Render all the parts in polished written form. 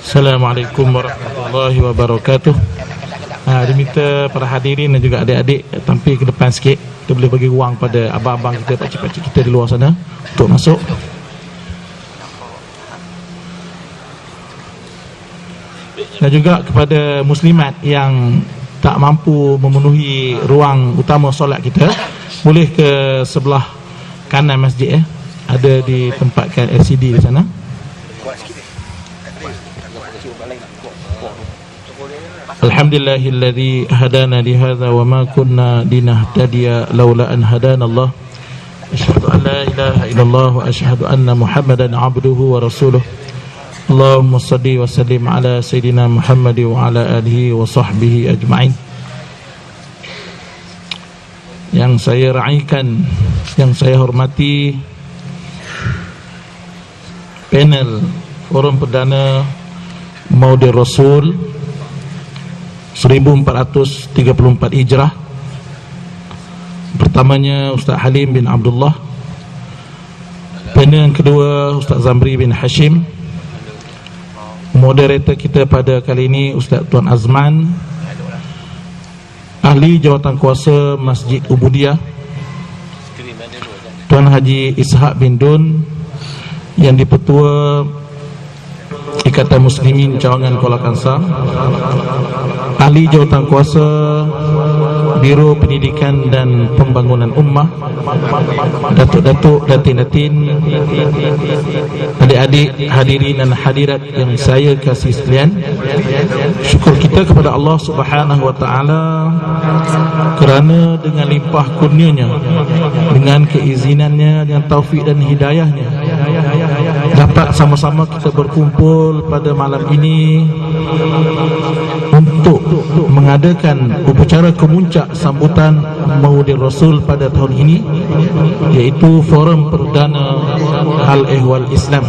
Assalamualaikum warahmatullahi wabarakatuh. Diminta para hadirin dan juga adik-adik tampil ke depan sikit. Kita boleh bagi ruang pada abang-abang kita, pakcik-pakcik kita di luar sana untuk masuk. Dan juga kepada muslimat yang tak mampu memenuhi ruang utama solat kita, boleh ke sebelah kanan masjid, ada ditempatkan LCD di sana. Alhamdulillahilladzi hadana li hadza wa ma kunna linahtadiya laula an hadanallah. Asyhadu an la ilaha illallah wa asyhadu anna Muhammadan abduhu wa rasuluh. Allahumma shalli wa sallim ala sayyidina Muhammad wa ala alihi wa sahbihi ajma'in. Yang saya raikan, yang saya hormati panel Forum Perdana Maudir Rasul 1434 Hijrah. Pertamanya Ustaz Halim bin Abdullah. Panel yang kedua Ustaz Zamri bin Hashim. Moderator kita pada kali ini Ustaz Tuan Azman, Ahli Jawatan Kuasa Masjid Ubudiyah, Tuan Haji Ishaq bin Dun, yang dipertua Ikatan Muslimin Cawangan Kuala Kangsar, Ahli Jawatan Kuasa Biro Pendidikan dan Pembangunan Ummah, datuk-datuk, datin-datin, adik-adik, hadirin dan hadirat yang saya kasih sekalian. Syukur kita kepada Allah Subhanahu wa taala kerana dengan limpah kurnianya, dengan keizinannya, dengan taufik dan hidayahnya, dapat sama-sama kita berkumpul pada malam ini untuk mengadakan upacara kemuncak sambutan Maudir Rasul pada tahun ini, iaitu Forum Perdana Al-Ehwal Islam.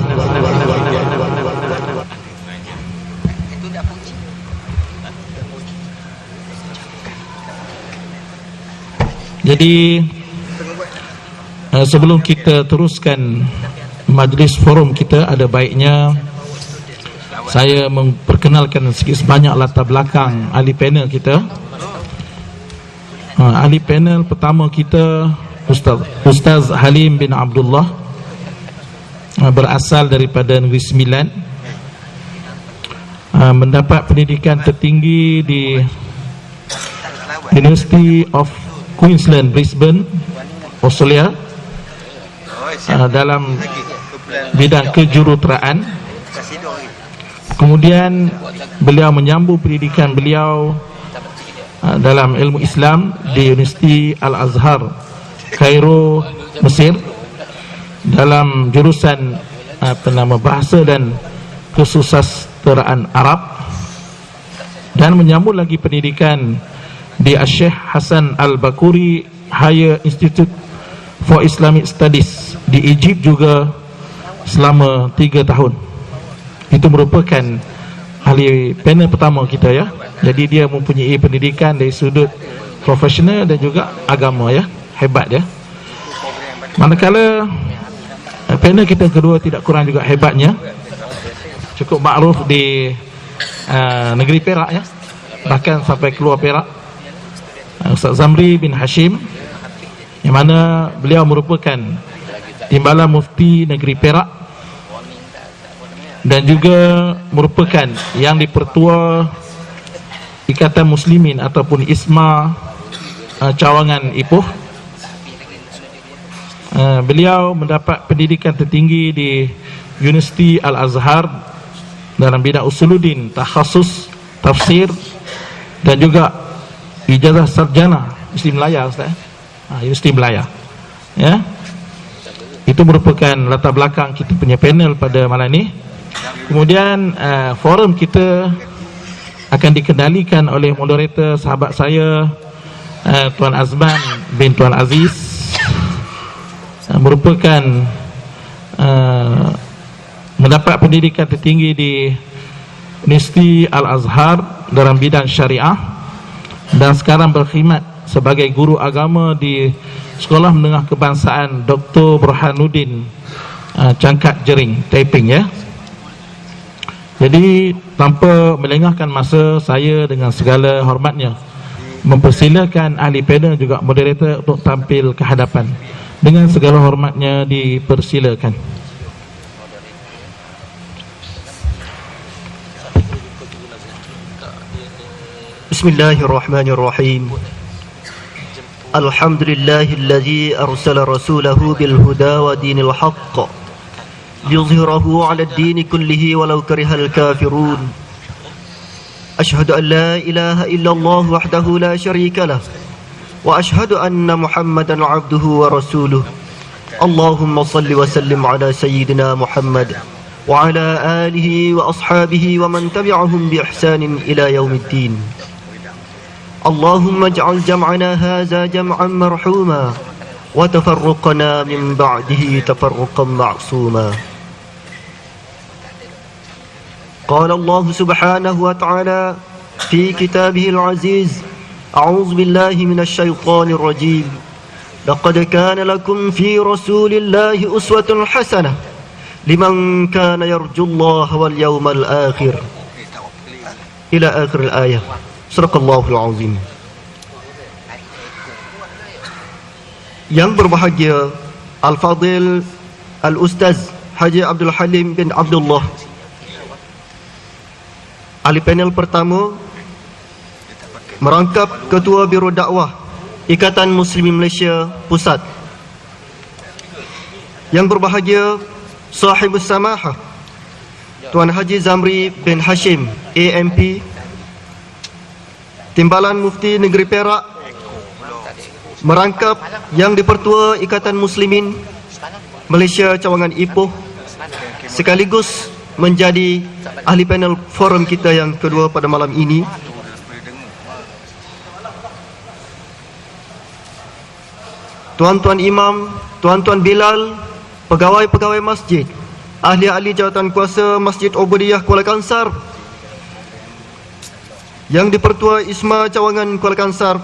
Jadi sebelum kita teruskan majlis forum kita, ada baiknya saya memperkenalkan sikit sebanyak latar belakang ahli panel kita. Ahli panel pertama kita Ustaz Halim bin Abdullah, berasal daripada Negeri Sembilan, mendapat pendidikan tertinggi di University of Queensland, Brisbane, Australia, dalam bidang kejuruteraan. Kemudian beliau menyambung pendidikan beliau dalam ilmu Islam di Universiti Al-Azhar, Kairo, Mesir, dalam jurusan bahasa dan kesusasteraan Arab, dan menyambung lagi pendidikan di Syekh Hasan Al-Bakuri Higher Institute for Islamic Studies di Egypt juga selama 3 tahun. Itu merupakan ahli panel pertama kita, ya. Jadi dia mempunyai pendidikan dari sudut profesional dan juga agama, ya. Hebat, ya. Manakala panel kita kedua tidak kurang juga hebatnya, cukup makruf di negeri Perak, ya, bahkan sampai keluar Perak, Ustaz Zamri bin Hashim, yang mana beliau merupakan Timbalan Mufti Negeri Perak dan juga merupakan yang dipertua Ikatan Muslimin ataupun ISMA Cawangan Ipoh. Beliau mendapat pendidikan tertinggi di Universiti Al-Azhar dalam bidang usuluddin, takhasus tafsir, dan juga ijazah sarjana Universiti Melaya, Ustaz. Universiti Melaya, ya. Itu merupakan latar belakang kita punya panel pada malam ini. Kemudian forum kita akan dikendalikan oleh moderator sahabat saya, Tuan Azman bin Tuan Aziz, merupakan mendapat pendidikan tertinggi di Universiti Al-Azhar dalam bidang syariah, dan sekarang berkhidmat sebagai guru agama di Sekolah Menengah Kebangsaan Dr. Burhanuddin, Cangkat Jering, Taiping, ya. Jadi tanpa melengahkan masa, saya dengan segala hormatnya mempersilakan ahli panel juga moderator untuk tampil ke hadapan. Dengan segala hormatnya dipersilakan. Bismillahirrahmanirrahim. Alhamdulillahilladzi arsala rasulahu bil huda wa dinil haqq liyuzhirahu 'ala ad-din kullihi walau karihal kafirun. Ashhadu an la ilaha illallah wahdahu la syarika lah wa ashhadu anna Muhammadan 'abduhu wa rasuluh. Allahumma salli wa sallim 'ala sayyidina Muhammad wa 'ala alihi wa ashabihi wa man tabi'ahum bi ihsanin ila yaumiddin. Allahumma ij'al jam'ana hadza jam'an marhuma wa tafarruqana min ba'dihi tafarruqan ma'suma. قال الله سبحانه وتعالى في كتابه العزيز أعوذ بالله من الشيطان الرجيم لقد كان لكم في رسول الله أسوة حسنة لمن كان يرجو الله واليوم الآخر إلى آخر الآية. صدق الله العظيم. Yang berbahagia Al-Fadil Al-Ustaz Haji Abdul Halim bin Abdullah, ahli panel pertama, merangkap Ketua Biro Dakwah Ikatan Muslimin Malaysia Pusat. Yang berbahagia Sahibus Samahah Tuan Haji Zamri bin Hashim AMP, Timbalan Mufti Negeri Perak, merangkap Yang di-Pertua Ikatan Muslimin Malaysia Cawangan Ipoh, sekaligus menjadi ahli panel forum kita yang kedua pada malam ini. Tuan-tuan imam, tuan-tuan Bilal, pegawai-pegawai masjid, ahli-ahli jawatan kuasa Masjid Ubudiyah Kuala Kangsar, Yang di-Pertua ISMA Cawangan Kuala Kangsar,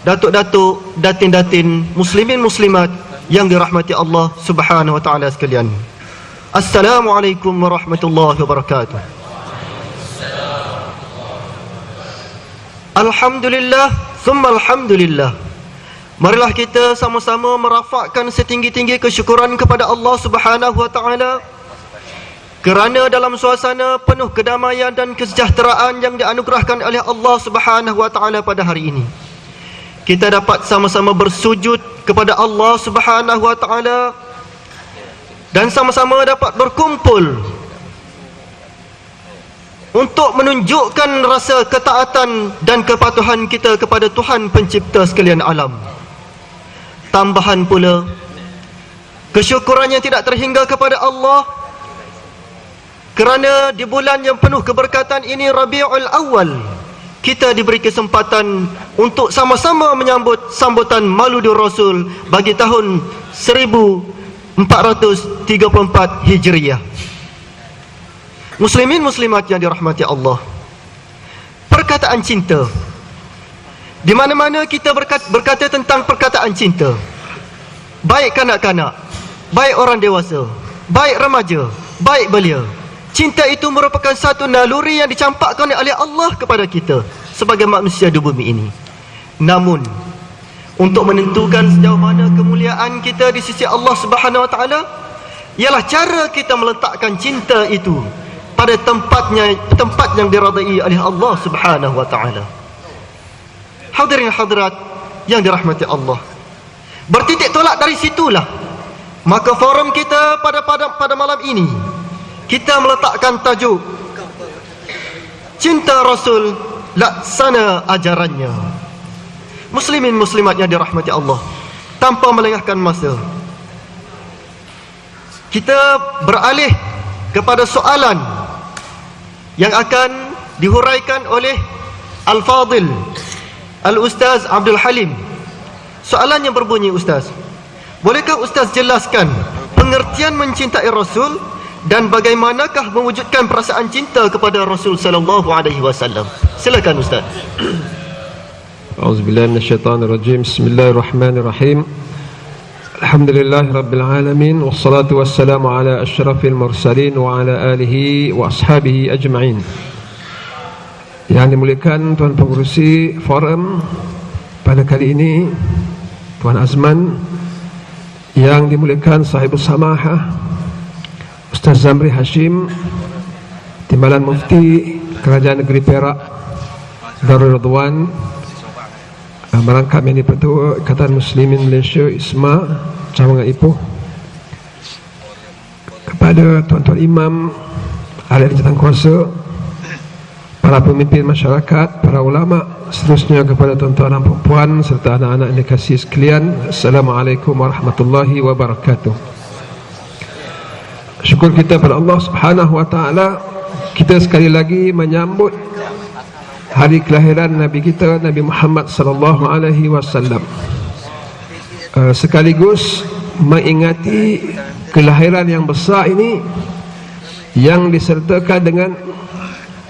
datuk-datuk, datin-datin, muslimin muslimat yang dirahmati Allah Subhanahu wa taala sekalian. Assalamualaikum warahmatullahi wabarakatuh. Alhamdulillah, thumma alhamdulillah. Marilah kita sama-sama merafakkan setinggi-tinggi kesyukuran kepada Allah Subhanahu wa taala kerana dalam suasana penuh kedamaian dan kesejahteraan yang dianugerahkan oleh Allah Subhanahu wa taala pada hari ini, kita dapat sama-sama bersujud kepada Allah Subhanahu wa taala dan sama-sama dapat berkumpul untuk menunjukkan rasa ketaatan dan kepatuhan kita kepada Tuhan Pencipta sekalian alam. Tambahan pula, kesyukuran yang tidak terhingga kepada Allah kerana di bulan yang penuh keberkatan ini, Rabiul Awal, kita diberi kesempatan untuk sama-sama menyambut sambutan Maulidur Rasul bagi tahun 1434 Hijriah. Muslimin muslimat yang dirahmati Allah, perkataan cinta, di mana-mana kita berkata tentang perkataan cinta, baik kanak-kanak, baik orang dewasa, baik remaja, baik belia, cinta itu merupakan satu naluri yang dicampakkan oleh Allah kepada kita sebagai manusia di bumi ini. Namun, untuk menentukan sejauh mana kemuliaan kita di sisi Allah Subhanahu wa taala, ialah cara kita meletakkan cinta itu pada tempat yang diradai oleh Allah Subhanahu wa taala. Hadirin hadirat yang dirahmati Allah, bertitik tolak dari situlah maka forum kita pada malam ini, kita meletakkan tajuk Cinta Rasul, Laksana Ajarannya. Muslimin muslimat yang dirahmati Allah, tanpa melengahkan masa, kita beralih kepada soalan yang akan dihuraikan oleh Al-Fadil Al-Ustaz Abdul Halim. Soalannya berbunyi, Ustaz, bolehkah Ustaz jelaskan pengertian mencintai Rasul dan bagaimanakah mewujudkan perasaan cinta kepada Rasul sallallahu alaihi wasallam? Silakan Ustaz. A'udzubillahi minasyaitonirrajim. Bismillahirrahmanirrahim. Alhamdulillah Rabbil Alamin, wassalatu wassalamu ala ashrafil mursalin wa ala alihi wa ashabihi ajma'in. Yang dimuliakan Tuan Pengurusi Forum pada kali ini, Tuan Azman, yang dimuliakan Sahibus Samahah Ustaz Zamri Hashim, Timbalan Mufti Kerajaan Negeri Perak Darul Ridwan, merangkap yang dipertua Ikatan Muslimin Malaysia ISMA Cawangan Ipoh, kepada tuan-tuan imam, ahli jabatan kuasa, para pemimpin masyarakat, para ulama, seterusnya kepada tuan-tuan dan puan serta anak-anak yang dikasihi sekalian, Assalamualaikum warahmatullahi wabarakatuh. Syukur kita pada Allah Subhanahu wa taala, kita sekali lagi menyambut hari kelahiran Nabi kita, Nabi Muhammad sallallahu alaihi wasallam, sekaligus mengingati kelahiran yang besar ini yang disertakan dengan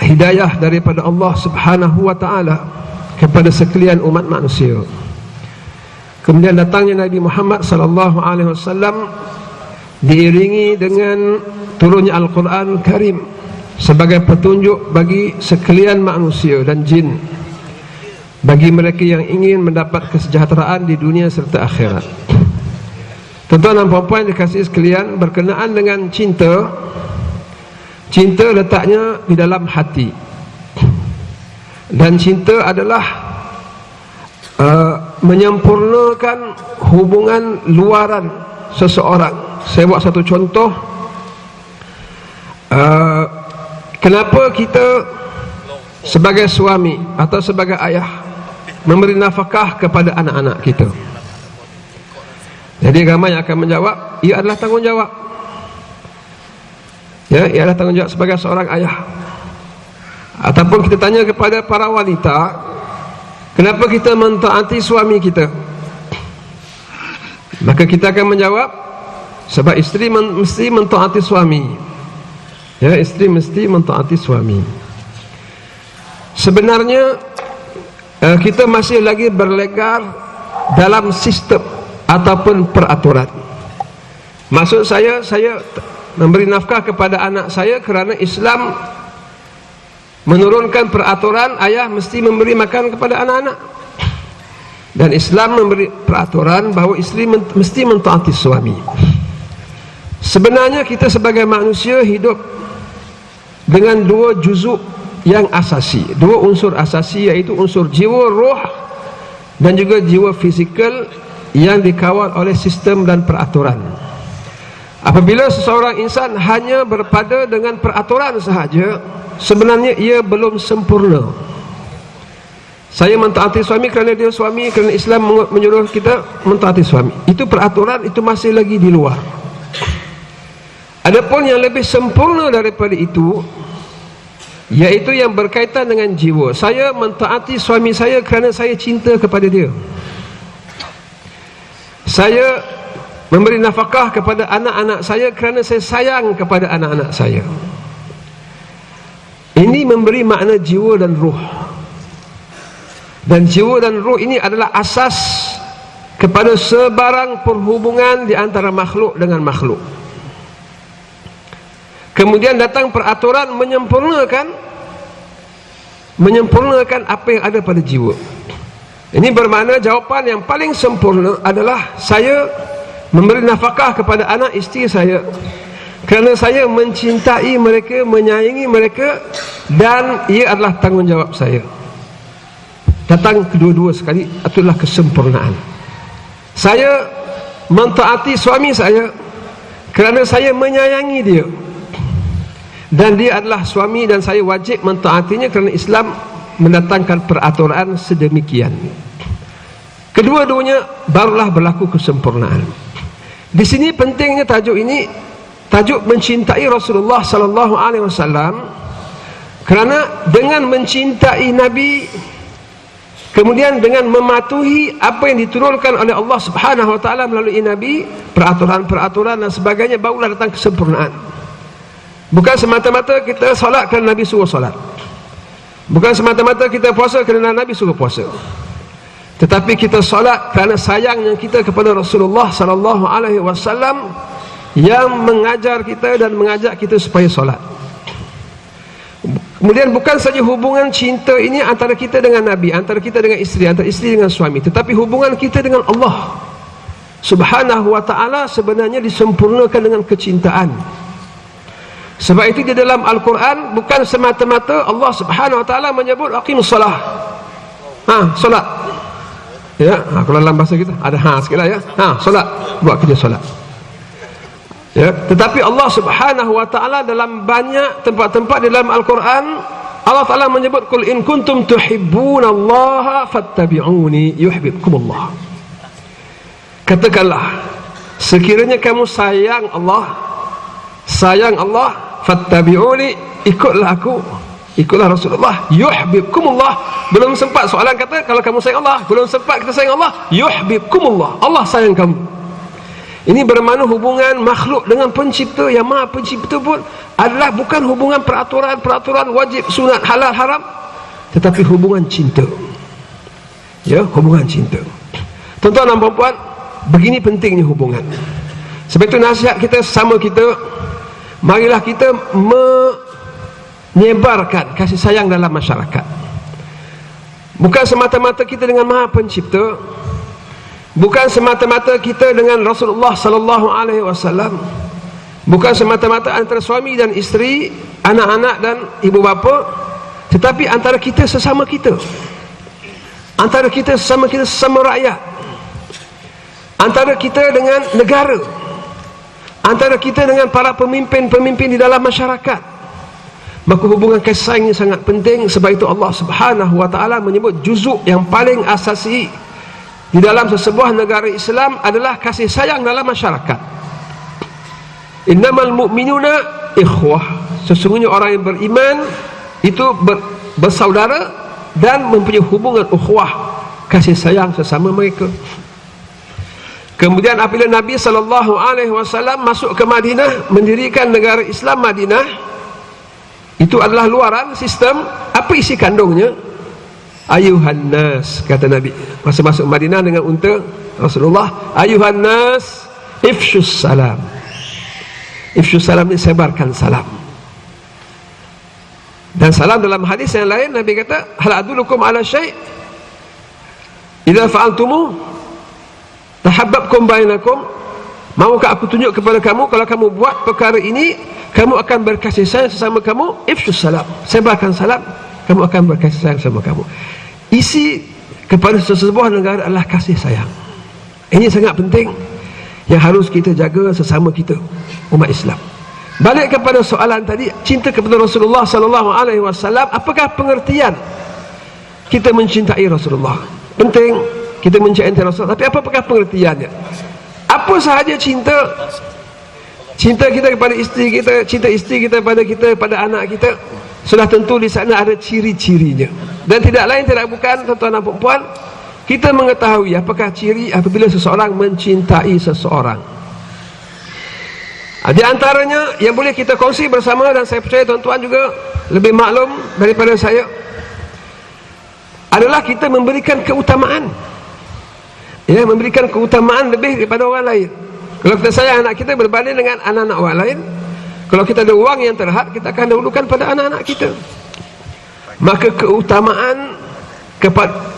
hidayah daripada Allah Subhanahu wa taala kepada sekalian umat manusia. Kemudian datangnya Nabi Muhammad sallallahu alaihi wasallam diiringi dengan turunnya Al-Quran Karim sebagai petunjuk bagi sekalian manusia dan jin, bagi mereka yang ingin mendapat kesejahteraan di dunia serta akhirat. Tuan-tuan dan puan-puan dikasihi sekalian, berkenaan dengan cinta, cinta letaknya di dalam hati, dan cinta adalah menyempurnakan hubungan luaran seseorang. Saya buat satu contoh. Kenapa kita sebagai suami atau sebagai ayah memberi nafkah kepada anak-anak kita? Jadi ramai yang akan menjawab, ia adalah tanggungjawab. Ya, ia adalah tanggungjawab sebagai seorang ayah. Ataupun kita tanya kepada para wanita, kenapa kita mentaati suami kita? Maka kita akan menjawab, sebab isteri mesti mentaati suami. Ya, isteri mesti mentaati suami. Sebenarnya kita masih lagi berlegar dalam sistem ataupun peraturan. Maksud saya memberi nafkah kepada anak saya kerana Islam menurunkan peraturan ayah mesti memberi makan kepada anak-anak, dan Islam memberi peraturan bahawa isteri mesti mentaati suami. Sebenarnya kita sebagai manusia hidup dengan dua juzuk yang asasi, dua unsur asasi, iaitu unsur jiwa, roh, dan juga jiwa fizikal yang dikawal oleh sistem dan peraturan. Apabila seseorang insan hanya berpada dengan peraturan sahaja, sebenarnya ia belum sempurna. Saya mentaati suami kerana dia suami, kerana Islam menyuruh kita mentaati suami. Itu peraturan, itu masih lagi di luar. Adapun yang lebih sempurna daripada itu, iaitu yang berkaitan dengan jiwa. Saya mentaati suami saya kerana saya cinta kepada dia. Saya memberi nafkah kepada anak-anak saya kerana saya sayang kepada anak-anak saya. Ini memberi makna jiwa dan ruh. Dan jiwa dan ruh ini adalah asas kepada sebarang perhubungan di antara makhluk dengan makhluk. Kemudian datang peraturan menyempurnakan apa yang ada pada jiwa. Ini bermakna jawapan yang paling sempurna adalah saya memberi nafkah kepada anak isteri saya kerana saya mencintai mereka, menyayangi mereka, dan ia adalah tanggungjawab saya. Datang kedua-dua sekali, itulah kesempurnaan. Saya mentaati suami saya kerana saya menyayangi dia, dan dia adalah suami, dan saya wajib mentaatinya kerana Islam mendatangkan peraturan sedemikian. Kedua-duanya barulah berlaku kesempurnaan. Di sini pentingnya tajuk ini, tajuk mencintai Rasulullah sallallahu alaihi wasallam, kerana dengan mencintai Nabi, kemudian dengan mematuhi apa yang diturunkan oleh Allah Subhanahu wa taala melalui Nabi, peraturan-peraturan dan sebagainya, barulah datang kesempurnaan. Bukan semata-mata kita solat kerana Nabi suruh solat, bukan semata-mata kita puasa kerana Nabi suruh puasa, Tetapi kita solat kerana sayangnya kita kepada Rasulullah sallallahu alaihi wasallam yang mengajar kita dan mengajak kita supaya solat. Kemudian bukan saja hubungan cinta ini antara kita dengan Nabi, antara kita dengan isteri, antara isteri dengan suami, tetapi hubungan kita dengan Allah Subhanahu wa ta'ala sebenarnya disempurnakan dengan kecintaan. Sebab itu di dalam Al-Quran bukan semata-mata Allah Subhanahu wa ta'ala menyebut aqimus solah, solat ya, kalau dalam bahasa kita ada sikitlah ya, solat, buat kerja solat ya. Tetapi Allah Subhanahu wa ta'ala dalam banyak tempat-tempat di dalam Al-Quran, Allah Ta'ala menyebut qul in kuntum tuhibbunallaha fattabi'uni yuhibbukumullah. Katakanlah, sekiranya kamu sayang Allah, fattabi'uni, ikutlah aku, ikutlah Rasulullah, yuhibbukumullah. Belum sempat soalan kata kalau kamu sayang Allah, belum sempat kita sayang Allah, yuhibbukumullah, Allah sayang kamu. Ini bermakna hubungan makhluk dengan pencipta yang maha pencipta pun adalah bukan hubungan peraturan wajib, sunat, halal, haram, tetapi hubungan cinta ya, hubungan cinta. Tuan-tuan dan puan-puan, begini pentingnya hubungan. Sebab itu nasihat kita sama kita, marilah kita menyebarkan kasih sayang dalam masyarakat. Bukan semata-mata kita dengan maha pencipta, bukan semata-mata kita dengan Rasulullah sallallahu alaihi wasallam, bukan semata-mata antara suami dan isteri, anak-anak dan ibu bapa, tetapi antara kita sesama kita, antara kita sesama kita, sesama rakyat, antara kita dengan negara, antara kita dengan para pemimpin-pemimpin di dalam masyarakat. Maka hubungan kasih sayang ini sangat penting. Sebab itu Allah Subhanahu wa ta'ala menyebut juzuk yang paling asasi di dalam sesebuah negara Islam adalah kasih sayang dalam masyarakat. Innamal mu'minuna ikhwah, sesungguhnya orang yang beriman itu bersaudara dan mempunyai hubungan ukhuwah, kasih sayang sesama mereka. Kemudian apabila Nabi SAW masuk ke Madinah, mendirikan negara Islam Madinah, itu adalah luaran sistem. Apa isi kandungnya? Ayuhan nas, kata Nabi masa masuk Madinah dengan unta Rasulullah, ayuhan nas ifshus salam. Ifshus salam ini sebarkan salam. Dan salam dalam hadis yang lain Nabi kata, hal adulukum ala syai' idza fa'altumu tahabbabkum bainakum. Maukah aku tunjuk kepada kamu, kalau kamu buat perkara ini, kamu akan berkasih sayang sesama kamu. Ifshus salam, sebarkan salam, kamu akan berkasih sayang sama kamu. Isi kepada sesebuah negara adalah kasih sayang. Ini sangat penting yang harus kita jaga sesama kita, umat Islam. Balik kepada soalan tadi, cinta kepada Rasulullah sallallahu alaihi wasallam, apakah pengertian kita mencintai Rasulullah? Penting kita mencintai Rasulullah, tapi apakah pengertiannya? Apa sahaja cinta? Cinta kita kepada isteri kita, cinta isteri kita pada kita, pada anak kita, sudah tentu di sana ada ciri-cirinya. Dan tidak lain tidak bukan, tuan-tuan dan puan-puan, kita mengetahui apakah ciri apabila seseorang mencintai seseorang. Di antaranya yang boleh kita kongsi bersama, dan saya percaya tuan-tuan juga lebih maklum daripada saya, adalah kita memberikan keutamaan. Ya, memberikan keutamaan lebih daripada orang lain. Kalau kita sayang anak kita berbanding dengan anak-anak orang lain, kalau kita ada wang yang terhad, kita akan dahulukan pada anak-anak kita. Maka keutamaan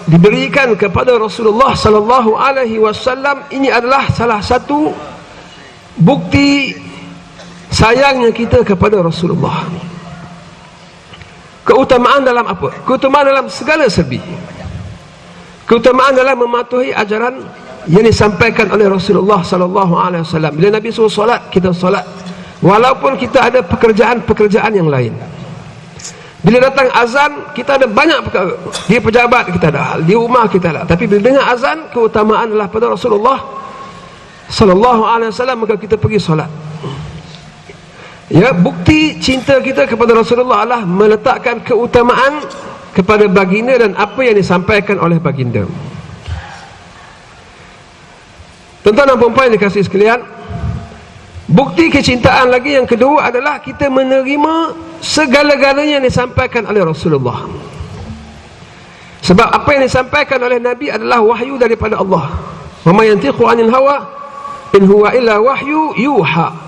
diberikan kepada Rasulullah sallallahu alaihi wasallam ini adalah salah satu bukti sayangnya kita kepada Rasulullah. Keutamaan dalam apa? Keutamaan dalam segala serbi. Keutamaan dalam mematuhi ajaran yang disampaikan oleh Rasulullah sallallahu alaihi wasallam. Bila Nabi suruh solat, kita solat, walaupun kita ada pekerjaan-pekerjaan yang lain. Bila datang azan, kita ada banyak perkara. Di pejabat kita ada hal, di rumah kita ada. Tapi bila dengar azan, keutamaan adalah pada Rasulullah sallallahu alaihi wasallam, maka kita pergi solat. Ya, bukti cinta kita kepada Rasulullah adalah meletakkan keutamaan kepada baginda dan apa yang disampaikan oleh baginda. Tuan-tuan dan puan-puan yang dikasihi sekalian, bukti kecintaan lagi yang kedua adalah kita menerima segala-galanya yang disampaikan oleh Rasulullah. Sebab apa yang disampaikan oleh Nabi adalah wahyu daripada Allah. Wa ma yantiqu 'anil hawa in huwa illa wahyu yuha.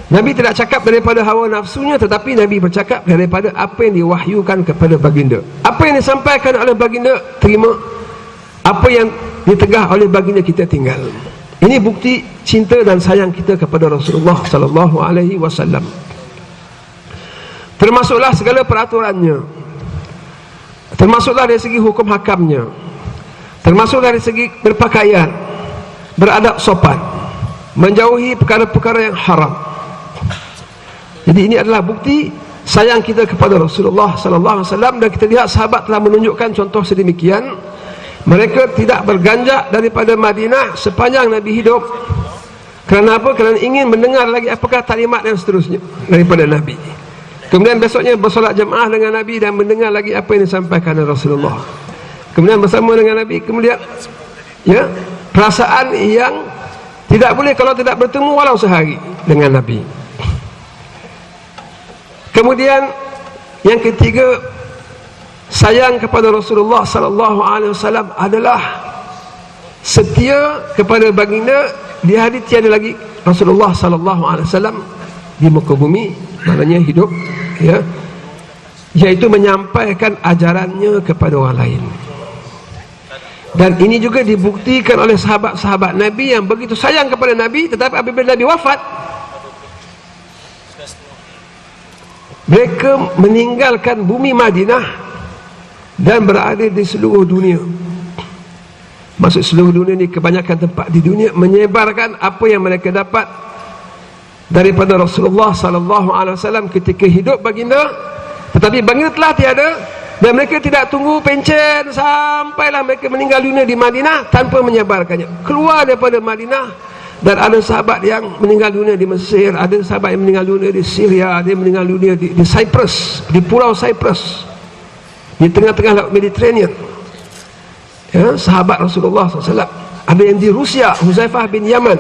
Nabi tidak cakap daripada hawa nafsunya, tetapi Nabi bercakap daripada apa yang diwahyukan kepada baginda. Apa yang disampaikan oleh baginda, terima. Apa yang ditegah oleh baginda, kita tinggal. Ini bukti cinta dan sayang kita kepada Rasulullah sallallahu alaihi wasallam. Termasuklah segala peraturannya, termasuklah dari segi hukum hakamnya, termasuklah dari segi berpakaian, beradab sopan, menjauhi perkara-perkara yang haram. Jadi ini adalah bukti sayang kita kepada Rasulullah sallallahu alaihi wasallam. Dan kita lihat sahabat telah menunjukkan contoh sedemikian. Mereka tidak berganjak daripada Madinah sepanjang Nabi hidup. Kerana apa? Kerana ingin mendengar lagi apakah talimat dan seterusnya daripada Nabi. Kemudian besoknya bersolat jemaah dengan Nabi dan mendengar lagi apa yang disampaikan oleh Rasulullah. Kemudian bersama dengan Nabi, kemudian ya, perasaan yang tidak boleh kalau tidak bertemu walau sehari dengan Nabi. Kemudian yang ketiga, sayang kepada Rasulullah sallallahu alaihi wasallam adalah setia kepada baginda di hari tiada lagi Rasulullah sallallahu alaihi wasallam di muka bumi, maknanya hidup, ya, yaitu menyampaikan ajarannya kepada orang lain. Dan ini juga dibuktikan oleh sahabat-sahabat Nabi yang begitu sayang kepada Nabi, tetapi apabila Nabi wafat, mereka meninggalkan bumi Madinah dan berada di seluruh dunia. Maksud seluruh dunia ni, kebanyakan tempat di dunia, menyebarkan apa yang mereka dapat daripada Rasulullah sallallahu alaihi wasallam ketika hidup baginda. Tetapi baginda telah tiada, dan mereka tidak tunggu pencen sampailah mereka meninggal dunia di Madinah tanpa menyebarkannya. Keluar daripada Madinah, dan ada sahabat yang meninggal dunia di Mesir, ada sahabat yang meninggal dunia di Syria, ada yang meninggal dunia di Cyprus, di pulau Cyprus, di tengah-tengah laut Mediterranean, ya, sahabat Rasulullah SAW. Ada yang di Rusia, Huzaifah bin Yaman,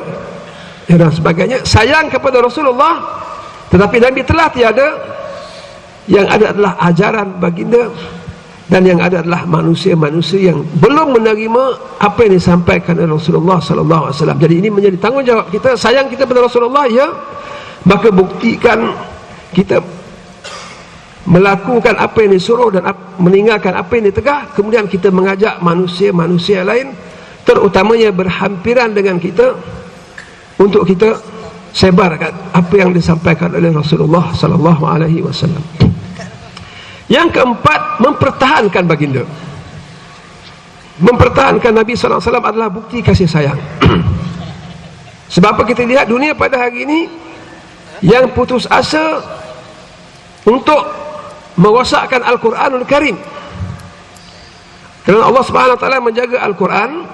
ya, dan sebagainya. Sayang kepada Rasulullah, tetapi Nabi telah tiada. Yang ada adalah ajaran baginda, dan yang ada adalah manusia-manusia yang belum menerima apa yang disampaikan oleh Rasulullah sallallahu alaihi wasallam. Jadi ini menjadi tanggungjawab kita. Sayang kita pada Rasulullah, ya, maka buktikan kita melakukan apa yang disuruh dan meninggalkan apa yang ditegah. Kemudian kita mengajak manusia-manusia lain, terutamanya berhampiran dengan kita, untuk kita sebarkan apa yang disampaikan oleh Rasulullah sallallahu alaihi wasallam. Yang keempat, mempertahankan baginda. Mempertahankan Nabi sallallahu alaihi wasallam adalah bukti kasih sayang. Sebab apa? Kita lihat dunia pada hari ini yang putus asa untuk merosakkan Al-Quranul Karim. Kerana Allah Subhanahu wa taala menjaga Al-Quran,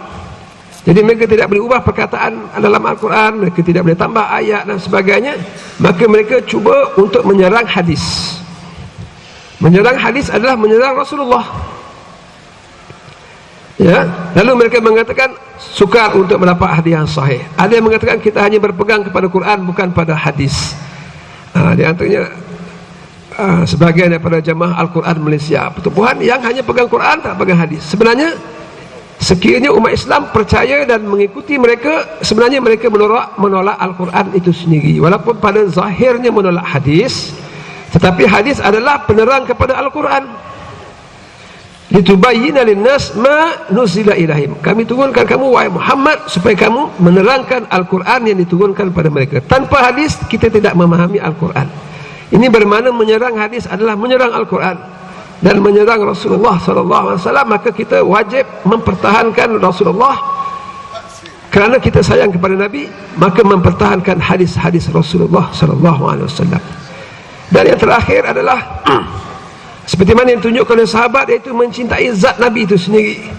jadi mereka tidak boleh ubah perkataan dalam Al-Quran, mereka tidak boleh tambah ayat dan sebagainya. Maka mereka cuba untuk menyerang hadis. Menyerang hadis adalah menyerang Rasulullah, ya. Lalu mereka mengatakan sukar untuk mendapat hadis yang sahih. Ada yang mengatakan kita hanya berpegang kepada Quran, bukan pada hadis. Di antaranya sebagian daripada jemaah Al-Quran Malaysia, pertubuhan yang hanya pegang Quran, tak pegang hadis. Sebenarnya sekiranya umat Islam percaya dan mengikuti mereka, sebenarnya mereka menolak Al-Quran itu sendiri, walaupun pada zahirnya menolak hadis. Tetapi hadis adalah penerang kepada Al-Quran. Litubayyina linnas ma nuzila ilaihim. Kami turunkan kamu, wahai Muhammad, supaya kamu menerangkan Al-Quran yang diturunkan pada mereka. Tanpa hadis kita tidak memahami Al-Quran. Ini bermakna menyerang hadis adalah menyerang Al-Quran dan menyerang Rasulullah sallallahu alaihi wasallam. Maka kita wajib mempertahankan Rasulullah. Kerana kita sayang kepada Nabi, maka mempertahankan hadis-hadis Rasulullah sallallahu alaihi wasallam. Dan yang terakhir adalah seperti mana yang ditunjukkan oleh sahabat, iaitu mencintai zat Nabi itu sendiri.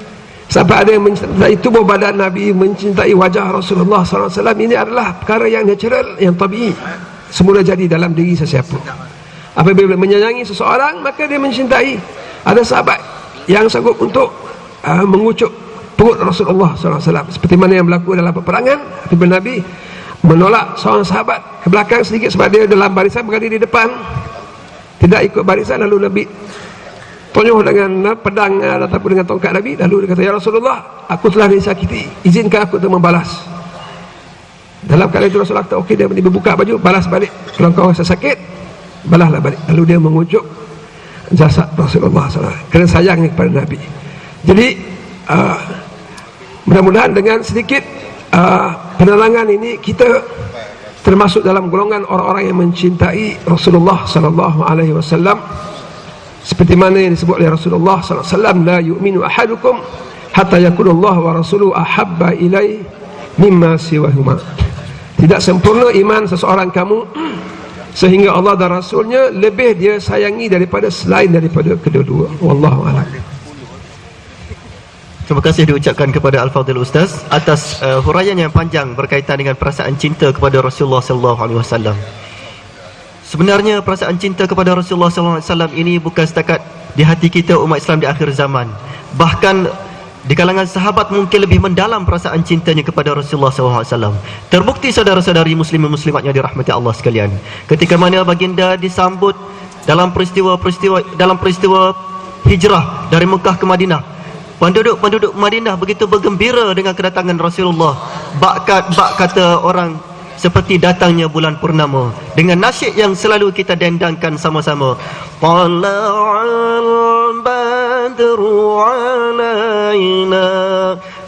Sampai ada yang mencintai tubuh badan Nabi, mencintai wajah Rasulullah SAW. Ini adalah perkara yang natural, yang tabii, semula jadi dalam diri sesiapa. Apabila menyayangi seseorang, maka dia mencintai. Ada sahabat yang sanggup untuk mengucuk perut Rasulullah SAW, seperti mana yang berlaku dalam peperangan. Apabila Nabi menolak seorang sahabat ke belakang sedikit sebab dia dalam barisan, berada di depan, tidak ikut barisan, lalu Nabi tonyoh dengan pedang ataupun dengan tongkat Nabi. Lalu dia kata, ya Rasulullah, aku telah disakiti, izinkan aku untuk membalas. Dalam keadaan itu Rasulullah kata, okey, dia berbuka baju, balas balik. Kalau kau rasa sakit, balaslah balik. Lalu dia mengucuk jasad Rasulullah SAW kerana sayangnya kepada Nabi. Jadi mudah-mudahan dengan sedikit penerangan ini kita termasuk dalam golongan orang-orang yang mencintai Rasulullah SAW. Seperti mana yang disebut oleh Rasulullah SAW, la yu'minu ahadukum hatta yakunullah wa rasuluhu ahabba ilai mimma siwahuma. Tidak sempurna iman seseorang kamu sehingga Allah dan Rasulnya lebih dia sayangi daripada selain daripada kedua-dua. Wallahu a'lam. Terima kasih diucapkan kepada Al-Fadhil Ustaz atas huraian yang panjang berkaitan dengan perasaan cinta kepada Rasulullah sallallahu alaihi wasallam. Sebenarnya perasaan cinta kepada Rasulullah sallallahu alaihi wasallam ini bukan setakat di hati kita umat Islam di akhir zaman. Bahkan di kalangan sahabat mungkin lebih mendalam perasaan cintanya kepada Rasulullah SAW. Terbukti saudara-saudari muslimin muslimat yang dirahmati Allah sekalian, ketika mana baginda disambut dalam peristiwa hijrah dari Mekah ke Madinah. Penduduk Madinah begitu bergembira dengan kedatangan Rasulullah. Bak kata orang seperti datangnya bulan purnama, dengan nasyid yang selalu kita dendangkan sama-sama. Tala'al badru alaina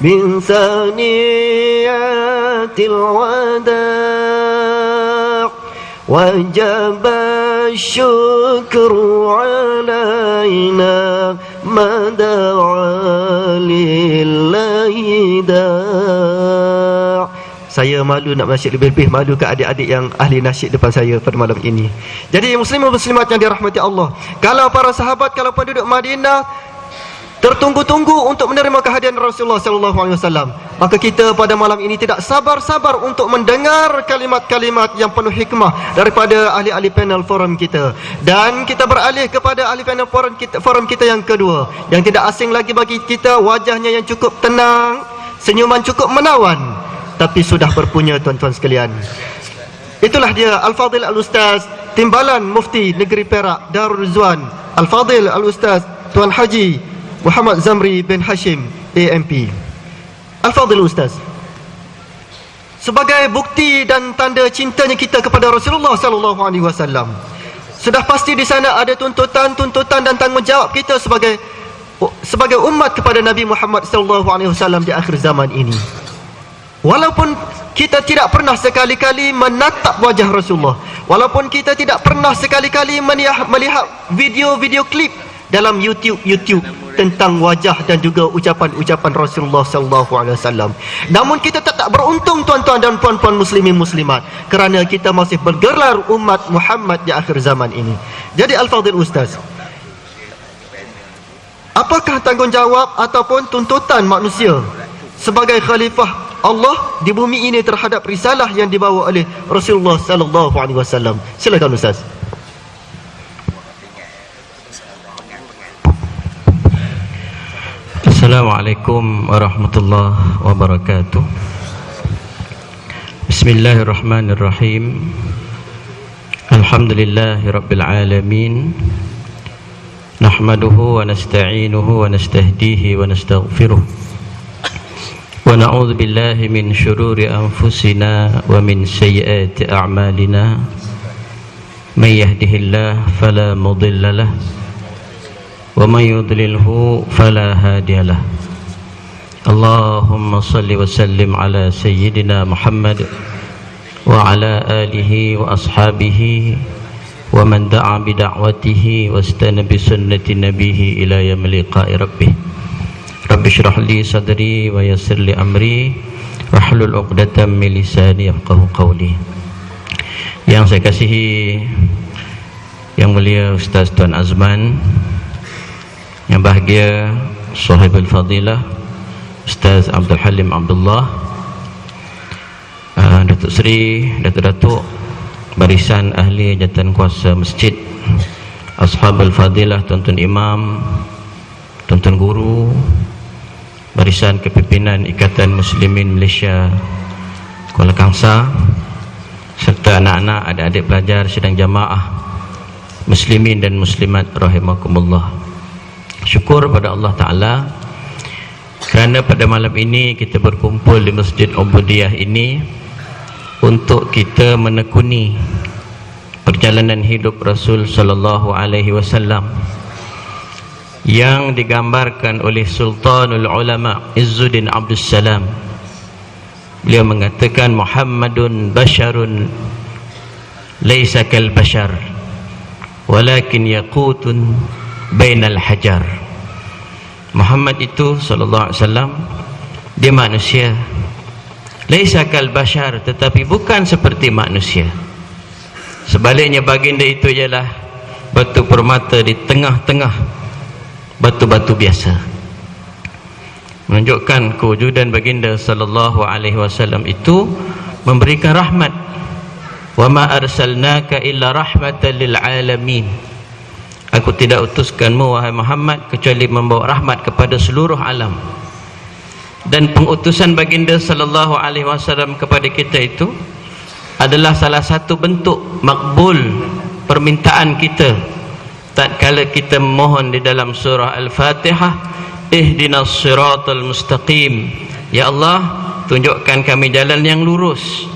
min saniyatil wada' wajaba syukru alaina mada'a lillahi da'. Saya malu nak nasyid, lebih-lebih malu ke adik-adik yang ahli nasyid depan saya pada malam ini. Jadi muslimin muslimat yang dirahmati Allah, kalau para sahabat, kalau penduduk Madinah tertunggu-tunggu untuk menerima kehadiran Rasulullah sallallahu alaihi wasallam, maka kita pada malam ini tidak sabar-sabar untuk mendengar kalimat-kalimat yang penuh hikmah daripada ahli-ahli panel forum kita. Dan kita beralih kepada ahli panel forum kita yang kedua, yang tidak asing lagi bagi kita, wajahnya yang cukup tenang, senyuman cukup menawan, tapi sudah berpunya tuan-tuan sekalian. Itulah dia Al-Fadhil Al-Ustaz Timbalan Mufti Negeri Perak Darul Rizwan, Al-Fadhil Al-Ustaz Tuan Haji Muhammad Zamri bin Hashim AMP. Al-Fadhil Ustaz, sebagai bukti dan tanda cintanya kita kepada Rasulullah sallallahu alaihi wasallam, sudah pasti di sana ada tuntutan dan tanggungjawab kita sebagai umat kepada Nabi Muhammad sallallahu alaihi wasallam di akhir zaman ini. Walaupun kita tidak pernah sekali-kali menatap wajah Rasulullah, walaupun kita tidak pernah sekali-kali melihat video-video klip dalam YouTube tentang wajah dan juga ucapan-ucapan Rasulullah sallallahu alaihi wasallam, namun kita tetap beruntung tuan-tuan dan puan-puan muslimin muslimat, kerana kita masih bergelar umat Muhammad di akhir zaman ini. Jadi Al-Fadhil Ustaz, apakah tanggungjawab ataupun tuntutan manusia sebagai khalifah Allah di bumi ini terhadap risalah yang dibawa oleh Rasulullah sallallahu alaihi wasallam? Silakan Ustaz. Assalamualaikum warahmatullahi wabarakatuh. Bismillahirrahmanirrahim. Alhamdulillahirabbil alamin. Nahmaduhu wa nasta'inuhu wa nastahdihi wa nastaghfiruh. Wa na'udzu billahi min syururi anfusina wa min sayyiati a'malina. May yahdihillahu fala mudilla lahu wa may yudlilhu fala hadiya lahu. Allahumma salli wa sallim ala sayyidina Muhammad wa ala alihi wa ashabihi wa man da'a bi da'watihi wastana bi sunnati nabihi ila yaumil liqa'i rabbih. Rabbi shrah li sadri wa yassir li amri wahlul 'uqdatam min lisani yafqahu qawli. Yang saya kasihi, yang mulia Ustaz Tuan Azman, yang bahagia Sahibul Fadilah Ustaz Abdul Halim Abdullah, Datuk Seri, Datuk-Datuk barisan ahli jawatan kuasa masjid, Ashabul Fadilah, Tuan-tuan Imam, Tuan-tuan Guru, barisan kepimpinan Ikatan Muslimin Malaysia Kuala Kangsar, serta anak-anak, adik-adik pelajar sidang jamaah muslimin dan muslimat rahimakumullah. syukur pada Allah Ta'ala kerana pada malam ini kita berkumpul di Masjid Ubudiyah ini untuk kita menekuni perjalanan hidup Rasul sallallahu alaihi wasallam yang digambarkan oleh Sultanul Ulama Izzuddin Abdus Salam. Beliau mengatakan Muhammadun basharun laisa kal bashar walakin yaqutun bainal hajar. Muhammad itu sallallahu alaihi wasallam dia manusia, laisa kal bashar, tetapi bukan seperti manusia. Sebaliknya baginda itu ialah batu permata di tengah-tengah batu-batu biasa, menunjukkan kewujudan baginda sallallahu alaihi wasallam itu memberikan rahmat. Wa ma arsalnaka illa rahmatan lil alamin. Aku tidak utuskanmu wahai Muhammad kecuali membawa rahmat kepada seluruh alam. Dan pengutusan baginda sallallahu alaihi wasallam kepada kita itu adalah salah satu bentuk makbul permintaan kita tatkala kita memohon di dalam surah Al-Fatihah, ihdinas siratal mustaqim, ya Allah tunjukkan kami jalan yang lurus.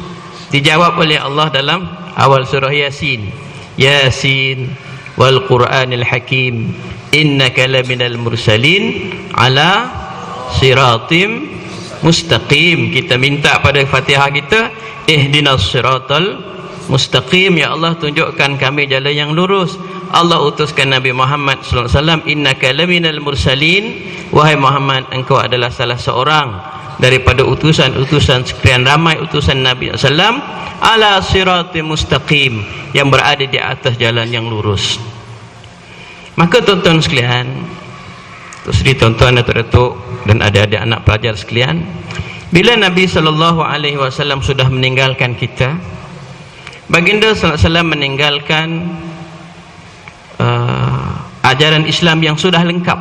Dijawab oleh Allah dalam awal surah Yasin, Yasin wal Qur'anil Hakim innaka laminal mursalin ala siratim mustaqim. Kita minta pada Fatihah kita, ihdinas siratal mustaqim, ya Allah tunjukkan kami jalan yang lurus. Allah utuskan Nabi Muhammad sallallahu alaihi wasallam, innaka laminal mursalin, wahai Muhammad engkau adalah salah seorang daripada utusan-utusan sekian ramai utusan Nabi SAW ala siratim mustaqim, yang berada di atas jalan yang lurus. Maka tuan-tuan sekalian, tuan-tuan datuk-datuk dan adik-adik anak pelajar sekalian, bila Nabi SAW sudah meninggalkan kita, baginda SAW meninggalkan ajaran Islam yang sudah lengkap.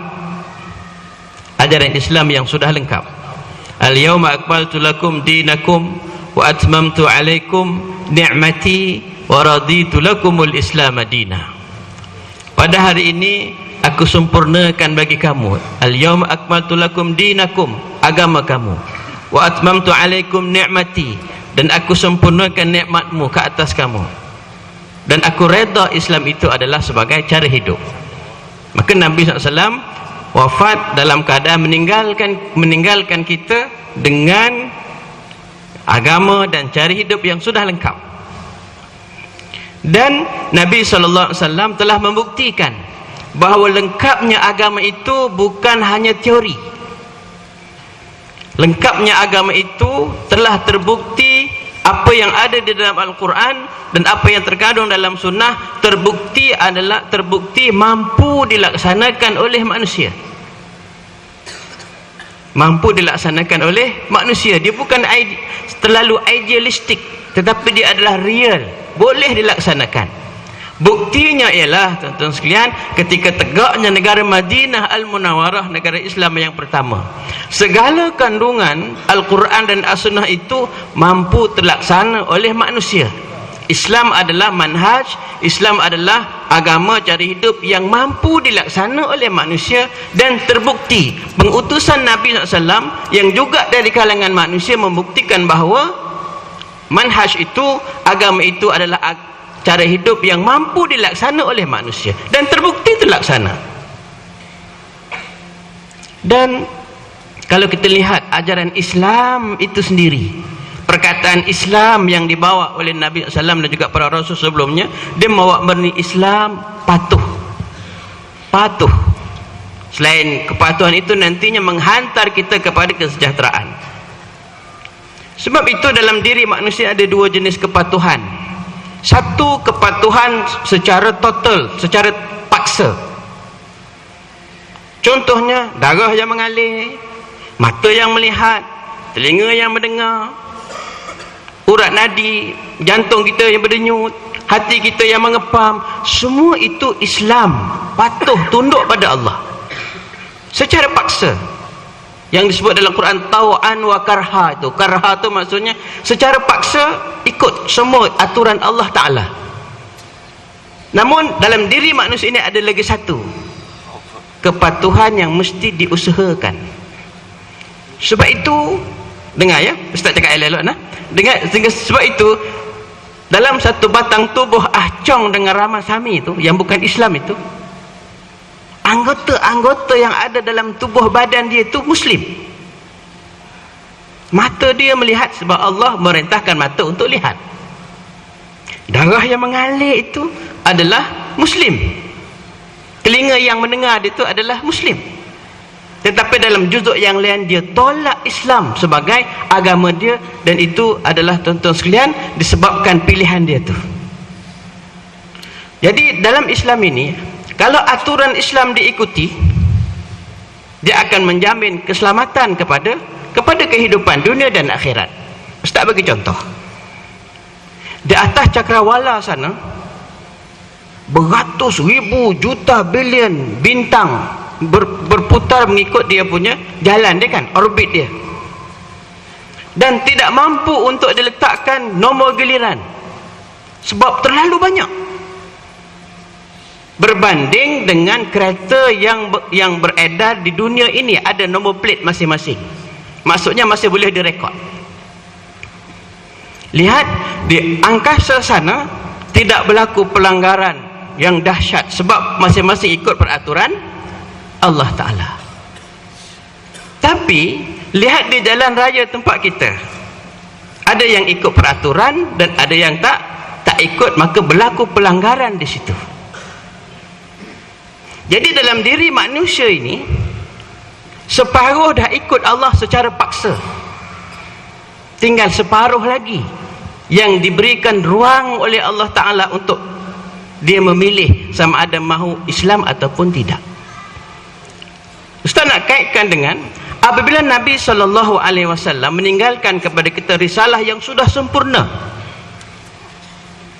Ajaran Islam yang sudah lengkap. Al-yawma akmaltu lakum dinakum wa atmamtu alaikum ni'mati wa raditu lakumul islam madina. Pada hari ini aku sempurnakan bagi kamu, al-yawma akmaltu lakum dinakum, agama kamu, wa atmamtu alaikum ni'mati, dan aku sempurnakan nikmatmu ke atas kamu, dan aku redha Islam itu adalah sebagai cara hidup. Maka Nabi SAW wafat dalam keadaan meninggalkan kita dengan agama dan cara hidup yang sudah lengkap. Dan Nabi SAW telah membuktikan bahawa lengkapnya agama itu bukan hanya teori. Lengkapnya agama itu telah terbukti, apa yang ada di dalam Al-Quran dan apa yang terkandung dalam sunnah terbukti mampu dilaksanakan oleh manusia. Mampu dilaksanakan oleh manusia. Dia bukan terlalu idealistik, tetapi dia adalah real, boleh dilaksanakan. Buktinya ialah tuan-tuan sekalian, ketika tegaknya negara Madinah Al-Munawwarah, negara Islam yang pertama, segala kandungan Al-Quran dan As-Sunnah itu mampu terlaksana oleh manusia. Islam adalah manhaj, Islam adalah agama cara hidup yang mampu dilaksana oleh manusia, dan terbukti pengutusan Nabi SAW yang juga dari kalangan manusia membuktikan bahawa manhaj itu, agama itu adalah cara hidup yang mampu dilaksana oleh manusia, dan terbukti terlaksana. Dan kalau kita lihat ajaran Islam itu sendiri, perkataan Islam yang dibawa oleh Nabi SAW dan juga para Rasul sebelumnya, dia membawa murni Islam patuh. Patuh. Selain kepatuhan itu nantinya menghantar kita kepada kesejahteraan. Sebab itu dalam diri manusia ada dua jenis kepatuhan. Satu, kepatuhan secara total, secara paksa. Contohnya, darah yang mengalir, mata yang melihat, telinga yang mendengar, urat nadi, jantung kita yang berdenyut, hati kita yang mengepam, semua itu Islam patuh tunduk pada Allah secara paksa. Yang disebut dalam Quran tau'an wa karha, itu karha itu maksudnya secara paksa ikut semua aturan Allah Ta'ala. Namun dalam diri manusia ini ada lagi satu, kepatuhan yang mesti diusahakan. Sebab itu, dengar ya, Ustaz cakap elok-elok nah. Dengar, sebab itu dalam satu batang tubuh Ahcong dengan Ramasami itu, yang bukan Islam itu, anggota-anggota yang ada dalam tubuh badan dia itu Muslim. Mata dia melihat sebab Allah merintahkan mata untuk lihat. Darah yang mengalir itu adalah Muslim. Telinga yang mendengar itu adalah Muslim. Tetapi dalam juzuk yang lain dia tolak Islam sebagai agama dia, dan itu adalah tuan-tuan sekalian disebabkan pilihan dia tu. Jadi dalam Islam ini, kalau aturan Islam diikuti, dia akan menjamin keselamatan kepada kehidupan dunia dan akhirat. Ustaz bagi contoh. Di atas cakrawala sana, beratus ribu juta bilion bintang berputar mengikut dia punya jalan dia kan, orbit dia, dan tidak mampu untuk diletakkan nombor giliran sebab terlalu banyak berbanding dengan kereta yang beredar di dunia ini ada nombor plate masing-masing. Maksudnya masih boleh direkod. Lihat di angkasa sana tidak berlaku pelanggaran yang dahsyat sebab masing-masing ikut peraturan Allah Ta'ala. Tapi lihat di jalan raya tempat kita, ada yang ikut peraturan dan ada yang tak ikut, maka berlaku pelanggaran di situ. Jadi dalam diri manusia ini, separuh dah ikut Allah secara paksa, tinggal separuh lagi yang diberikan ruang oleh Allah Ta'ala untuk dia memilih sama ada mahu Islam ataupun tidak. Ustaz nak kaitkan dengan apabila Nabi SAW meninggalkan kepada kita risalah yang sudah sempurna,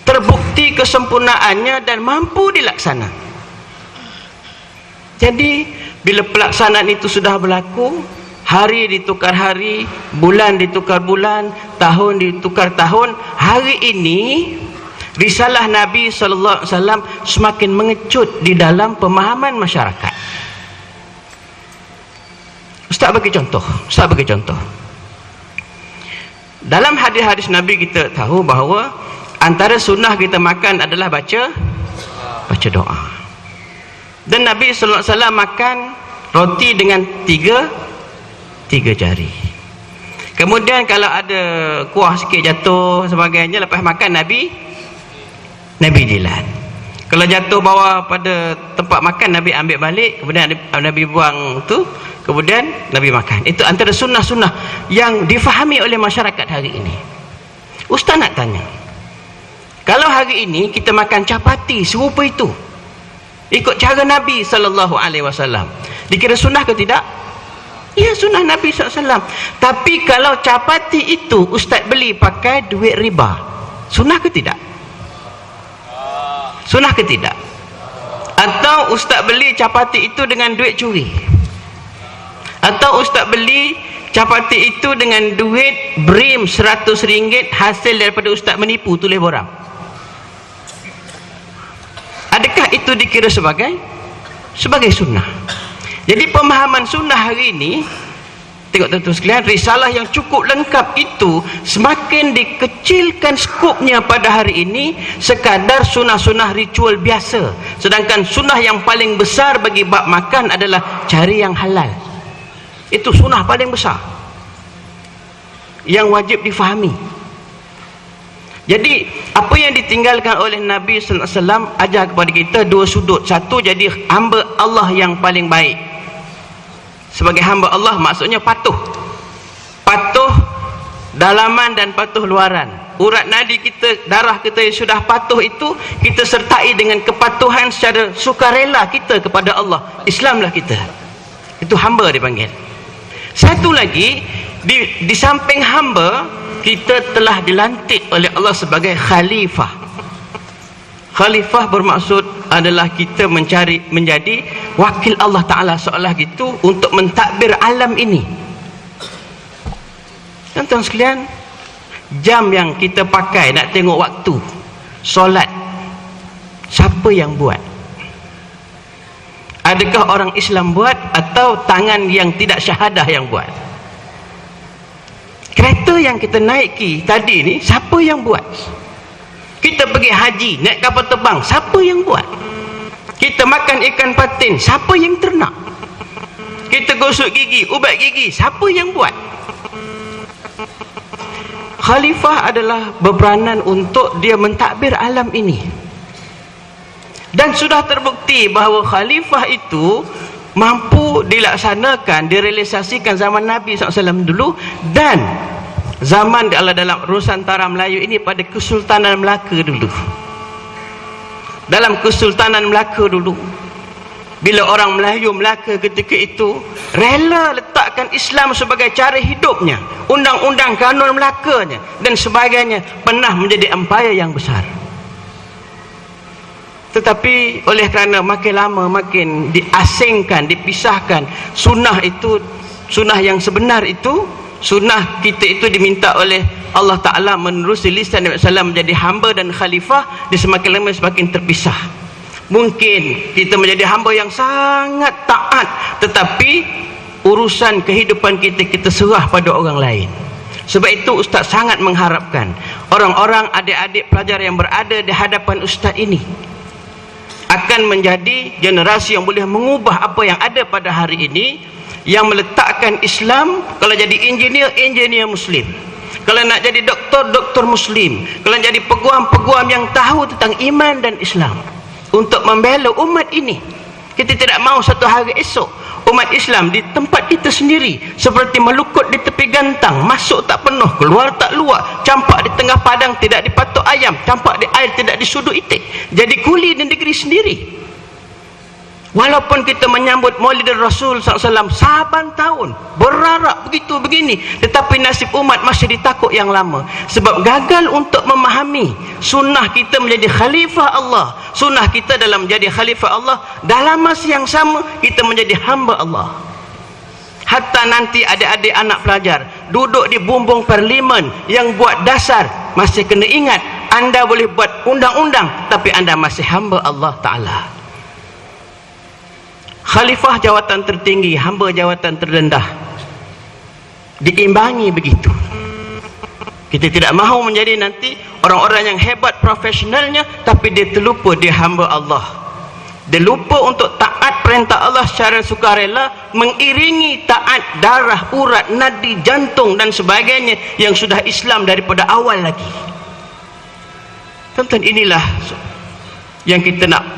terbukti kesempurnaannya dan mampu dilaksana. Jadi bila pelaksanaan itu sudah berlaku, hari ditukar hari, bulan ditukar bulan, tahun ditukar tahun, hari ini risalah Nabi SAW semakin mengecut di dalam pemahaman masyarakat. Ustaz bagi contoh. Dalam hadis-hadis Nabi kita tahu bahawa antara sunnah kita makan adalah baca doa. Dan Nabi SAW makan roti dengan tiga jari. Kemudian kalau ada kuah sikit jatuh sebagainya, lepas makan Nabi jilat. Kalau jatuh bawah pada tempat makan, Nabi ambil balik, kemudian Nabi buang tu, kemudian Nabi makan. Itu antara sunnah-sunnah yang difahami oleh masyarakat hari ini. Ustaz nak tanya, kalau hari ini kita makan capati serupa itu, ikut cara Nabi SAW, dikira sunnah ke tidak? Ya, sunnah Nabi SAW. Tapi kalau capati itu Ustaz beli pakai duit riba, sunnah ke tidak? Sunnah ke tidak? Atau Ustaz beli capati itu dengan duit curi? Atau Ustaz beli capati itu dengan duit brim RM100 hasil daripada Ustaz menipu tulis borang? Adakah itu dikira sebagai sunnah? Jadi pemahaman sunnah hari ini, tengok tuan-tuan sekalian, risalah yang cukup lengkap itu semakin dikecilkan skopnya pada hari ini sekadar sunnah-sunnah ritual biasa. Sedangkan sunnah yang paling besar bagi bab makan adalah cari yang halal. Itu sunnah paling besar yang wajib difahami. Jadi apa yang ditinggalkan oleh Nabi SAW ajar kepada kita dua sudut. Satu, jadi hamba Allah yang paling baik. Sebagai hamba Allah maksudnya patuh dalaman dan patuh luaran. Urat nadi kita, darah kita yang sudah patuh itu kita sertai dengan kepatuhan secara sukarela kita kepada Allah. Islamlah kita. Itu hamba dipanggil. Satu lagi, di samping hamba, kita telah dilantik oleh Allah sebagai khalifah. Khalifah bermaksud adalah kita menjadi wakil Allah Ta'ala seolah gitu untuk mentadbir alam ini. Tuan-tuan sekalian, jam yang kita pakai nak tengok waktu solat, siapa yang buat? Adakah orang Islam buat atau tangan yang tidak syahadah yang buat? Kereta yang kita naiki tadi ni, siapa yang buat? Kita pergi haji, naik kapal terbang, siapa yang buat? Kita makan ikan patin, siapa yang ternak? Kita gosok gigi, ubat gigi, siapa yang buat? Khalifah adalah berperanan untuk dia mentadbir alam ini. Dan sudah terbukti bahawa khalifah itu mampu dilaksanakan, direalisasikan zaman Nabi SAW dulu, dan zaman dalam Nusantara Melayu ini pada Kesultanan Melaka dulu. Dalam Kesultanan Melaka dulu, bila orang Melayu Melaka ketika itu rela letakkan Islam sebagai cara hidupnya, undang-undang kanun Melakanya dan sebagainya, pernah menjadi empayar yang besar. Tetapi oleh kerana makin lama makin diasingkan, dipisahkan, sunnah itu, sunnah yang sebenar itu, sunnah kita itu diminta oleh Allah Ta'ala menerusi lisan Nabi SAW menjadi hamba dan khalifah, dia semakin lama semakin terpisah. Mungkin kita menjadi hamba yang sangat taat, tetapi urusan kehidupan kita serah pada orang lain. Sebab itu Ustaz sangat mengharapkan orang-orang, adik-adik pelajar yang berada di hadapan Ustaz ini akan menjadi generasi yang boleh mengubah apa yang ada pada hari ini, yang meletakkan Islam. Kalau jadi engineer, engineer Muslim. Kalau nak jadi doktor, doktor Muslim. Kalau jadi peguam, peguam yang tahu tentang iman dan Islam, untuk membela umat ini. Kita tidak mahu satu hari esok umat Islam di tempat kita sendiri seperti melukut di tepi gantang, masuk tak penuh, keluar tak luar, campak di tengah padang tidak dipatok ayam, campak di air tidak disudut itik, jadi kuli di negeri sendiri. Walaupun kita menyambut Maulid Rasul SAW saban tahun, berharap begitu begini, tetapi nasib umat masih ditakut yang lama. Sebab gagal untuk memahami sunnah kita menjadi khalifah Allah, sunnah kita dalam menjadi khalifah Allah, dalam masa yang sama kita menjadi hamba Allah. Hatta nanti adik-adik anak pelajar duduk di bumbung parlimen yang buat dasar, masih kena ingat anda boleh buat undang-undang, tapi anda masih hamba Allah Ta'ala. Khalifah jawatan tertinggi, hamba jawatan terendah, diimbangi begitu. Kita tidak mahu menjadi nanti orang-orang yang hebat profesionalnya, tapi dia terlupa dia hamba Allah. Dia lupa untuk taat perintah Allah secara sukarela, mengiringi taat darah, urat, nadi, jantung dan sebagainya yang sudah Islam daripada awal lagi. Tonton, inilah yang kita nak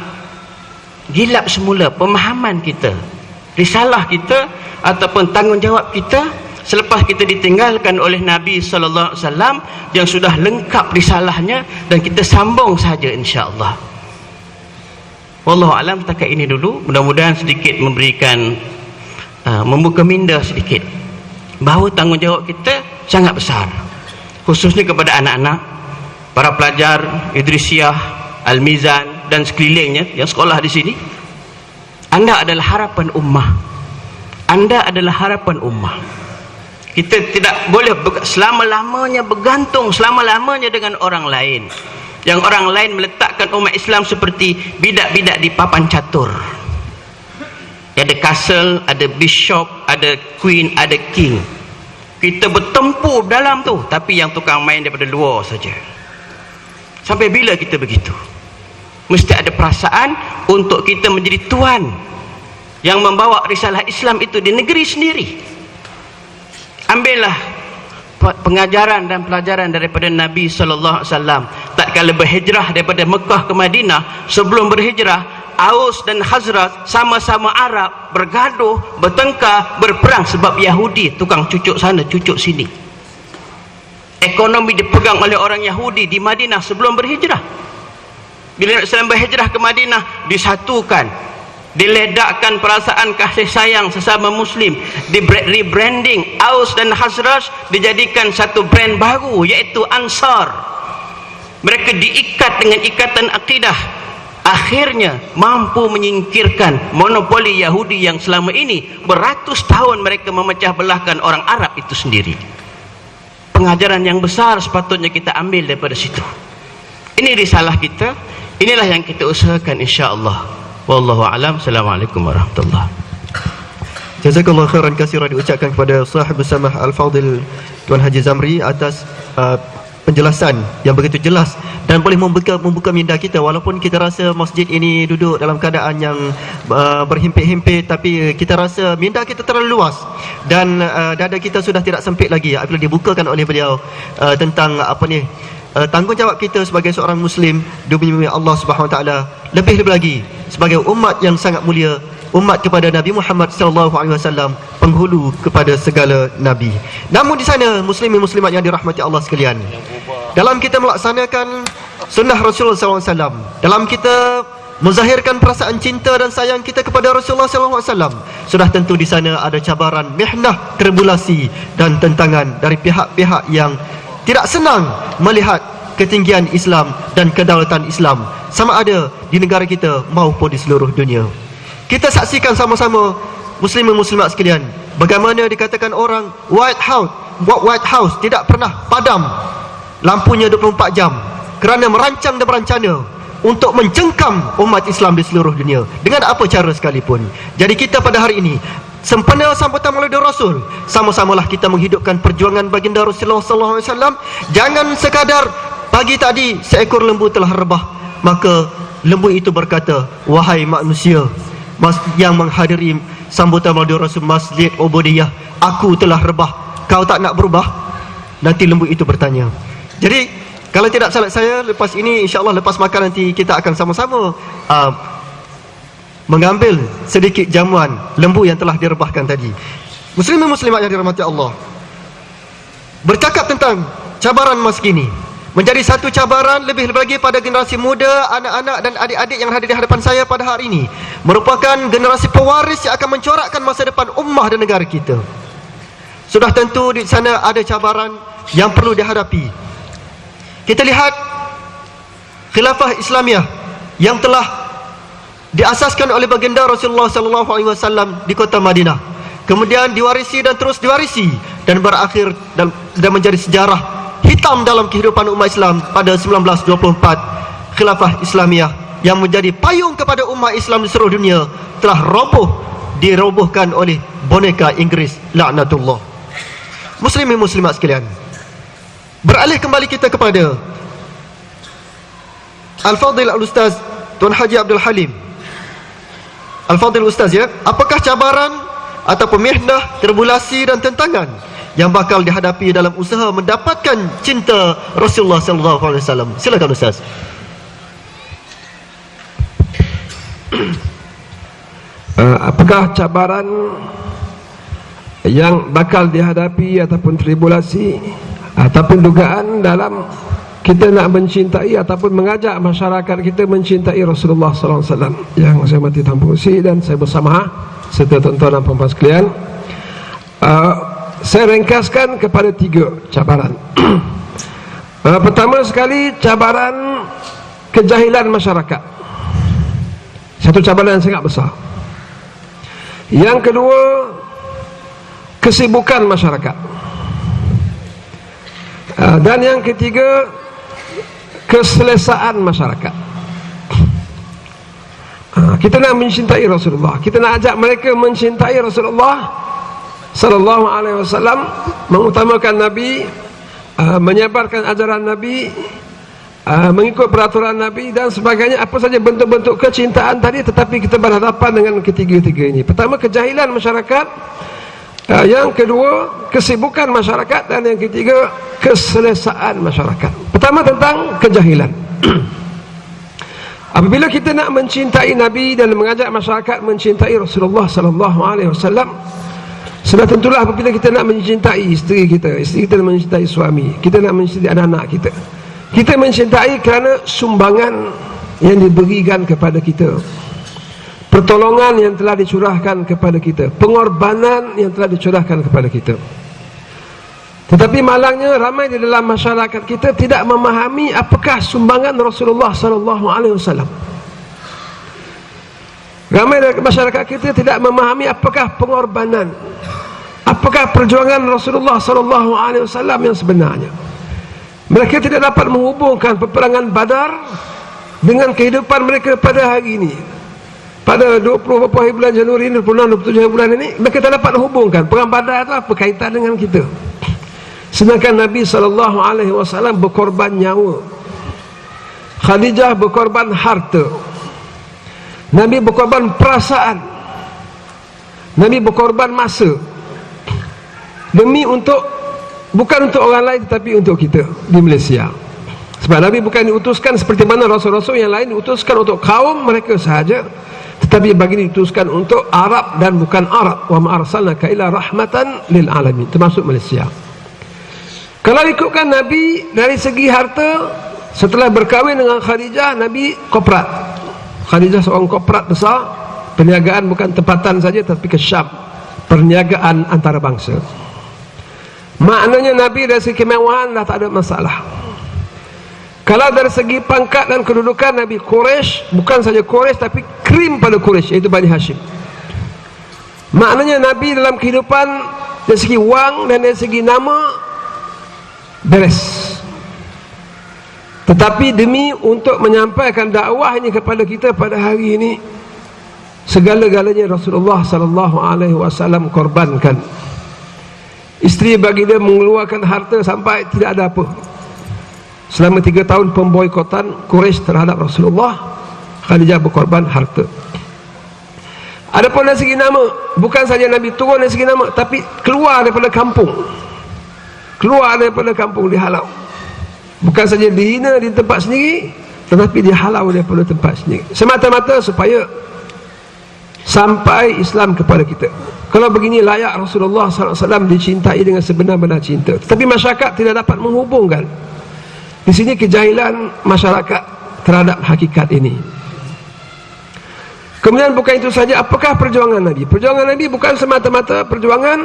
gilap semula pemahaman kita, risalah kita ataupun tanggungjawab kita selepas kita ditinggalkan oleh Nabi sallallahu alaihi wasallam yang sudah lengkap risalahnya, dan kita sambung saja insya-Allah. Wallahu alam, setakat ini dulu. Mudah-mudahan sedikit memberikan membuka minda sedikit bahawa tanggungjawab kita sangat besar, khususnya kepada anak-anak, para pelajar Idrisiah, Al-Mizan dan sekelilingnya yang sekolah di sini. Anda adalah harapan ummah. Anda adalah harapan ummah. Kita tidak boleh selama-lamanya bergantung selama-lamanya dengan orang lain, yang orang lain meletakkan umat Islam seperti bidak-bidak di papan catur. Ada castle, ada bishop, ada queen, ada king. Kita bertempur dalam tu, tapi yang tukang main daripada luar saja. Sampai bila kita begitu? Mesti ada perasaan untuk kita menjadi tuan yang membawa risalah Islam itu di negeri sendiri. Ambillah pengajaran dan pelajaran daripada Nabi sallallahu alaihi wasallam tatkala berhijrah daripada Mekah ke Madinah. Sebelum berhijrah, Aus dan Khazraj sama-sama Arab bergaduh, bertengkar, berperang sebab Yahudi tukang cucuk sana cucuk sini. Ekonomi dipegang oleh orang Yahudi di Madinah sebelum berhijrah. Bila Nabi SAW berhijrah ke Madinah, disatukan, diledakkan perasaan kasih sayang sesama Muslim, di rebranding. Aus dan Khazraj dijadikan satu brand baru, iaitu Ansar. Mereka diikat dengan ikatan akidah, akhirnya mampu menyingkirkan monopoli Yahudi yang selama ini beratus tahun mereka memecah belahkan orang Arab itu sendiri. Pengajaran yang besar sepatutnya kita ambil daripada situ. Ini risalah kita, inilah yang kita usahakan insya-Allah. Wallahu a'lam. Assalamualaikum warahmatullahi. Jazakallah khairan katsiran diucapkan kepada Sahibus Samah Al-Fadil Tuan Haji Zamri atas penjelasan yang begitu jelas dan boleh membuka minda kita, walaupun kita rasa masjid ini duduk dalam keadaan yang berhimpit-himpit, tapi kita rasa minda kita terlalu luas dan dada kita sudah tidak sempit lagi apabila dibukakan oleh beliau tentang tanggungjawab kita sebagai seorang muslim demi Allah Subhanahu Wa Taala, lebih lagi sebagai umat yang sangat mulia, umat kepada Nabi Muhammad sallallahu alaihi wasallam, penghulu kepada segala nabi. Namun di sana muslimin muslimat yang dirahmati Allah sekalian, dalam kita melaksanakan sunnah Rasulullah sallallahu alaihi wasallam, dalam kita menzahirkan perasaan cinta dan sayang kita kepada Rasulullah sallallahu alaihi wasallam, sudah tentu di sana ada cabaran, mihnah, tribulasi dan tentangan dari pihak-pihak yang tidak senang melihat ketinggian Islam dan kedaulatan Islam, sama ada di negara kita maupun di seluruh dunia. Kita saksikan sama-sama muslimin muslimat sekalian, bagaimana dikatakan orang White House tidak pernah padam lampunya 24 jam kerana merancang dan berencana untuk mencengkam umat Islam di seluruh dunia dengan apa cara sekalipun. Jadi kita pada hari ini sempena sambutan Maulid Rasul, sama-samalah kita menghidupkan perjuangan baginda Rasulullah sallallahu alaihi wasallam. Jangan sekadar pagi tadi seekor lembu telah rebah, maka lembu itu berkata, wahai manusia yang menghadiri sambutan Maulid Rasul Masjid Ubudiyah, aku telah rebah, kau tak nak berubah? Nanti lembu itu bertanya. Jadi kalau tidak salah saya, lepas ini insya-Allah lepas makan nanti kita akan sama-sama mengambil sedikit jamuan lembu yang telah direbahkan tadi. Muslimin muslimat yang dirahmati Allah, bercakap tentang cabaran masa kini menjadi satu cabaran lebih lagi pada generasi muda, anak-anak dan adik-adik yang hadir di hadapan saya pada hari ini, merupakan generasi pewaris yang akan mencorakkan masa depan ummah dan negara kita. Sudah tentu di sana ada cabaran yang perlu dihadapi. Kita lihat khilafah Islamiyah yang telah diasaskan oleh baginda Rasulullah sallallahu alaihi wasallam di kota Madinah, kemudian diwarisi dan terus diwarisi dan berakhir dan menjadi sejarah hitam dalam kehidupan umat Islam pada 1924. Khilafah Islamiyah yang menjadi payung kepada umat Islam di seluruh dunia telah dirobohkan oleh boneka Inggeris, laknatullah. Muslimin muslimat sekalian, beralih kembali kita kepada Al-Fadil Al-Ustaz Tuan Haji Abdul Halim Al-Fadil Ustaz, ya, apakah cabaran ataupun mihnah, tribulasi dan tentangan yang bakal dihadapi dalam usaha mendapatkan cinta Rasulullah sallallahu alaihi wasallam? Silakan Ustaz. Apakah cabaran yang bakal dihadapi ataupun tribulasi ataupun dugaan dalam kita nak mencintai ataupun mengajak masyarakat kita mencintai Rasulullah sallallahu alaihi wasallam? Yang saya hormati Tuan Pengerusi dan saya bersama serta tuan-tuan dan puan-puan sekalian, saya ringkaskan kepada 3 cabaran. Pertama sekali, cabaran kejahilan masyarakat, satu cabaran yang sangat besar. Yang kedua, kesibukan masyarakat. Dan yang ketiga, keselesaan masyarakat. Kita nak mencintai Rasulullah, kita nak ajak mereka mencintai Rasulullah sallallahu alaihi wasallam, mengutamakan Nabi, menyebarkan ajaran Nabi, mengikut peraturan Nabi dan sebagainya, apa saja bentuk-bentuk kecintaan tadi. Tetapi kita berhadapan dengan ketiga-tiga ini. Pertama, kejahilan masyarakat, yang kedua, kesibukan masyarakat, dan yang ketiga, keselesaan masyarakat. Pertama, tentang kejahilan. Apabila kita nak mencintai Nabi dan mengajak masyarakat mencintai Rasulullah sallallahu alaihi wasallam, sudah tentulah apabila kita nak mencintai isteri kita mencintai suami, kita nak mencintai anak-anak kita, kita mencintai kerana sumbangan yang diberikan kepada kita, pertolongan yang telah dicurahkan kepada kita, pengorbanan yang telah dicurahkan kepada kita. Tetapi malangnya ramai di dalam masyarakat kita tidak memahami apakah sumbangan Rasulullah sallallahu alaihi wasallam. Ramai dari masyarakat kita tidak memahami apakah pengorbanan, apakah perjuangan Rasulullah sallallahu alaihi wasallam yang sebenarnya. Mereka tidak dapat menghubungkan peperangan Badar dengan kehidupan mereka pada hari ini. pada 20 berapa hari bulan Januari ini, 26, 27 hari bulan ini, mereka tak dapat hubungkan perang Badar itu apa kaitan dengan kita. Sedangkan Nabi SAW berkorban nyawa, Khadijah berkorban harta, Nabi berkorban perasaan, Nabi berkorban masa, demi untuk, bukan untuk orang lain tetapi untuk kita di Malaysia. Sebab Nabi bukan diutuskan seperti mana Rasul-Rasul yang lain diutuskan untuk kaum mereka sahaja, tetapi bagi diutuskan untuk Arab dan bukan Arab. Wa ma arsalnaka illa rahmatan lil alamin, termasuk Malaysia. Kalau ikutkan Nabi dari segi harta, setelah berkahwin dengan Khadijah, Nabi koprat. Khadijah seorang koprat besar, perniagaan bukan tempatan saja tapi ke Syam, perniagaan antarabangsa. Maknanya Nabi dari segi kemewahan dah tak ada masalah. Kalau dari segi pangkat dan kedudukan, Nabi Quraisy, bukan saja Quraisy tapi krim pada Quraisy, iaitu Bani Hashim. Maknanya Nabi dalam kehidupan dari segi wang dan dari segi nama beres. Tetapi demi untuk menyampaikan dakwah ini kepada kita pada hari ini, segala-galanya Rasulullah SAW korbankan. Isteri bagi dia mengeluarkan harta sampai tidak ada apa. Selama 3 tahun pemboikotan Quraisy terhadap Rasulullah, Khadijah berkorban harta. Adapun dari segi nama, bukan saja Nabi turun dari segi nama, tapi keluar daripada kampung, keluar daripada kampung, dihalau. Bukan saja dihina di tempat sendiri, tetapi dihalau daripada tempat sendiri, semata-mata supaya sampai Islam kepada kita. Kalau begini layak Rasulullah SAW dicintai dengan sebenar-benar cinta. Tetapi masyarakat tidak dapat menghubungkan. Di sini kejahilan masyarakat terhadap hakikat ini. Kemudian bukan itu saja, apakah perjuangan Nabi? Perjuangan Nabi bukan semata-mata perjuangan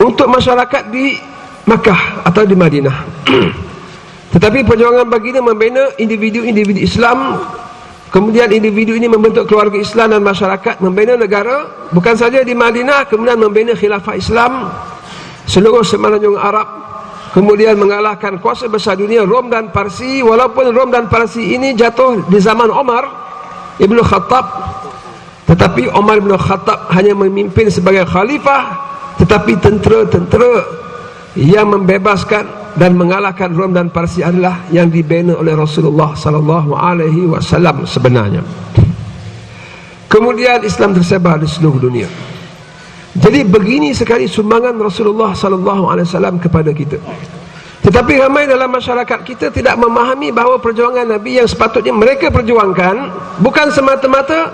untuk masyarakat di Makkah atau di Madinah. Tetapi perjuangan baginda membina individu-individu Islam. Kemudian individu ini membentuk keluarga Islam dan masyarakat, membina negara, bukan saja di Madinah, kemudian membina khilafah Islam seluruh semenanjung Arab. Kemudian mengalahkan kuasa besar dunia Rom dan Parsi. Walaupun Rom dan Parsi ini jatuh di zaman Umar Ibn Khattab, tetapi Umar Ibn Khattab hanya memimpin sebagai khalifah, tetapi tentera-tentera yang membebaskan dan mengalahkan Rom dan Parsi adalah yang dibina oleh Rasulullah SAW sebenarnya. Kemudian Islam tersebar di seluruh dunia. Jadi begini sekali sumbangan Rasulullah SAW kepada kita. Tetapi ramai dalam masyarakat kita tidak memahami bahawa perjuangan Nabi yang sepatutnya mereka perjuangkan bukan semata-mata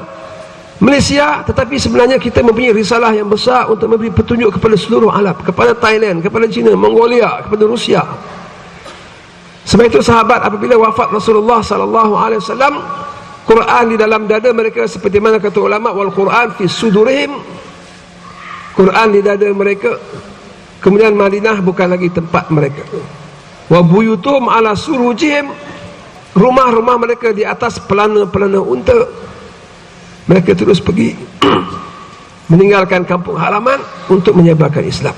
Malaysia, tetapi sebenarnya kita mempunyai risalah yang besar untuk memberi petunjuk kepada seluruh alam, kepada Thailand, kepada China, Mongolia, kepada Rusia. Sebab itu sahabat apabila wafat Rasulullah SAW, Quran di dalam dada mereka, seperti mana kata ulama, wal Quran fi sudurihim, Quran di dada mereka. Kemudian Madinah bukan lagi tempat mereka. Wa buyutum ala surujihim, rumah-rumah mereka di atas pelana-pelana unta. Mereka terus pergi meninggalkan kampung halaman untuk menyebarkan Islam.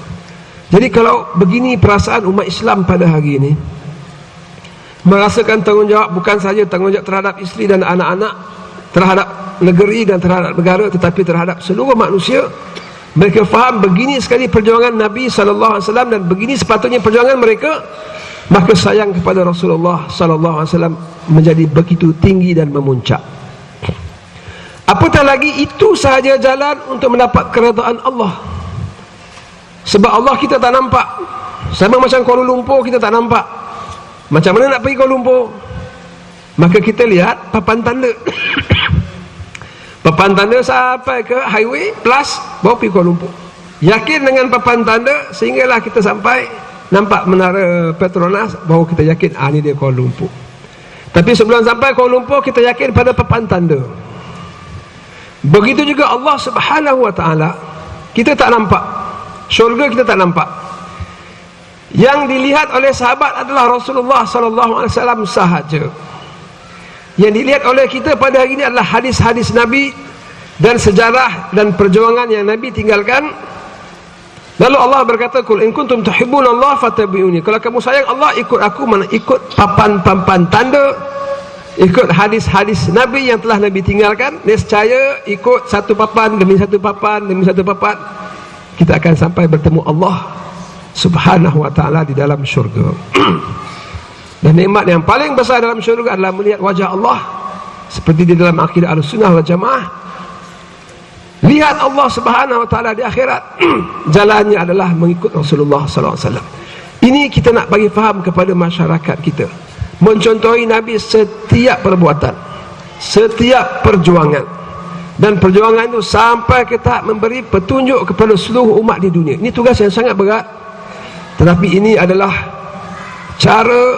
Jadi kalau begini perasaan umat Islam pada hari ini, merasakan tanggungjawab bukan saja tanggungjawab terhadap isteri dan anak-anak, terhadap negeri dan terhadap negara, tetapi terhadap seluruh manusia. Mereka faham begini sekali perjuangan Nabi SAW dan begini sepatutnya perjuangan mereka, maka sayang kepada Rasulullah SAW menjadi begitu tinggi dan memuncak. Apatah lagi itu sahaja jalan untuk mendapat keredaan Allah. Sebab Allah kita tak nampak. Sama macam Kuala Lumpur kita tak nampak. Macam mana nak pergi Kuala Lumpur? Maka kita lihat papan tanda. Papan tanda sampai ke highway plus baru pergi Kuala Lumpur. Yakin dengan papan tanda sehinggalah kita sampai nampak menara Petronas, baru kita yakin ini dia Kuala Lumpur. Tapi sebelum sampai Kuala Lumpur kita yakin pada papan tanda. Begitu juga Allah Subhanahu Wa Taala, kita tak nampak. Syurga kita tak nampak. Yang dilihat oleh sahabat adalah Rasulullah SAW sahaja. Yang dilihat oleh kita pada hari ini adalah hadis-hadis Nabi dan sejarah dan perjuangan yang Nabi tinggalkan. Lalu Allah berkata, "Qul in kuntum tuhibbuna Allah fattabi'uni." Kalau kamu sayang Allah, ikut aku, mana ikut papan-papan tanda ikut hadis-hadis Nabi yang telah Nabi tinggalkan, nescaya ikut satu papan demi satu papan demi satu papan, kita akan sampai bertemu Allah Subhanahu wa ta'ala di dalam syurga. Dan nikmat yang paling besar dalam syurga adalah melihat wajah Allah, seperti di dalam akidah Ahlussunnah wal Jamaah. Lihat Allah Subhanahu wa ta'ala di akhirat. Jalannya adalah mengikut Rasulullah sallallahu alaihi wasallam. Ini kita nak bagi faham kepada masyarakat kita, mencontohi Nabi setiap perbuatan, setiap perjuangan, dan perjuangan itu sampai ke tahap memberi petunjuk kepada seluruh umat di dunia. Ini tugas yang sangat berat, tetapi ini adalah cara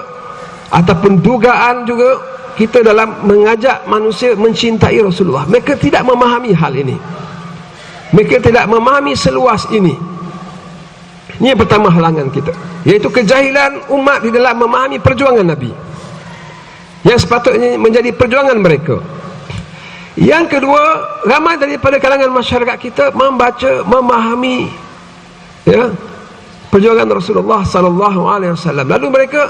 ataupun dugaan juga kita dalam mengajak manusia mencintai Rasulullah. Mereka tidak memahami hal ini, mereka tidak memahami seluas ini. Ini yang pertama halangan kita, iaitu kejahilan umat di dalam memahami perjuangan Nabi yang sepatutnya menjadi perjuangan mereka. Yang kedua, ramai daripada kalangan masyarakat kita membaca, memahami perjuangan Rasulullah sallallahu alaihi wasallam, lalu mereka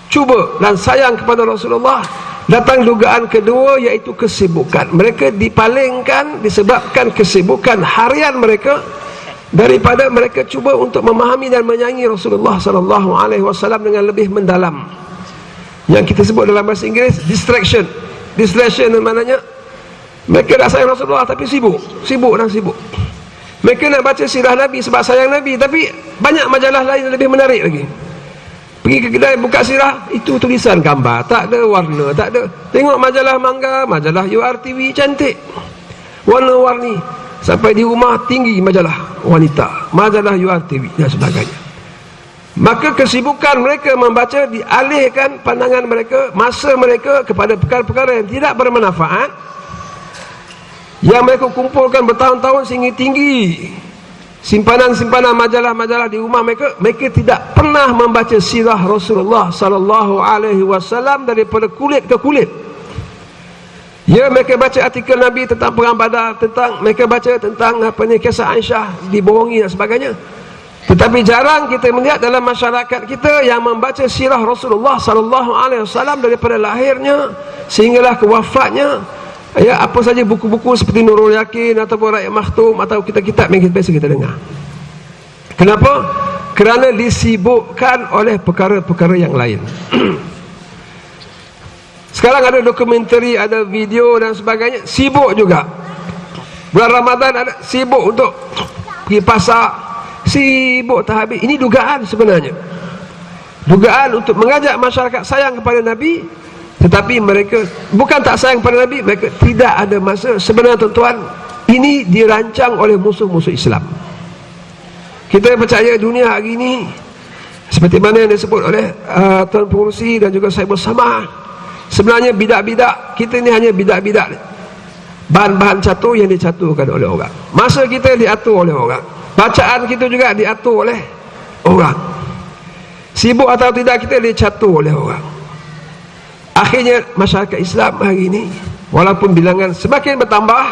cuba dan sayang kepada Rasulullah. Datang dugaan kedua, iaitu kesibukan. Mereka dipalingkan disebabkan kesibukan harian mereka, daripada mereka cuba untuk memahami dan menyayangi Rasulullah sallallahu alaihi wasallam dengan lebih mendalam. Yang kita sebut dalam bahasa Inggeris distraction. Distraction maknanya mereka nak sayang Rasulullah tapi sibuk dan sibuk. Mereka nak baca sirah Nabi sebab sayang Nabi, tapi banyak majalah lain yang lebih menarik lagi. Pergi ke kedai buka sirah, itu tulisan gambar, tak ada warna, tak ada. Tengok majalah mangga, majalah URTV cantik, warna-warni. Sampai di rumah tinggi majalah wanita, majalah URTV dan sebagainya. Maka kesibukan mereka membaca dialihkan pandangan mereka, masa mereka kepada perkara-perkara yang tidak bermanfaat, yang mereka kumpulkan bertahun-tahun sehingga tinggi simpanan-simpanan majalah-majalah di rumah mereka. Mereka tidak pernah membaca sirah Rasulullah sallallahu alaihi wasallam daripada kulit ke kulit. Ya, mereka baca artikel Nabi tentang perang Badar, mereka baca tentang kisah Aisyah dibohongi dan sebagainya. Tetapi jarang kita melihat dalam masyarakat kita yang membaca sirah Rasulullah sallallahu alaihi wasallam daripada lahirnya sehinggalah ke wafatnya. Ya, apa saja buku-buku seperti Nurul Yakin ataupun Rakyat Makhtum atau kitab-kitab yang biasa kita dengar. Kenapa? Kerana disibukkan oleh perkara-perkara yang lain. Sekarang ada dokumentari, ada video dan sebagainya, sibuk juga. Bulan Ramadan ada sibuk untuk pergi pasar, sibuk tak habis. Ini dugaan sebenarnya, dugaan untuk mengajak masyarakat sayang kepada Nabi, tetapi mereka bukan tak sayang kepada Nabi, mereka tidak ada masa. Sebenarnya tuan-tuan, ini dirancang oleh musuh-musuh Islam. Kita percaya dunia hari ini seperti mana yang disebut oleh Tuan Pengurusi dan juga saya bersama, sebenarnya bidak-bidak kita ni hanya bidak-bidak, bahan-bahan catur yang dicaturkan oleh orang. Masa kita diatur oleh orang, bacaan kita juga diatur oleh orang, sibuk atau tidak kita dicatur oleh orang. Akhirnya masyarakat Islam hari ini, walaupun bilangan semakin bertambah,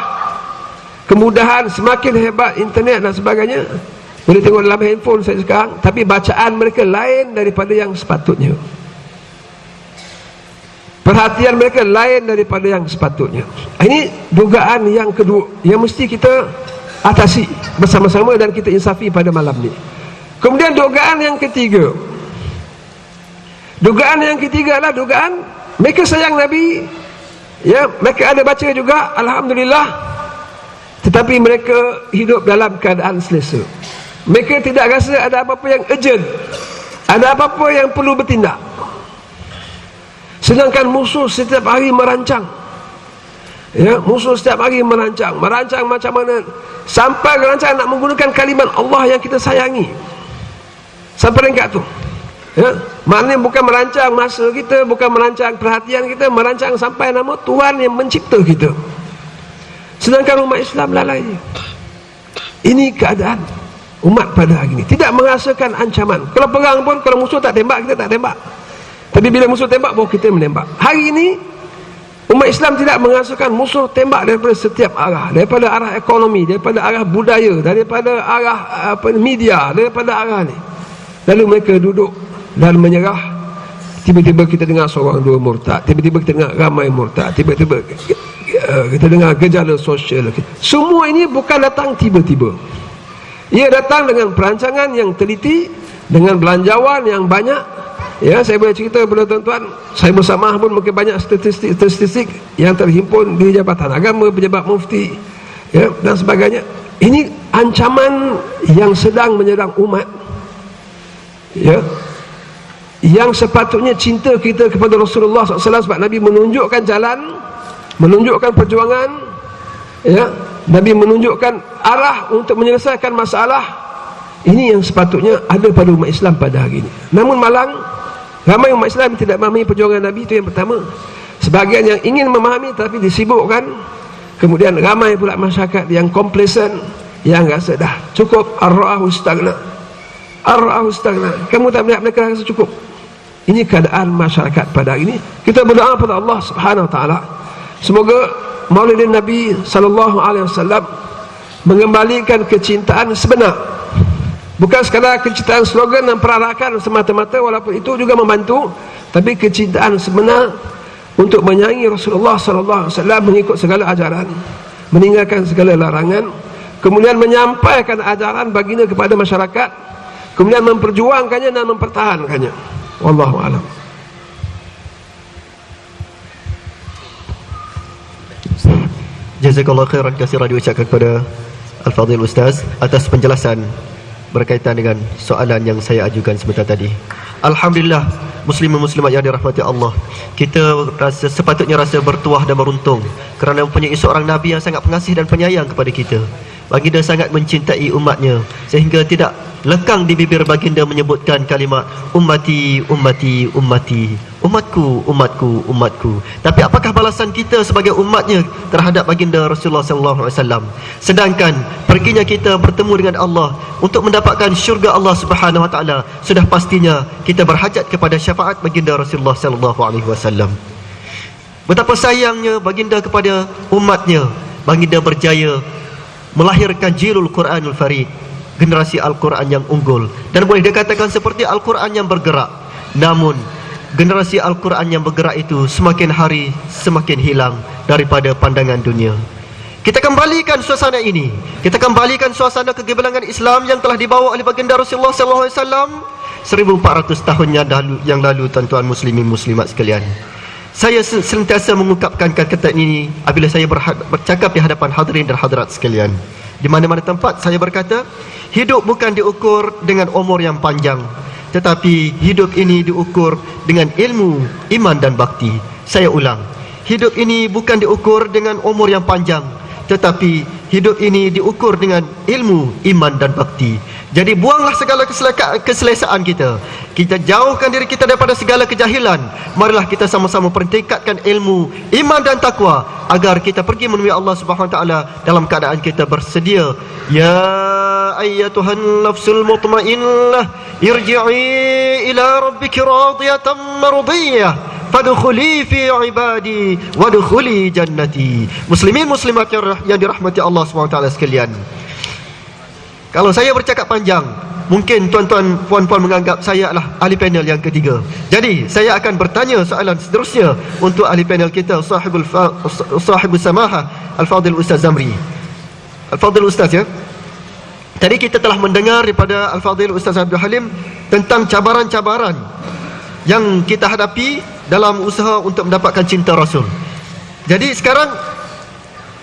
kemudahan semakin hebat, internet dan sebagainya, boleh tengok dalam handphone saya sekarang, tapi bacaan mereka lain daripada yang sepatutnya, perhatian mereka lain daripada yang sepatutnya. Ini dugaan yang kedua yang mesti kita atasi bersama-sama dan kita insafi pada malam ni. Kemudian dugaan yang ketiga, adalah dugaan mereka sayang Nabi. Ya, mereka ada baca juga, alhamdulillah, tetapi mereka hidup dalam keadaan selesa. Mereka tidak rasa ada apa-apa yang urgent, ada apa-apa yang perlu bertindak. Sedangkan musuh setiap hari merancang. Ya, musuh setiap hari merancang macam mana, sampai merancang nak menggunakan kalimat Allah yang kita sayangi. Sampai ringkat tu. Ya, maknanya bukan merancang masa kita, bukan merancang perhatian kita, merancang sampai nama Tuhan yang mencipta kita. Sedangkan umat Islam lalai. Ini keadaan umat pada hari ini, tidak merasakan ancaman. Kalau perang pun, kalau musuh tak tembak, kita tak tembak. Tapi bila musuh tembak, baru kita menembak. Hari ini umat Islam tidak merasakan musuh tembak daripada setiap arah, daripada arah ekonomi, daripada arah budaya, daripada arah media, daripada arah ni. Lalu mereka duduk dan menyerah, tiba-tiba kita dengar seorang dua murtad, tiba-tiba kita dengar ramai murtad, tiba-tiba kita dengar gejala sosial. Semua ini bukan datang tiba-tiba. Ia datang dengan perancangan yang teliti, dengan belanjawan yang banyak. Ya, saya boleh cerita kepada tuan-tuan, saya bersama pun mungkin banyak statistik yang terhimpun di Jabatan Agama, pejabat mufti, ya, dan sebagainya. Ini ancaman yang sedang menyerang umat, ya, yang sepatutnya cinta kita kepada Rasulullah SAW, sebab Nabi menunjukkan jalan, menunjukkan perjuangan, ya, Nabi menunjukkan arah untuk menyelesaikan masalah. Ini yang sepatutnya ada pada umat Islam pada hari ini. Namun malang, ramai umat Islam tidak memahami perjuangan Nabi. Itu yang pertama. Sebahagian yang ingin memahami tapi disibukkan. Kemudian ramai pula masyarakat yang complacent, yang rasa dah cukup, ar-ra'ahu istagna, ar-ra'ahu istagna, kamu tak melihat mereka rasa cukup. Ini keadaan masyarakat pada hari ini. Kita berdoa kepada Allah Subhanahu Wa Taala, semoga Maulid Nabi sallallahu alaihi wasallam mengembalikan kecintaan sebenar, bukan sekadar kecintaan slogan dan perarakan semata-mata, walaupun itu juga membantu, tapi kecintaan sebenar untuk menyayangi Rasulullah sallallahu alaihi wasallam, mengikut segala ajaran, meninggalkan segala larangan, kemudian menyampaikan ajaran baginda kepada masyarakat, kemudian memperjuangkannya dan mempertahankannya. Wallahu a'lam. Jazakallah khairan katsiran diucapkan kepada Al-Fadhil Ustaz atas penjelasan berkaitan dengan soalan yang saya ajukan sebentar tadi. Alhamdulillah, muslimin muslimat yang dirahmati Allah, kita sepatutnya rasa bertuah dan beruntung kerana mempunyai seorang Nabi yang sangat pengasih dan penyayang kepada kita. Baginda sangat mencintai umatnya sehingga tidak lekang di bibir baginda menyebutkan kalimat ummati, ummati, ummati, umatku, umatku, umatku. Tapi apakah balasan kita sebagai umatnya terhadap baginda Rasulullah sallallahu alaihi wasallam? Sedangkan perginya kita bertemu dengan Allah untuk mendapatkan syurga Allah Subhanahu wa taala, sudah pastinya kita berhajat kepada syafaat baginda Rasulullah sallallahu alaihi wasallam. Betapa sayangnya baginda kepada umatnya. Baginda berjaya melahirkan jilul Quranul Farid, generasi Al-Quran yang unggul, dan boleh dikatakan seperti Al-Quran yang bergerak. Namun generasi Al-Quran yang bergerak itu semakin hari semakin hilang daripada pandangan dunia. Kita kembalikan suasana ini, kita kembalikan suasana kegemilangan Islam yang telah dibawa oleh baginda Rasulullah SAW 1400 tahun yang lalu, tuan-tuan muslimin muslimat sekalian. Saya sentiasa mengungkapkan kata ini apabila saya bercakap di hadapan hadirin dan hadirat sekalian. Di mana-mana tempat saya berkata, hidup bukan diukur dengan umur yang panjang, tetapi hidup ini diukur dengan ilmu, iman dan bakti. Saya ulang, hidup ini bukan diukur dengan umur yang panjang, tetapi hidup ini diukur dengan ilmu, iman dan bakti. Jadi buanglah segala keselesaan kita. Kita jauhkan diri kita daripada segala kejahilan. Marilah kita sama-sama pertingkatkan ilmu, iman dan takwa agar kita pergi menemui Allah Subhanahu wa taala dalam keadaan kita bersedia. Ya ayyatuhan nafsul mutmainnah, irji'i ila rabbiki radiyatan mardiyah, fadkhuli fi ibadi wadkhuli jannati. Muslimin muslimat yang dirahmati Allah Subhanahu wa taala sekalian, kalau saya bercakap panjang, mungkin tuan-tuan puan-puan menganggap saya adalah ahli panel yang ketiga. Jadi saya akan bertanya soalan seterusnya untuk ahli panel kita, sahibul samahah Al-Fadhil Ustaz Zamri. Al-Fadhil Ustaz, ya, tadi kita telah mendengar daripada Al-Fadhil Ustaz Abdul Halim tentang cabaran-cabaran yang kita hadapi dalam usaha untuk mendapatkan cinta Rasul. Jadi sekarang,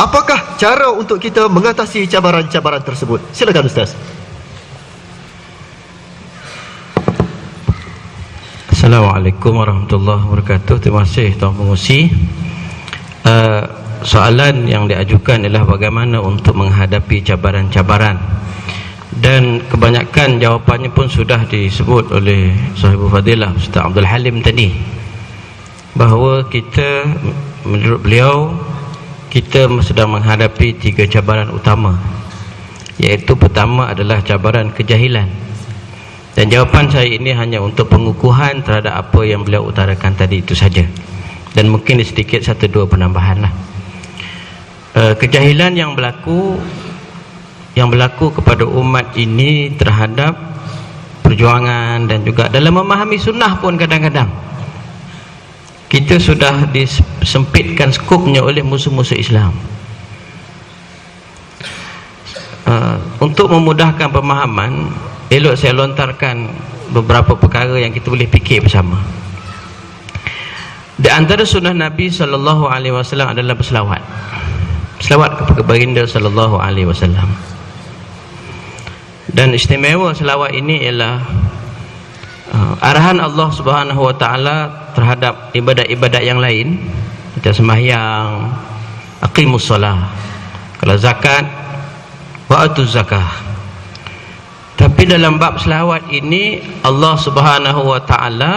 apakah cara untuk kita mengatasi cabaran-cabaran tersebut? Silakan Ustaz. Assalamualaikum warahmatullahi wabarakatuh. Terima kasih Tuan Pengurusi. Soalan yang diajukan adalah bagaimana untuk menghadapi cabaran-cabaran, dan kebanyakan jawapannya pun sudah disebut oleh Sahibul Fadilah Ustaz Abdul Halim tadi, bahawa kita, menurut beliau, kita sedang menghadapi 3 cabaran utama, iaitu pertama adalah cabaran kejahilan. Dan jawapan saya ini hanya untuk pengukuhan terhadap apa yang beliau utarakan tadi itu saja, dan mungkin sedikit 1-2 penambahan lah. Kejahilan yang berlaku kepada umat ini terhadap perjuangan dan juga dalam memahami sunnah pun kadang-kadang. kita sudah disempitkan skopnya oleh musuh-musuh Islam. Untuk memudahkan pemahaman, elok saya lontarkan beberapa perkara yang kita boleh fikir bersama. Di antara sunnah Nabi SAW adalah berselawat. Selawat kepada baginda SAW. Dan istimewa selawat ini ialah arahan Allah Subhanahu Wa Taala terhadap ibadat-ibadat yang lain, kita sembahyang, aqimus solah, kalau zakat, wa atuz zakah. Tapi dalam bab selawat ini Allah Subhanahu Wa Taala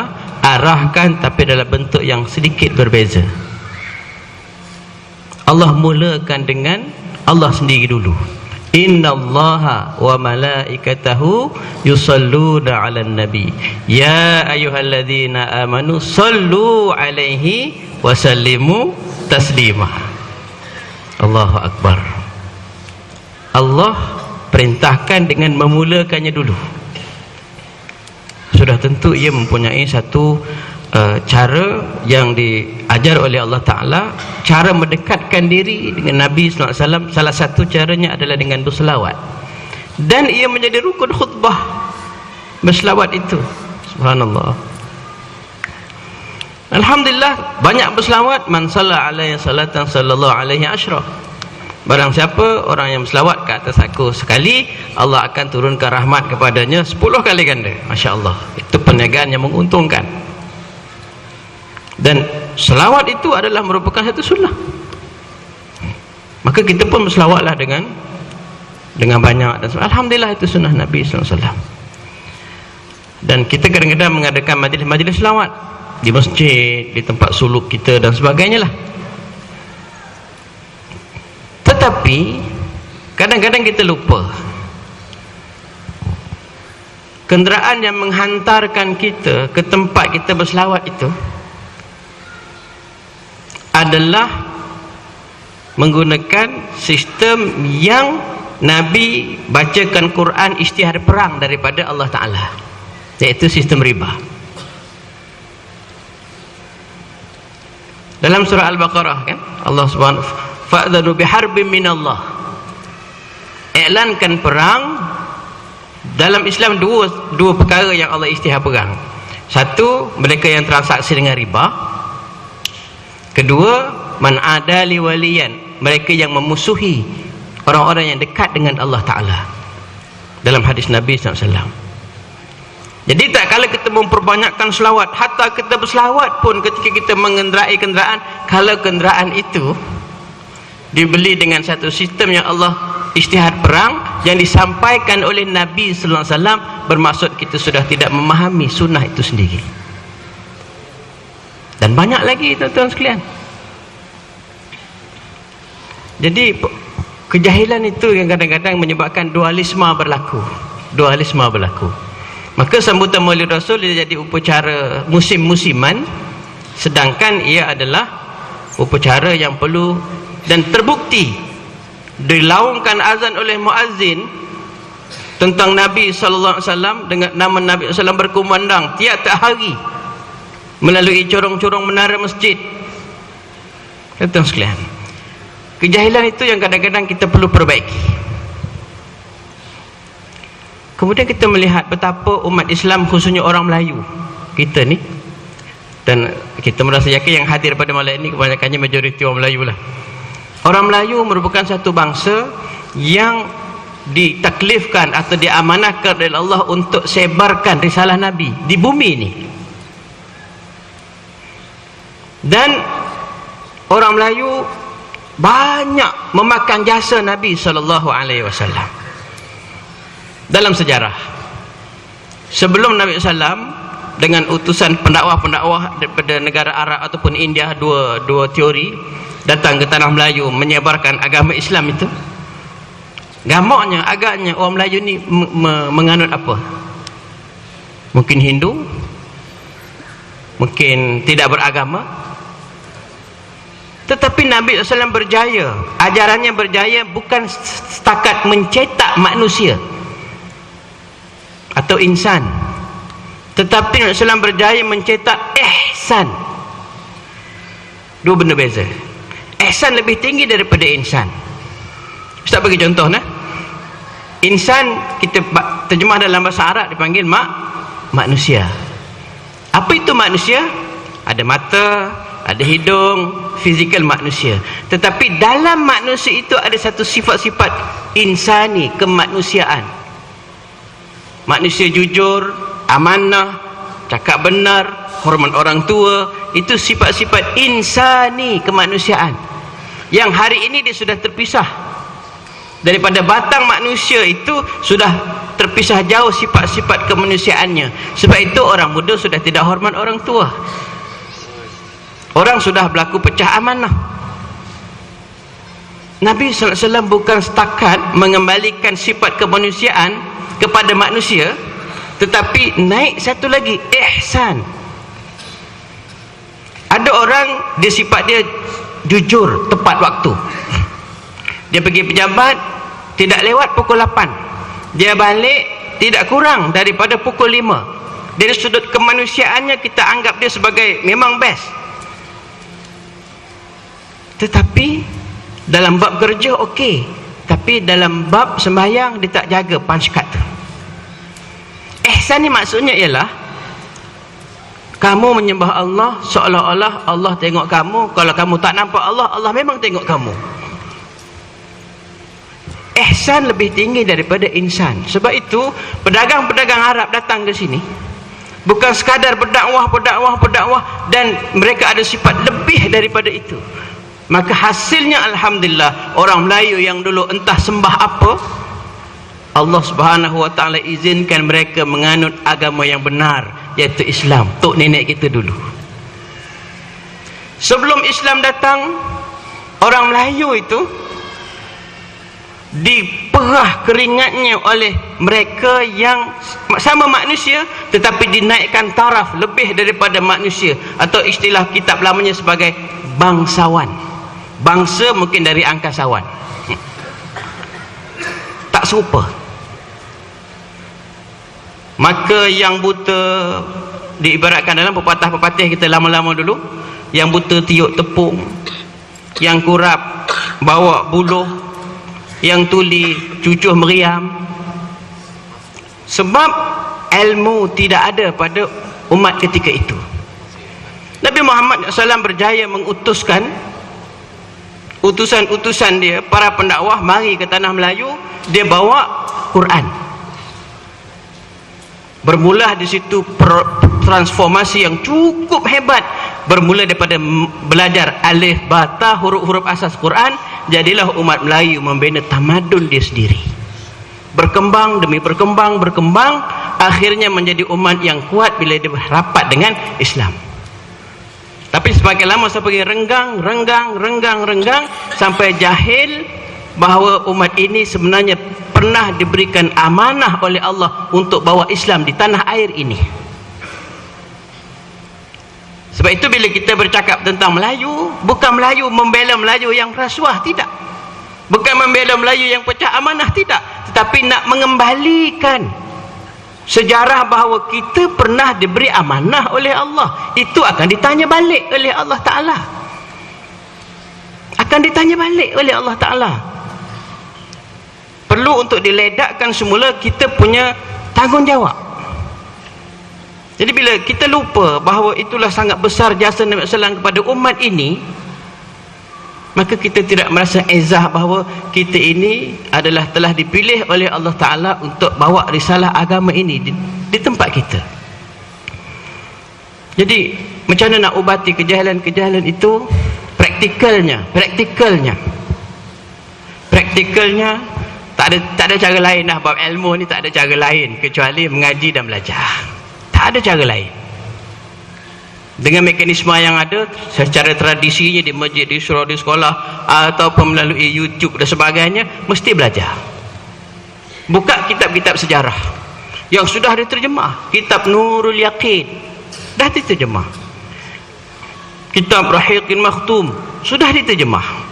arahkan, tapi dalam bentuk yang sedikit berbeza. Allah mulakan dengan Allah sendiri dulu. Innallaha wa malaikatahu yusalluna 'alan nabi ya ayyuhalladzina amanu sallu 'alaihi wa sallimu taslima. Allahu akbar. Allah perintahkan dengan memulakannya dulu. Sudah tentu ia mempunyai satu cara yang diajar oleh Allah Ta'ala, cara mendekatkan diri dengan Nabi SAW. Salah satu caranya adalah dengan berselawat, dan ia menjadi rukun khutbah berselawat itu. Subhanallah, alhamdulillah, banyak berselawat. Man salla alaihi salatan sallallahu alaihi asyra. Barang siapa orang yang berselawat ke atas aku sekali, Allah akan turunkan rahmat kepadanya 10 kali ganda. Masya Allah, itu perniagaan yang menguntungkan. Dan selawat itu adalah merupakan satu sunnah. Maka kita pun berselawatlah dengan banyak. Dan alhamdulillah, itu sunnah Nabi SAW. Dan kita kadang-kadang mengadakan majlis-majlis selawat di masjid, di tempat suluk kita dan sebagainya lah. Tetapi kadang-kadang kita lupa, kenderaan yang menghantarkan kita ke tempat kita berselawat itu adalah menggunakan sistem yang Nabi bacakan Quran isytihar perang daripada Allah Ta'ala, iaitu sistem riba. Dalam surah Al-Baqarah kan, Allah Subhanahu fa'dhanu biharbin minallah, iklankan perang. Dalam Islam dua perkara yang Allah isytihar perang. Satu, mereka yang transaksi dengan riba. Kedua, man adali waliyan, mereka yang memusuhi orang-orang yang dekat dengan Allah Ta'ala, dalam hadis Nabi SAW. Jadi tak kala kita memperbanyakkan selawat, hatta kita berselawat pun ketika kita mengendarai kenderaan, kalau kenderaan itu dibeli dengan satu sistem yang Allah isytihar perang yang disampaikan oleh Nabi SAW, bermaksud kita sudah tidak memahami sunnah itu sendiri. Dan banyak lagi tuan-tuan sekalian. Jadi kejahilan itu yang kadang-kadang menyebabkan dualisme berlaku. Maka sambutan Maulid Rasul dia jadi upacara musim-musiman, sedangkan ia adalah upacara yang perlu dan terbukti dilaungkan azan oleh muazzin tentang Nabi sallallahu alaihi wasallam, dengan nama Nabi sallallahu alaihi wasallam berkumandang tiap-tiap hari melalui corong-corong menara masjid. Tuan-tuan sekalian, kejahilan itu yang kadang-kadang kita perlu perbaiki. Kemudian kita melihat betapa umat Islam, khususnya orang Melayu kita ni, dan kita merasa yakin yang hadir pada malam ini kebanyakannya majoriti orang Melayu lah. Orang Melayu merupakan satu bangsa yang ditaklifkan atau diamanahkan oleh Allah untuk sebarkan risalah Nabi di bumi ini. Dan orang Melayu banyak memakan jasa Nabi SAW dalam sejarah. Sebelum Nabi SAW dengan utusan pendakwah-pendakwah daripada negara Arab ataupun India, dua teori datang ke tanah Melayu menyebarkan agama Islam itu, gamaknya agaknya orang Melayu ni menganut apa? Mungkin Hindu, mungkin tidak beragama. Tetapi Nabi SAW berjaya, ajarannya berjaya bukan setakat mencetak manusia atau insan, tetapi Nabi SAW berjaya mencetak ihsan, Dua benda beza. Ihsan lebih tinggi daripada insan. Ustaz bagi contoh nah. Insan kita terjemah dalam bahasa Arab dipanggil manusia. Apa itu manusia? Ada mata, ada hidung, fizikal manusia. Tetapi dalam manusia itu ada satu sifat-sifat insani, kemanusiaan. Manusia jujur, amanah, cakap benar, hormat orang tua, itu sifat-sifat insani, kemanusiaan. Yang hari ini dia sudah terpisah. Daripada batang manusia itu sudah terpisah jauh sifat-sifat kemanusiaannya. Sebab itu orang muda sudah tidak hormat orang tua. Orang sudah berlaku pecah amanah. Nabi SAW bukan setakat mengembalikan sifat kemanusiaan kepada manusia, tetapi naik satu lagi, ihsan. Ada orang dia sifat dia jujur, tepat waktu. Dia pergi pejabat tidak lewat pukul 8, dia balik tidak kurang daripada pukul 5. Dari sudut kemanusiaannya kita anggap dia sebagai memang best. Tetapi dalam bab kerja okey, tapi dalam bab sembahyang dia tak jaga punch card tu. Ihsan ni maksudnya ialah kamu menyembah Allah seolah-olah Allah tengok kamu. Kalau kamu tak nampak Allah, Allah memang tengok kamu. Ihsan lebih tinggi daripada insan. Sebab itu pedagang-pedagang Arab datang ke sini bukan sekadar berdakwah dan mereka ada sifat lebih daripada itu. Maka hasilnya alhamdulillah, orang Melayu yang dulu entah sembah apa, Allah Subhanahu wa taala izinkan mereka menganut agama yang benar, iaitu Islam. Tok nenek kita dulu. Sebelum Islam datang, orang Melayu itu diperah keringatnya oleh mereka yang sama manusia tetapi dinaikkan taraf lebih daripada manusia, atau istilah kitab lamanya sebagai bangsawan. Bangsa mungkin dari angkasawan. Tak serupa. Maka yang buta diibaratkan dalam pepatah-pepatah kita lama-lama dulu, yang buta tiup tepung, yang kurap bawa buluh, yang tuli cucuh meriam. Sebab ilmu tidak ada pada umat ketika itu. Nabi Muhammad SAW berjaya mengutuskan utusan-utusan dia, para pendakwah, mari ke tanah Melayu. Dia bawa Quran. Bermula di situ transformasi yang cukup hebat. Bermula daripada belajar alif, ba, ta, huruf-huruf asas Quran, jadilah umat Melayu membina tamadun dia sendiri. Berkembang demi berkembang, akhirnya menjadi umat yang kuat bila dia rapat dengan Islam. Tapi semakin lama saya pergi renggang sampai jahil bahawa umat ini sebenarnya pernah diberikan amanah oleh Allah untuk bawa Islam di tanah air ini. Sebab itu bila kita bercakap tentang Melayu, bukan Melayu membela Melayu yang rasuah, tidak. Bukan membela Melayu yang pecah amanah, tidak. Tetapi nak mengembalikan sejarah bahawa kita pernah diberi amanah oleh Allah. Itu akan ditanya balik oleh Allah Ta'ala. Akan ditanya balik oleh Allah Ta'ala. Perlu untuk diledakkan semula kita punya tanggungjawab. Jadi bila kita lupa bahawa itulah sangat besar jasa Nabi SAW kepada umat ini, maka kita tidak merasa ezah bahawa kita ini adalah telah dipilih oleh Allah Ta'ala untuk bawa risalah agama ini di tempat kita. Jadi macam mana nak ubati kejahilan-kejahilan itu? Praktikalnya tak ada cara lain lah. Bab ilmu ni tak ada cara lain kecuali mengaji dan belajar. Tak ada cara lain. Dengan mekanisme yang ada secara tradisinya di masjid, di surau, di sekolah, ataupun melalui YouTube dan sebagainya, mesti belajar. Buka kitab-kitab sejarah yang sudah diterjemah. Kitab Nurul Yaqin dah diterjemah. Kitab Rahiqin Makhtum sudah diterjemah.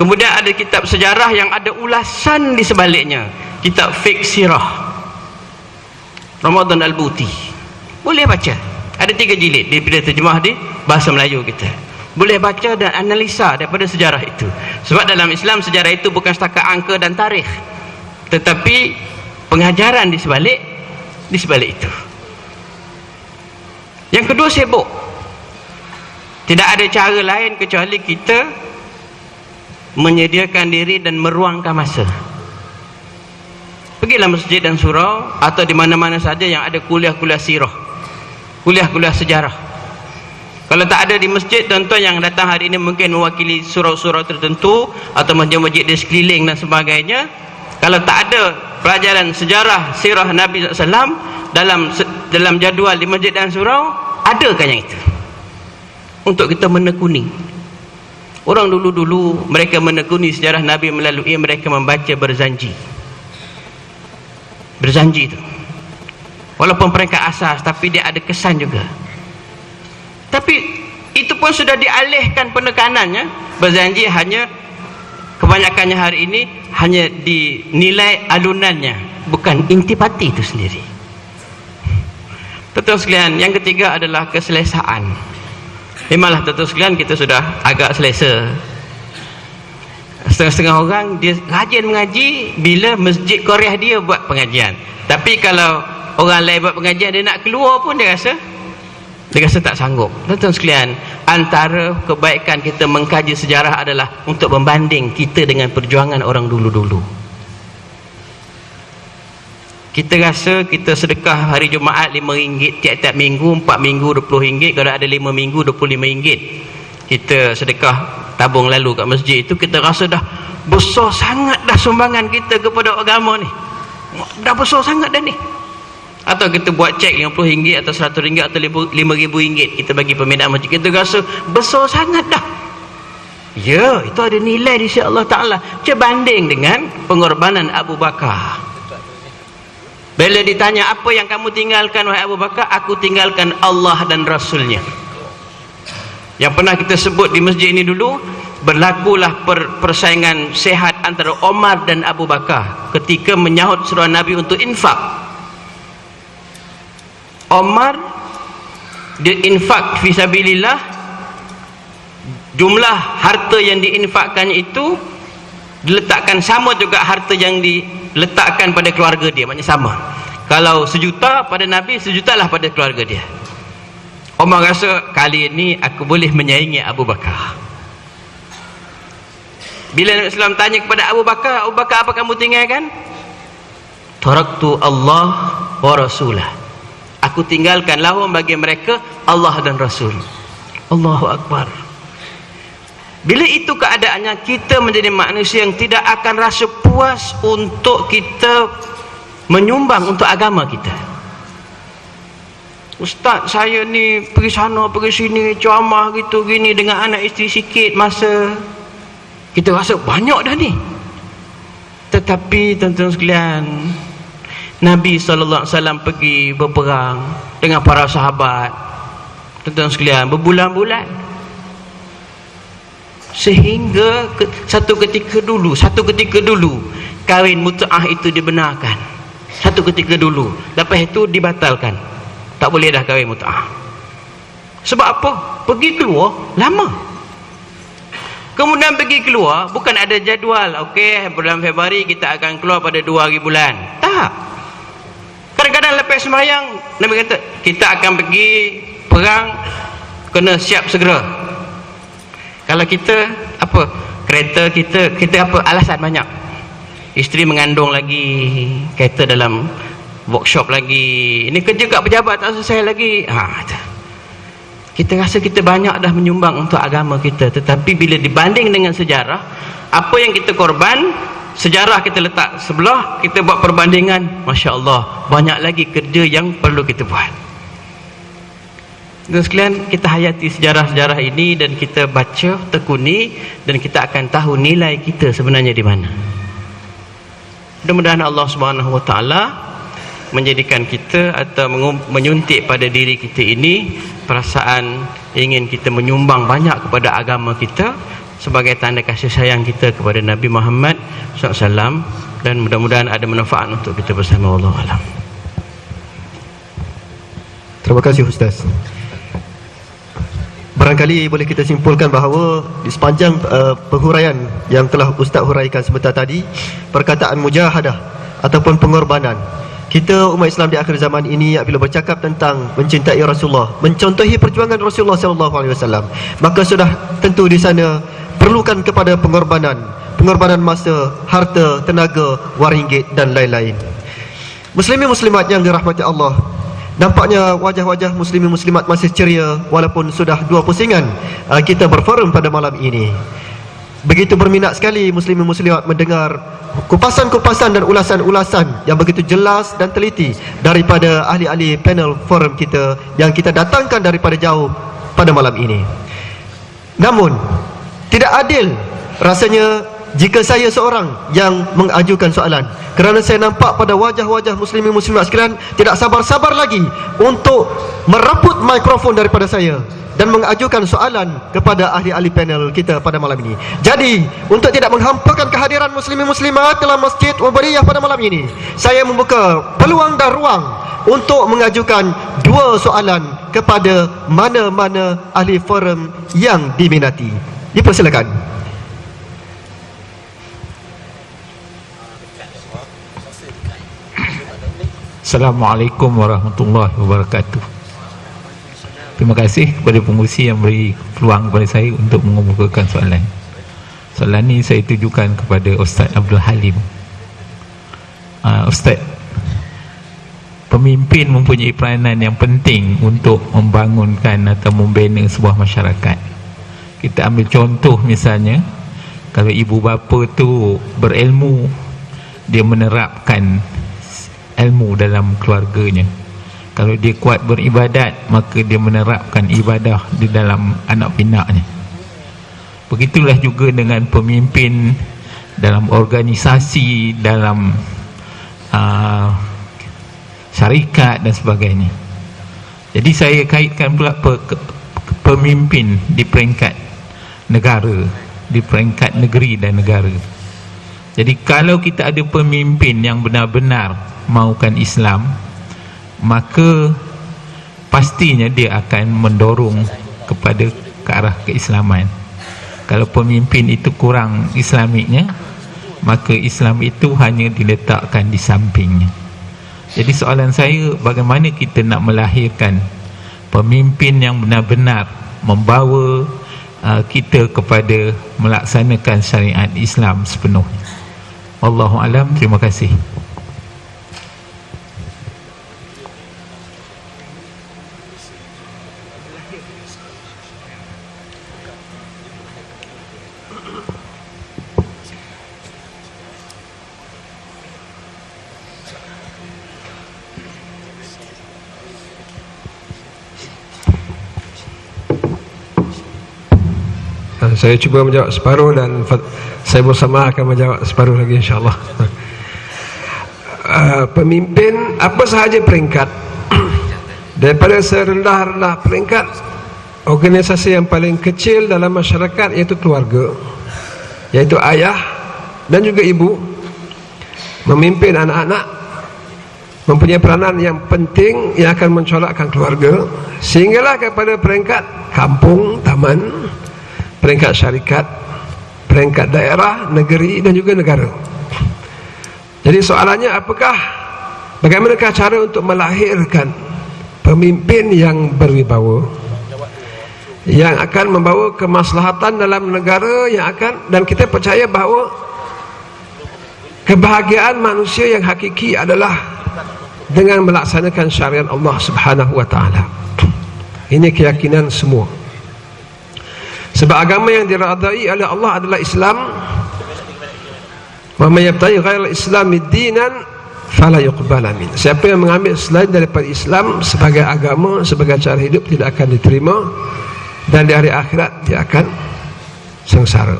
Kemudian ada kitab sejarah yang ada ulasan di sebaliknya. Kitab Fiqh Sirah Ramadan Al-Buti boleh baca. Ada 3 jilid, dia terjemah di bahasa Melayu kita. boleh baca dan analisa daripada sejarah itu. Sebab dalam Islam sejarah itu bukan setakat angka dan tarikh, tetapi pengajaran di sebalik itu. Yang kedua, sibuk. Tidak ada cara lain kecuali kita menyediakan diri dan meruangkan masa. Pergilah masjid dan surau atau di mana-mana saja yang ada kuliah-kuliah sirah, kuliah-kuliah sejarah. Kalau tak ada di masjid, tuan-tuan yang datang hari ini mungkin mewakili surau-surau tertentu atau masjid-masjid di sekeliling dan sebagainya. Kalau tak ada pelajaran sejarah sirah Nabi SAW dalam jadual di masjid dan surau, adakah yang itu? Untuk kita menekuni. Orang dulu-dulu mereka menekuni sejarah Nabi melalui mereka membaca berzanji. Berzanji itu, walaupun peringkat asas, tapi dia ada kesan juga. Tapi itu pun sudah dialihkan penekanannya. Berzanji hanya, kebanyakannya hari ini hanya dinilai alunannya, bukan intipati itu sendiri. Tuan-tuan sekalian, yang ketiga adalah keselesaan. Memanglah tuan-tuan sekalian, kita sudah agak selesa. Setengah-setengah orang dia rajin mengaji bila masjid Korea dia buat pengajian. Tapi kalau orang lain buat pengajian, dia nak keluar pun dia rasa tak sanggup. Tuan-tuan sekalian, antara kebaikan kita mengkaji sejarah adalah untuk membanding kita dengan perjuangan orang dulu-dulu. Kita rasa kita sedekah hari Jumaat RM5 tiap-tiap minggu, 4 minggu RM20, kalau ada 5 minggu RM25. Kita sedekah tabung lalu kat masjid itu, kita rasa dah besar sangat dah sumbangan kita kepada agama ni. Dah besar sangat dah ni. Atau kita buat cek RM50 atau RM100 atau RM5,000, kita bagi pembinaan masjid, kita rasa besar sangat dah. Ya, itu ada nilai di sisi Allah Ta'ala. Berbanding dengan pengorbanan Abu Bakar. Bila ditanya, apa yang kamu tinggalkan wahai Abu Bakar? Aku tinggalkan Allah dan Rasulnya. Yang pernah kita sebut di masjid ini dulu, berlakulah persaingan sehat antara Omar dan Abu Bakar ketika menyahut seruan Nabi untuk infak. Omar dia infak fisabilillah, jumlah harta yang diinfakkannya itu diletakkan sama juga harta yang diletakkan pada keluarga dia, maknanya sama. Kalau 1 juta pada Nabi, 1 juta lah pada keluarga dia. Omar rasa kali ini aku boleh menyaingi Abu Bakar. Bila Nabi SAW tanya kepada Abu Bakar, Abu Bakar, apa kamu tinggalkan? Taraktu Allah wa Rasulah. Aku tinggalkan lahum bagi mereka Allah dan Rasul. Allahu Akbar. Bila itu keadaannya, kita menjadi manusia yang tidak akan rasa puas untuk kita menyumbang untuk agama kita. Ustaz, saya ni pergi sana pergi sini ceramah gitu gini dengan anak isteri sikit masa, kita rasa banyak dah ni. Tetapi tuan-tuan sekalian, Nabi SAW pergi berperang dengan para sahabat, tuan-tuan sekalian, berbulan-bulan, sehingga satu ketika dulu kahwin mut'ah itu dibenarkan. Satu ketika dulu, lepas itu dibatalkan, tak boleh dah kahwin mut'ah. Sebab apa? Pergi keluar lama. Kemudian pergi keluar, bukan ada jadual, okey bulan Februari kita akan keluar pada 2 hari bulan. Tak. Kadang-kadang lepas sembahyang Nabi kata kita akan pergi perang, kena siap segera. Kalau kita apa, kereta kita apa, alasan banyak. Isteri mengandung lagi, kereta dalam workshop lagi, ini kerja kat pejabat tak selesai lagi. Kita rasa kita banyak dah menyumbang untuk agama kita, tetapi bila dibanding dengan sejarah, apa yang kita korban, sejarah kita letak sebelah, kita buat perbandingan, Masya Allah, banyak lagi kerja yang perlu kita buat. Dan sekalian, kita hayati sejarah-sejarah ini dan kita baca, tekuni, dan kita akan tahu nilai kita sebenarnya di mana. Mudah-mudahan Allah Subhanahu Wa Taala menjadikan kita atau menyuntik pada diri kita ini perasaan ingin kita menyumbang banyak kepada agama kita sebagai tanda kasih sayang kita kepada Nabi Muhammad SAW, dan mudah-mudahan ada manfaat untuk kita bersama. Wallahu a'lam. Terima kasih Ustaz. Barangkali boleh kita simpulkan bahawa di sepanjang penghuraian yang telah Ustaz huraikan sebentar tadi, perkataan mujahadah ataupun pengorbanan, kita umat Islam di akhir zaman ini apabila bercakap tentang mencintai Rasulullah, mencontohi perjuangan Rasulullah SAW, maka sudah tentu di sana perlukan kepada pengorbanan masa, harta, tenaga, wang ringgit dan lain-lain. Muslimin muslimat yang dirahmati Allah, nampaknya wajah-wajah muslimin muslimat masih ceria walaupun sudah 2 pusingan kita berforum pada malam ini. Begitu berminat sekali muslimin muslimat mendengar kupasan-kupasan dan ulasan-ulasan yang begitu jelas dan teliti daripada ahli-ahli panel forum kita yang kita datangkan daripada jauh pada malam ini. Namun tidak adil rasanya jika saya seorang yang mengajukan soalan, kerana saya nampak pada wajah-wajah muslimin muslimat sekalian tidak sabar-sabar lagi untuk merebut mikrofon daripada saya dan mengajukan soalan kepada ahli-ahli panel kita pada malam ini. Jadi, untuk tidak menghampakan kehadiran muslimin muslimat dalam Masjid Wabariyah pada malam ini, saya membuka peluang dan ruang untuk mengajukan 2 soalan kepada mana-mana ahli forum yang diminati. Dipersilakan. Assalamualaikum warahmatullahi wabarakatuh. Terima kasih kepada pengurusi yang beri peluang kepada saya untuk mengemukakan soalan. Soalan ini saya tujukan kepada Ustaz Abdul Halim. Ustaz, pemimpin mempunyai peranan yang penting untuk membangunkan atau membina sebuah masyarakat. Kita ambil contoh misalnya, kalau ibu bapa tu berilmu, dia menerapkan ilmu dalam keluarganya. Kalau dia kuat beribadat, maka dia menerapkan ibadah di dalam anak pinaknya. Begitulah juga dengan pemimpin dalam organisasi, dalam syarikat dan sebagainya. Jadi saya kaitkan pula pemimpin di peringkat negara, di peringkat negeri dan negara. Jadi kalau kita ada pemimpin yang benar-benar mahukan Islam, maka pastinya dia akan mendorong kepada ke arah keislaman. Kalau pemimpin itu kurang islamiknya, maka Islam itu hanya diletakkan di sampingnya. Jadi soalan saya, bagaimana kita nak melahirkan pemimpin yang benar-benar membawa kita kepada melaksanakan syariat Islam sepenuhnya. Wallahu alam. Terima kasih. Saya cuba menjawab separuh dan saya bersama akan menjawab separuh lagi insyaAllah. Pemimpin apa sahaja peringkat, daripada serendah-rendah peringkat organisasi yang paling kecil dalam masyarakat, iaitu keluarga, iaitu ayah dan juga ibu, memimpin anak-anak, mempunyai peranan yang penting yang akan mencolokkan keluarga, sehinggalah kepada peringkat kampung, taman, peringkat syarikat, peringkat daerah, negeri dan juga negara. Jadi soalannya, bagaimanakah cara untuk melahirkan pemimpin yang berwibawa, yang akan membawa kemaslahatan dalam negara, yang akan, dan kita percaya bahawa kebahagiaan manusia yang hakiki adalah dengan melaksanakan syariat Allah Subhanahu wa taala. Ini keyakinan semua. Sebab agama yang diradai oleh Allah adalah Islam. Wa may yabtaghi ghairal islami dinan fala yuqbala min. Siapa yang mengambil selain daripada Islam sebagai agama, sebagai cara hidup, tidak akan diterima, dan di hari akhirat dia akan sengsara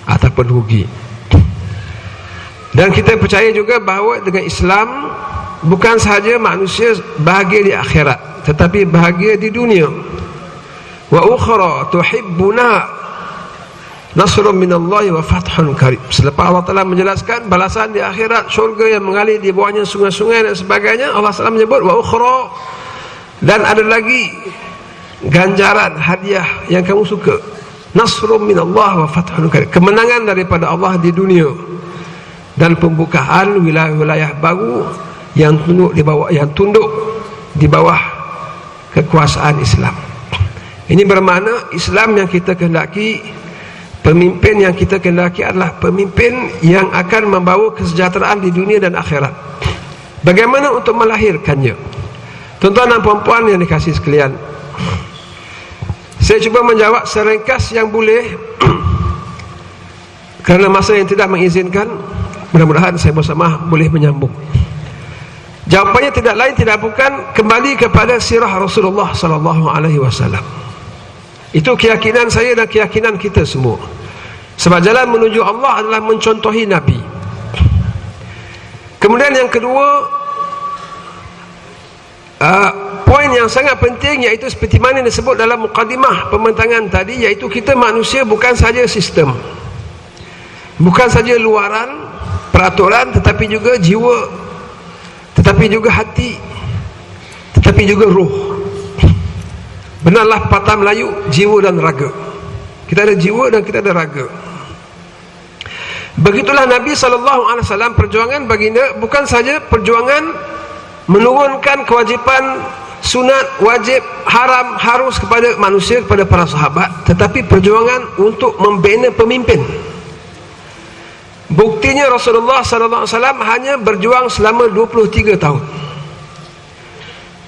ataupun rugi. Dan kita percaya juga bahawa dengan Islam bukan sahaja manusia bahagia di akhirat, tetapi bahagia di dunia. Wa ukhra tuhibbuna nasrun minallahi wa fathun qarib. Selepas Allah Taala menjelaskan balasan di akhirat, syurga yang mengalir di bawahnya sungai-sungai dan sebagainya, Allah Taala menyebut wa ukhra, dan ada lagi ganjaran, hadiah yang kamu suka. Nasrum minallah wa fathun qarib, kemenangan daripada Allah di dunia dan pembukaan wilayah-wilayah baru yang tunduk di bawah kekuasaan Islam. Ini bermakna Islam yang kita kehendaki, pemimpin yang kita kehendaki adalah pemimpin yang akan membawa kesejahteraan di dunia dan akhirat. Bagaimana untuk melahirkannya? Tuan-tuan dan puan-puan yang dikasihi sekalian, saya cuba menjawab seringkas yang boleh kerana masa yang tidak mengizinkan. Mudah-mudahan saya bersama boleh menyambung. Jawapannya tidak lain tidak bukan kembali kepada sirah Rasulullah sallallahu alaihi wasallam. Itu keyakinan saya dan keyakinan kita semua. Sebab jalan menuju Allah adalah mencontohi Nabi. Kemudian yang kedua, poin yang sangat penting, iaitu seperti mana yang disebut dalam mukadimah pembentangan tadi, iaitu kita manusia bukan saja sistem, bukan saja luaran peraturan, tetapi juga jiwa, tetapi juga hati, tetapi juga ruh. Benarlah patah Melayu, jiwa dan raga. Kita ada jiwa dan kita ada raga. Begitulah Nabi SAW, perjuangan baginda bukan saja perjuangan menurunkan kewajipan sunat, wajib, haram, harus kepada manusia, kepada para sahabat, tetapi perjuangan untuk membina pemimpin. Buktinya Rasulullah SAW hanya berjuang selama 23 tahun.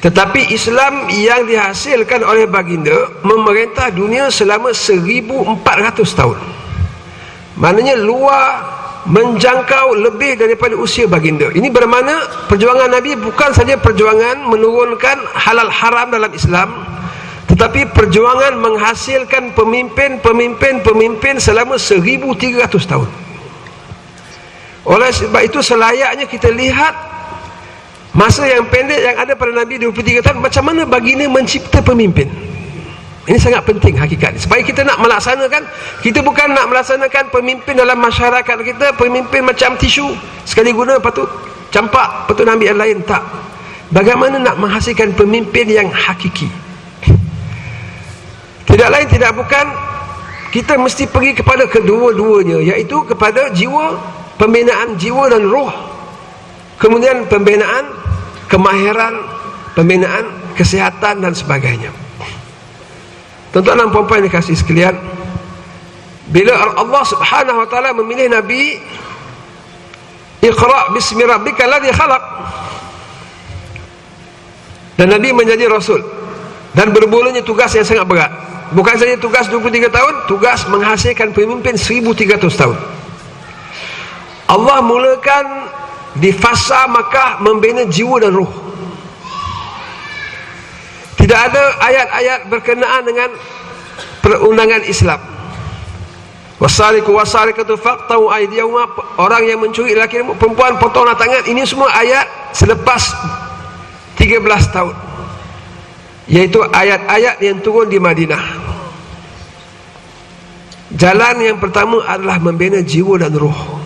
Tetapi Islam yang dihasilkan oleh baginda memerintah dunia selama 1400 tahun. Maknanya luar menjangkau lebih daripada usia baginda. Ini bermakna perjuangan Nabi bukan saja perjuangan menurunkan halal haram dalam Islam, tetapi perjuangan menghasilkan pemimpin selama 1300 tahun. Oleh sebab itu selayaknya kita lihat masa yang pendek yang ada pada Nabi 23 tahun, macam mana baginda mencipta pemimpin. Ini sangat penting hakikat. Supaya kita nak melaksanakan, kita bukan nak melaksanakan pemimpin dalam masyarakat kita, pemimpin macam tisu, sekali guna lepas tu campak, lepas tu ambil yang lain. Tak. Bagaimana nak menghasilkan pemimpin yang hakiki? Tidak lain tidak bukan, kita mesti pergi kepada kedua-duanya, iaitu kepada jiwa, pembinaan jiwa dan roh, kemudian pembinaan kemahiran, pembinaan kesihatan dan sebagainya. Tuan-tuan dan puan-puan yang dikasihi sekalian, bila Allah Subhanahu wa taala memilih Nabi, Iqra bismi rabbikal ladzi khalaq, dan Nabi menjadi rasul, dan bermulanya tugas yang sangat berat. Bukan saja tugas 23 tahun, tugas menghasilkan pemimpin 1300 tahun. Allah mulakan di fasa Makkah membina jiwa dan ruh. Tidak ada ayat-ayat berkenaan dengan perundangan Islam. Wasariqu wasariqatu faqta'u aydiyahuma, orang yang mencuri lelaki perempuan potonglah tangan. Ini semua ayat selepas 13 tahun, yaitu ayat-ayat yang turun di Madinah. Jalan yang pertama adalah membina jiwa dan ruh.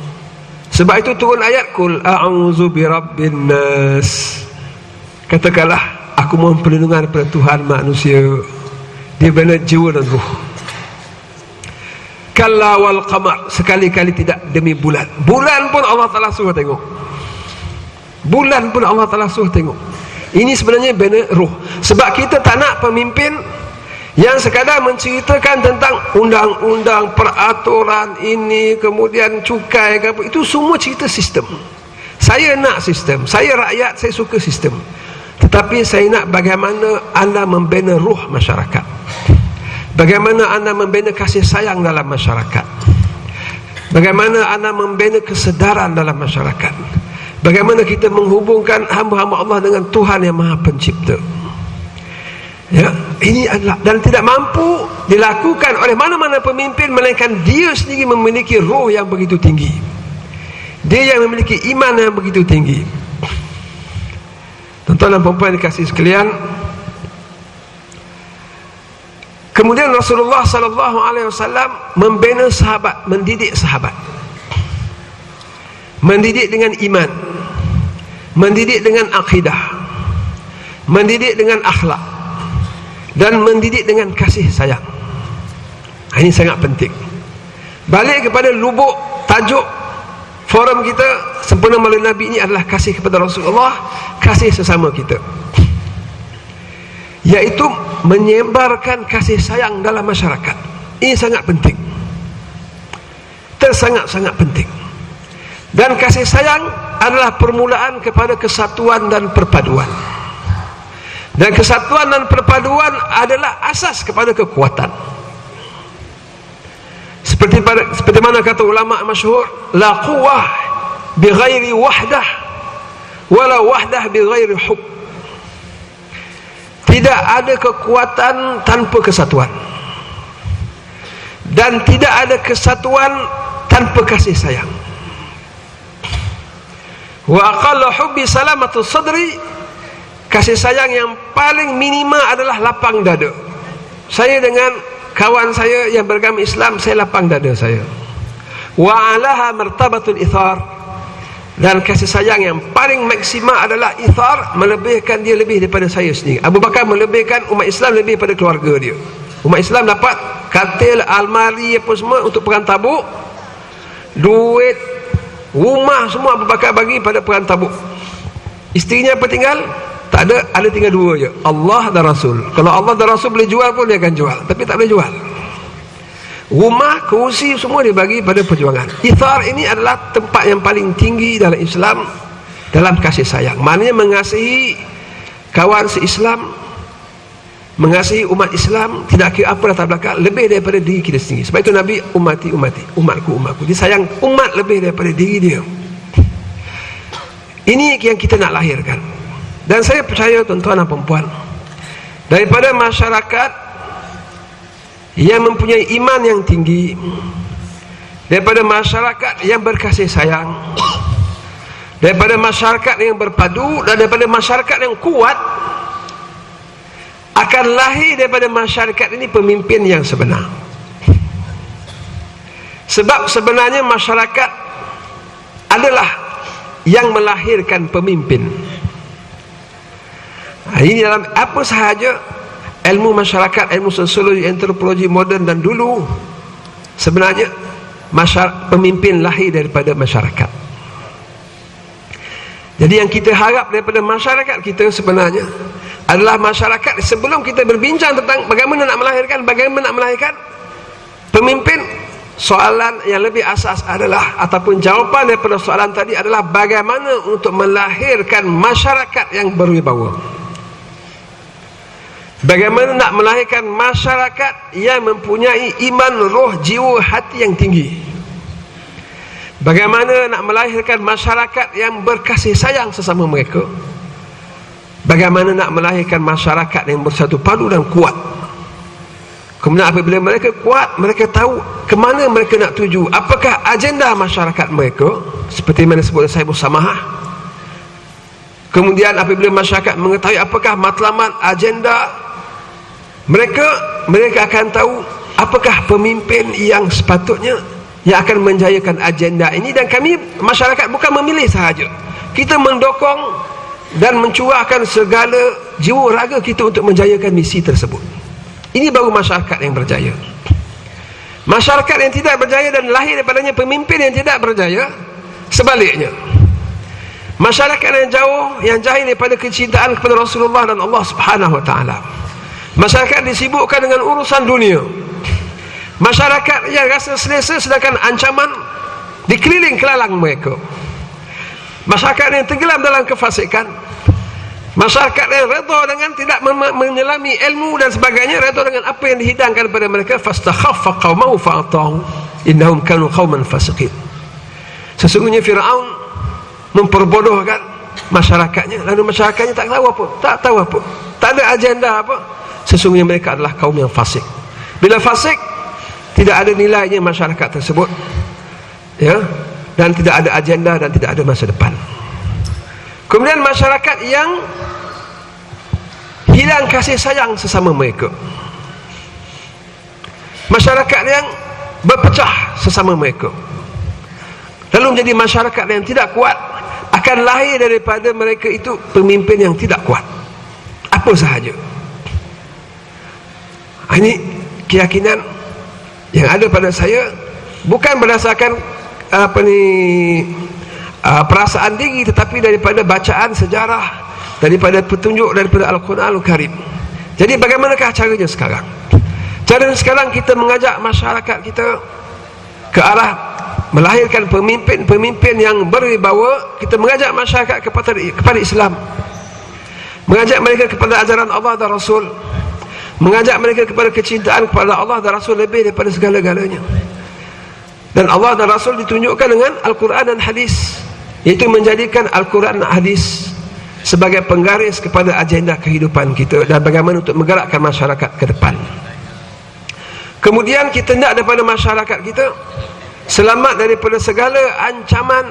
Sebab itu turun ayat Qul a'udzu birabbin nas, katakanlah aku mohon perlindungan kepada Tuhan manusia. Dia bina jiwa dan ruh. Kalla wal qamar, sekali-kali tidak, demi bulan. Bulan pun Allah Ta'ala suruh tengok. Bulan pun Allah Ta'ala suruh tengok. Ini sebenarnya bina ruh. Sebab kita tak nak pemimpin yang sekadar menceritakan tentang undang-undang, peraturan ini, kemudian cukai, itu semua cerita sistem. Saya nak sistem, saya rakyat, saya suka sistem. Tetapi saya nak bagaimana anda membina ruh masyarakat, bagaimana anda membina kasih sayang dalam masyarakat, bagaimana anda membina kesedaran dalam masyarakat, bagaimana kita menghubungkan hamba-hamba Allah dengan Tuhan yang Maha Pencipta. Ya, ini adalah, dan tidak mampu dilakukan oleh mana-mana pemimpin melainkan dia sendiri memiliki ruh yang begitu tinggi, dia yang memiliki iman yang begitu tinggi. Tuan-tuan dan puan-puan dikasihi sekalian, kemudian Rasulullah SAW membina sahabat, mendidik sahabat, mendidik dengan iman, mendidik dengan akidah, mendidik dengan akhlak, dan mendidik dengan kasih sayang. Ini sangat penting. Balik kepada lubuk tajuk forum kita sempurna melalui Nabi ini adalah kasih kepada Rasulullah, kasih sesama kita, iaitu menyebarkan kasih sayang dalam masyarakat. Ini sangat penting, sangat-sangat penting. Dan kasih sayang adalah permulaan kepada kesatuan dan perpaduan. Dan kesatuan dan perpaduan adalah asas kepada kekuatan. Seperti mana kata ulama masyhur, la quwwah bi ghairi wahdah wala wahdah bi ghairi hub. Tidak ada kekuatan tanpa kesatuan, dan tidak ada kesatuan tanpa kasih sayang. Wa aqalla hubbi salamatu sadri, kasih sayang yang paling minima adalah lapang dada. Saya dengan kawan saya yang beragama Islam, saya lapang dada saya. Wa alaha martabatul ithar, dan kasih sayang yang paling maksimal adalah ithar, melebihkan dia lebih daripada saya sendiri. Abu Bakar melebihkan umat Islam lebih daripada keluarga dia. Umat Islam dapat katil, almari apa semua untuk perang Tabuk, duit, rumah semua Abu Bakar bagi pada perang Tabuk. Isterinya apa tinggal? Tak ada, ada tinggal dua je, Allah dan Rasul. Kalau Allah dan Rasul boleh jual pun dia akan jual, tapi tak boleh jual. Rumah, kerusi semua dia bagi pada perjuangan. Ithar ini adalah tempat yang paling tinggi dalam Islam, dalam kasih sayang. Maknanya mengasihi kawan se-Islam, mengasihi umat Islam, tidak kira apa latar belakang, lebih daripada diri kita sendiri. Sebab itu Nabi, umati, umatku, umatku. Dia sayang umat lebih daripada diri dia. Ini yang kita nak lahirkan. Dan saya percaya tuan-tuan dan puan-puan, daripada masyarakat yang mempunyai iman yang tinggi, daripada masyarakat yang berkasih sayang, daripada masyarakat yang berpadu, dan daripada masyarakat yang kuat, akan lahir daripada masyarakat ini pemimpin yang sebenar. Sebab sebenarnya masyarakat adalah yang melahirkan pemimpin. Ini dalam apa sahaja ilmu masyarakat, ilmu sosiologi, antropologi moden dan dulu, sebenarnya pemimpin lahir daripada masyarakat. Jadi yang kita harap daripada masyarakat kita sebenarnya adalah masyarakat, sebelum kita berbincang tentang bagaimana nak melahirkan pemimpin, soalan yang lebih asas adalah, ataupun jawapan daripada soalan tadi adalah, bagaimana untuk melahirkan masyarakat yang berwibawa. Bagaimana nak melahirkan masyarakat yang mempunyai iman, roh, jiwa, hati yang tinggi. Bagaimana nak melahirkan masyarakat yang berkasih sayang sesama mereka. Bagaimana nak melahirkan masyarakat yang bersatu padu dan kuat. Kemudian apabila mereka kuat, mereka tahu ke mana mereka nak tuju, apakah agenda masyarakat mereka, seperti mana sebut Sahibul Samahah. Kemudian apabila masyarakat mengetahui apakah matlamat agenda mereka akan tahu apakah pemimpin yang sepatutnya yang akan menjayakan agenda ini. Dan kami masyarakat bukan memilih sahaja, kita mendokong dan mencurahkan segala jiwa raga kita untuk menjayakan misi tersebut. Ini baru masyarakat yang berjaya. Masyarakat yang tidak berjaya dan lahir daripadanya pemimpin yang tidak berjaya, sebaliknya, masyarakat yang jauh, yang jahil daripada kecintaan kepada Rasulullah dan Allah Subhanahu wa taala. Masyarakat disibukkan dengan urusan dunia. Masyarakat yang rasa selesa sedangkan ancaman dikeliling kelalang mereka. Masyarakat yang tenggelam dalam kefasikan. Masyarakat yang redha dengan tidak menyelami ilmu dan sebagainya, redha dengan apa yang dihidangkan kepada mereka. Fastakhaffa qaumahu fa'atahu innahum kanu qauman fasiqin. Sesungguhnya Firaun memperbodohkan masyarakatnya, lalu masyarakatnya tak tahu apa, tak ada agenda apa. Sesungguhnya mereka adalah kaum yang fasik. Bila fasik, tidak ada nilainya masyarakat tersebut, ya, dan tidak ada agenda dan tidak ada masa depan. Kemudian masyarakat yang hilang kasih sayang sesama mereka, masyarakat yang berpecah sesama mereka, lalu menjadi masyarakat yang tidak kuat, akan lahir daripada mereka itu pemimpin yang tidak kuat, apa sahaja. Ini keyakinan yang ada pada saya, bukan berdasarkan perasaan diri, tetapi daripada bacaan sejarah, daripada petunjuk daripada Al-Quranul Karim. Jadi bagaimanakah caranya sekarang? Cara sekarang kita mengajak masyarakat kita ke arah melahirkan pemimpin-pemimpin yang berwibawa. Kita mengajak masyarakat kepada Islam, mengajak mereka kepada ajaran Allah dan Rasul, mengajak mereka kepada kecintaan kepada Allah dan Rasul lebih daripada segala-galanya. Dan Allah dan Rasul ditunjukkan dengan Al-Quran dan Hadis, iaitu menjadikan Al-Quran dan Hadis sebagai penggaris kepada agenda kehidupan kita dan bagaimana untuk menggerakkan masyarakat ke depan. Kemudian kita nak daripada masyarakat kita selamat daripada segala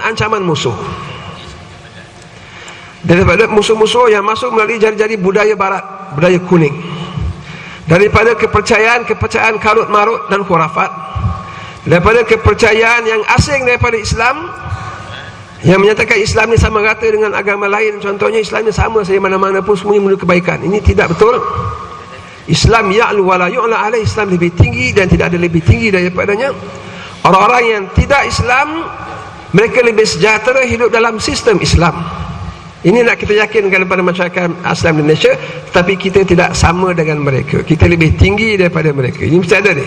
ancaman musuh, daripada musuh-musuh yang masuk melalui jari-jari budaya barat, budaya kuning, daripada kepercayaan karut marut dan khurafat, daripada kepercayaan yang asing daripada Islam, yang menyatakan Islam ni sama rata dengan agama lain. Contohnya Islam ni sama saja mana-mana pun semuanya menuju kebaikan. Ini tidak betul. Islam ya'lu wa la yu'la alaih. Islam lebih tinggi dan tidak ada lebih tinggi daripadanya. Orang-orang yang tidak Islam, mereka lebih sejahtera hidup dalam sistem Islam. Ini nak kita yakinkan kepada masyarakat Islam Indonesia, tetapi kita tidak sama dengan mereka. Kita lebih tinggi daripada mereka. Ini mesti ada ni.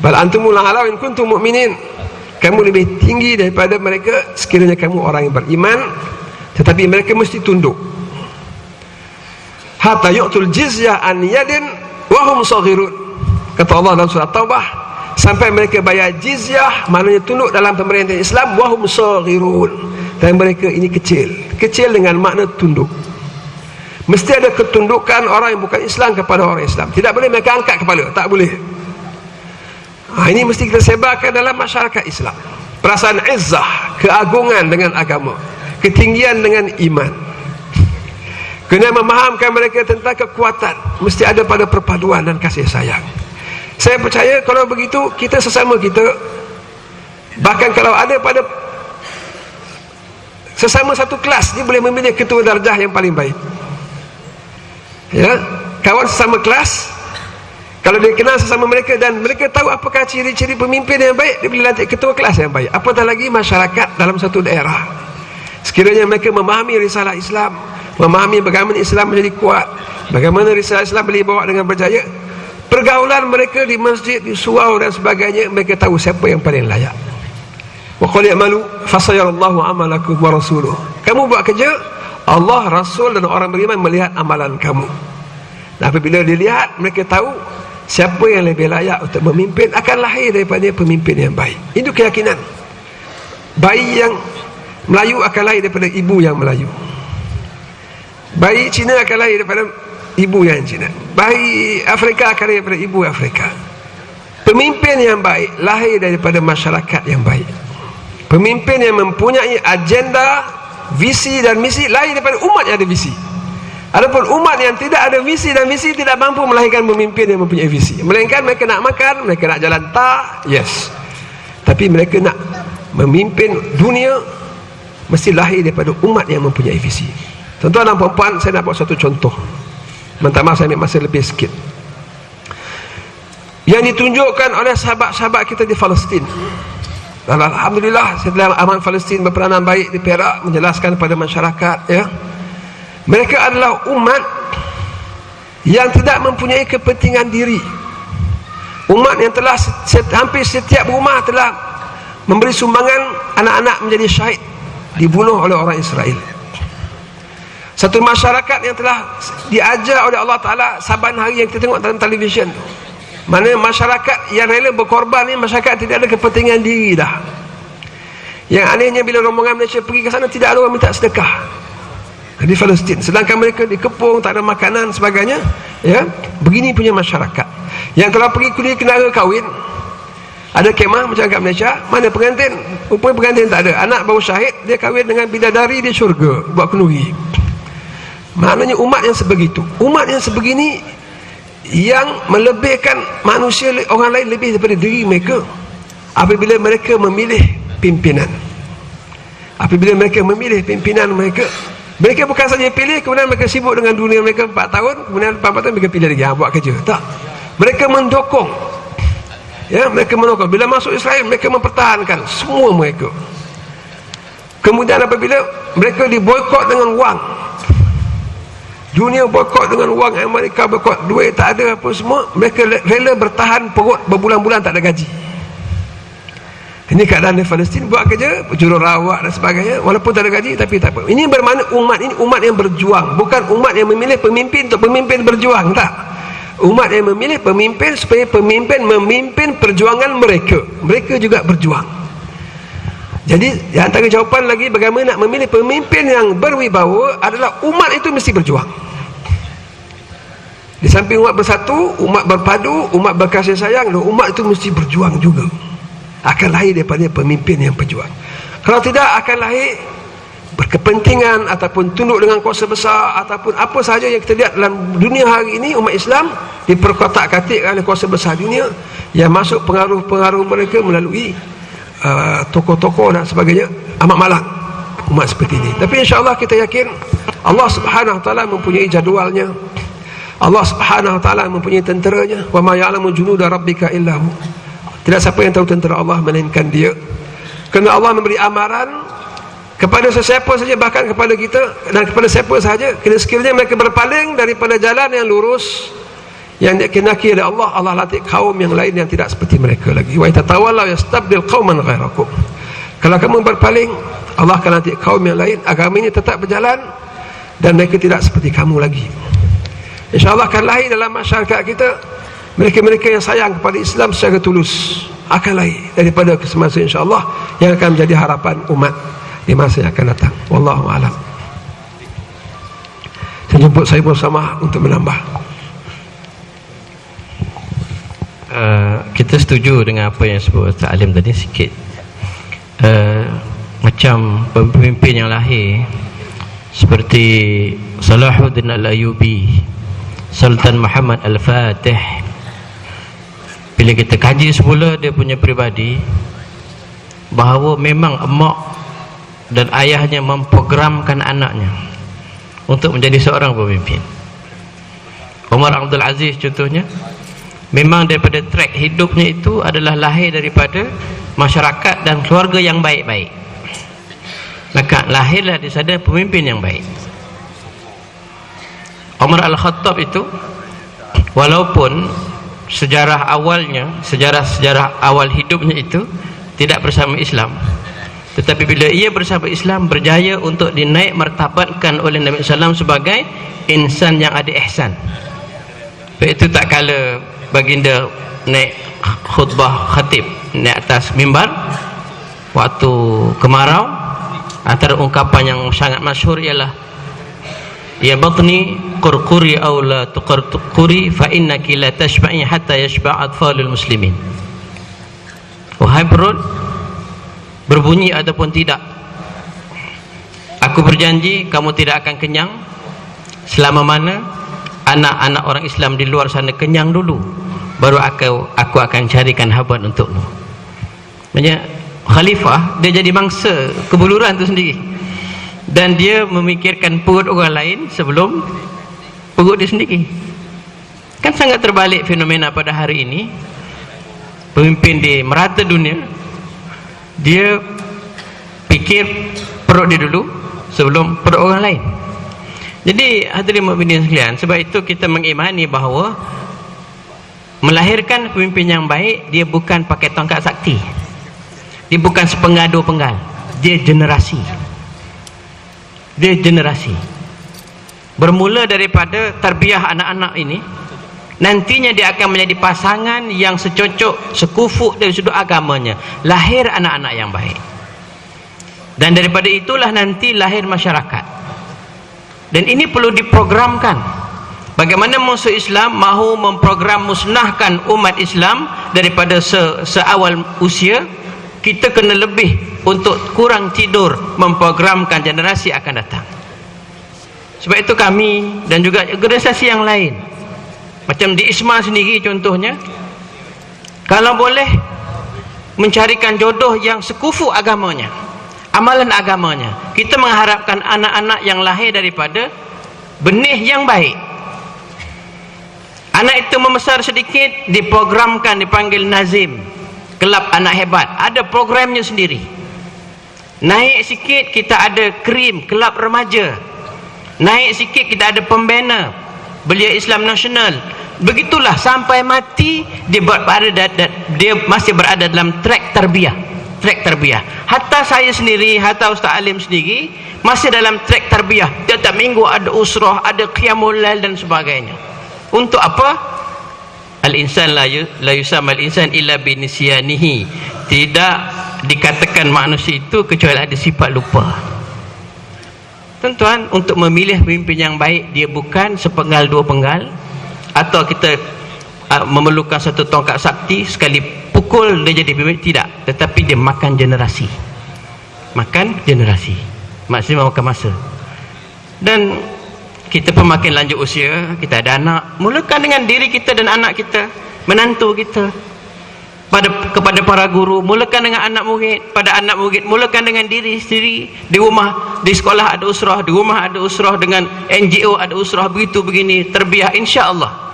Bal antumul a'la in kuntum mu'minin. Kamu lebih tinggi daripada mereka sekiranya kamu orang yang beriman, tetapi mereka mesti tunduk. Hatta yu'tul jizyah an yadin wa hum saghirun. Kata Allah dalam surah Taubah, sampai mereka bayar jizyah, maknanya tunduk dalam pemerintahan Islam, wa hum saghirun. Dan mereka ini kecil dengan makna tunduk. Mesti ada ketundukan orang yang bukan Islam kepada orang Islam. Tidak boleh mereka angkat kepala, tak boleh. Ini mesti kita sebarkan dalam masyarakat Islam. Perasaan izzah, keagungan dengan agama, ketinggian dengan iman. Kena memahamkan mereka tentang kekuatan mesti ada pada perpaduan dan kasih sayang. Saya percaya kalau begitu kita sesama kita, bahkan kalau ada pada sesama satu kelas, dia boleh memilih ketua darjah yang paling baik. Ya, kawan sesama kelas, kalau dia kenal sesama mereka dan mereka tahu apakah ciri-ciri pemimpin yang baik, dia boleh lantik ketua kelas yang baik. Apatah lagi masyarakat dalam satu daerah. Sekiranya mereka memahami risalah Islam, memahami bagaimana Islam menjadi kuat, bagaimana risalah Islam boleh bawa dengan berjaya, pergaulan mereka di masjid, di surau dan sebagainya, mereka tahu siapa yang paling layak. Wa qul ya'malu fasayarallahu amalakum wa rasuluh. Kamu buat kerja, Allah, Rasul dan orang beriman melihat amalan kamu. Dan apabila dilihat, mereka tahu siapa yang lebih layak untuk memimpin, akan lahir daripada pemimpin yang baik. Itu keyakinan. Bayi yang Melayu akan lahir daripada ibu yang Melayu. Bayi Cina akan lahir daripada ibu yang Cina. Bayi Afrika akan lahir daripada ibu Afrika. Pemimpin yang baik lahir daripada masyarakat yang baik. Pemimpin yang mempunyai agenda, visi dan misi lahir daripada umat yang ada visi. Adapun umat yang tidak ada visi dan misi tidak mampu melahirkan pemimpin yang mempunyai visi. Melainkan mereka nak makan, mereka nak jalan tak, yes. Tapi mereka nak memimpin dunia, mesti lahir daripada umat yang mempunyai visi. Tuan-tuan dan puan-puan, saya nak buat satu contoh. Minta maaf saya ambil masa lebih sikit. Yang ditunjukkan oleh sahabat-sahabat kita di Palestin. Dan alhamdulillah setelah aman Palestin berperanan baik di Perak, menjelaskan kepada masyarakat, ya. Mereka adalah umat yang tidak mempunyai kepentingan diri. Umat yang telah hampir setiap rumah telah memberi sumbangan anak-anak menjadi syahid, dibunuh oleh orang Israel. Satu masyarakat yang telah diajar oleh Allah Ta'ala saban hari yang kita tengok dalam televisyen. Mana masyarakat yang rela berkorban ni, masyarakat tidak ada kepentingan diri dah. Yang anehnya bila rombongan Malaysia pergi ke sana, tidak ada orang minta sedekah di Palestin. Sedangkan mereka dikepung, tak ada makanan sebagainya, ya. Begini punya masyarakat. Yang kalau pergi kuliah kenara kahwin, ada kemah macam kat Malaysia, mana pengantin? Rupanya pengantin tak ada. Anak baru syahid, dia kahwin dengan bidadari di syurga, buat kenduri. Maknanya umat yang sebegitu, umat yang sebegini, yang melebihkan manusia, orang lain lebih daripada diri mereka. Apabila mereka memilih pimpinan, apabila mereka memilih pimpinan mereka, mereka bukan saja pilih kemudian mereka sibuk dengan dunia mereka 4 tahun, kemudian 4 tahun mereka pilih lagi, buat kerja. Tak, Mereka mendukung, ya, mereka mendukung. Bila masuk Israel, mereka mempertahankan semua mereka. Kemudian apabila mereka diboikot dengan wang, dunia boikot dengan wang, Amerika boikot, duit tak ada apa semua, mereka rela bertahan perut berbulan-bulan tak ada gaji. Ini keadaan di Palestin, buat kerja jururawat dan sebagainya, walaupun tak ada gaji tapi tak apa. Ini bermakna umat ini umat yang berjuang, bukan umat yang memilih pemimpin untuk pemimpin berjuang, tak. Umat yang memilih pemimpin supaya pemimpin memimpin perjuangan mereka. Mereka juga berjuang. Jadi antara jawapan lagi bagaimana nak memilih pemimpin yang berwibawa adalah umat itu mesti berjuang. Di samping umat bersatu, umat berpadu, umat berkasih sayang, umat itu mesti berjuang juga. Akan lahir daripada pemimpin yang berjuang. Kalau tidak, akan lahir berkepentingan ataupun tunduk dengan kuasa besar ataupun apa sahaja yang kita lihat dalam dunia hari ini. Umat Islam diperkotak-katik oleh kuasa besar dunia yang masuk pengaruh-pengaruh mereka melalui tokoh-tokoh dan sebagainya, amat malang umat seperti ini. Tapi insya-Allah kita yakin Allah Subhanahu Wa Taala mempunyai jadualnya. Allah Subhanahu Wa Taala mempunyai tenteranya. Wa ma ya'lamu junuda rabbika illa hu. Tidak siapa yang tahu tentera Allah melainkan dia. Kerana Allah memberi amaran kepada sesiapa saja, bahkan kepada kita dan kepada siapa sahaja, kena sekiranya mereka berpaling daripada jalan yang lurus yang dikenaki oleh Allah, Allah latih kaum yang lain yang tidak seperti mereka lagi. Wa tatawallau yastabdil qauman ghairakum. Kalau kamu berpaling, Allah akan latih kaum yang lain, agama ini tetap berjalan dan mereka tidak seperti kamu lagi. InsyaAllah akan lahir dalam masyarakat kita mereka-mereka yang sayang kepada Islam secara tulus, akan lahir daripada semasa insyaAllah yang akan menjadi harapan umat di masa yang akan datang. Wallahu a'lam. Saya jemput saya bersama untuk menambah. Kita setuju dengan apa yang sebut Ustaz Alim tadi sikit. Macam pemimpin yang lahir seperti Salahuddin Al-Ayyubi, Sultan Muhammad Al-Fatih, bila kita kaji semula dia punya peribadi, bahawa memang emak dan ayahnya memprogramkan anaknya untuk menjadi seorang pemimpin. Umar Abdul Aziz contohnya, memang daripada track hidupnya itu adalah lahir daripada masyarakat dan keluarga yang baik-baik, maka lahirlah di sana pemimpin yang baik. Umar Al-Khattab itu walaupun sejarah awalnya, sejarah awal hidupnya itu tidak bersama Islam, tetapi bila ia bersama Islam berjaya untuk dinaik martabatkan oleh Nabi SAW sebagai insan yang ada ihsan. Itu tak kala baginda naik khutbah khatib naik atas mimbar waktu kemarau, antara ungkapan yang sangat masyhur ialah ya batni qurquri aw la tuqurquri fa innaki la tashba'i hatta yashba' atfalul muslimin. Wahai perut, berbunyi ataupun tidak, aku berjanji kamu tidak akan kenyang selama mana anak-anak orang Islam di luar sana kenyang dulu, baru aku akan carikan habat untukmu. Maksudnya khalifah dia jadi mangsa kebuluran itu sendiri, dan dia memikirkan perut orang lain sebelum perut dia sendiri. Kan sangat terbalik fenomena pada hari ini. Pemimpin di merata dunia, dia fikir perut dia dulu sebelum perut orang lain. Jadi hadirin mukminin sekalian, sebab itu kita mengimani bahawa melahirkan pemimpin yang baik, dia bukan pakai tongkat sakti, dia bukan sepengadu penggal, dia generasi. Dia generasi. Bermula daripada tarbiyah anak-anak ini, nantinya dia akan menjadi pasangan yang secocok, sekufu dari sudut agamanya. Lahir anak-anak yang baik. Dan daripada itulah nanti lahir masyarakat. Dan ini perlu diprogramkan. Bagaimana musuh Islam mahu memprogram musnahkan umat Islam daripada seawal usia, kita kena lebih untuk kurang tidur memprogramkan generasi akan datang. Sebab itu kami dan juga organisasi yang lain, macam di ISMA sendiri contohnya, kalau boleh mencarikan jodoh yang sekufu agamanya, amalan agamanya. Kita mengharapkan anak-anak yang lahir daripada benih yang baik. Anak itu membesar sedikit, diprogramkan, dipanggil Nazim, kelab anak hebat, ada programnya sendiri. Naik sikit kita ada krim, kelab remaja. Naik sikit kita ada pembina Belia Islam Nasional. Begitulah sampai mati dia masih berada dalam track tarbiyah. Hatta saya sendiri, hatta Ustaz Alim sendiri masih dalam track tarbiyah. Tiap minggu ada usrah, ada qiyamul lail dan sebagainya. Untuk apa? Al-insan la yusama al-insan illa binisyanihi. Tidak dikatakan manusia itu kecuali ada sifat lupa. Tuan-tuan, untuk memilih pemimpin yang baik, dia bukan sepenggal dua penggal, atau kita memerlukan satu tongkat sakti sekali pukul dia jadi pemimpin, tidak. Tetapi dia makan generasi, maksudnya makan masa. Dan kita pun makin lanjut usia, kita ada anak, mulakan dengan diri kita dan anak kita, menantu kita. Kepada para guru, mulakan dengan anak murid. Pada anak murid, mulakan dengan diri sendiri. Di rumah, di sekolah ada usrah, di rumah ada usrah, dengan NGO ada usrah, begitu begini terbiah. InsyaAllah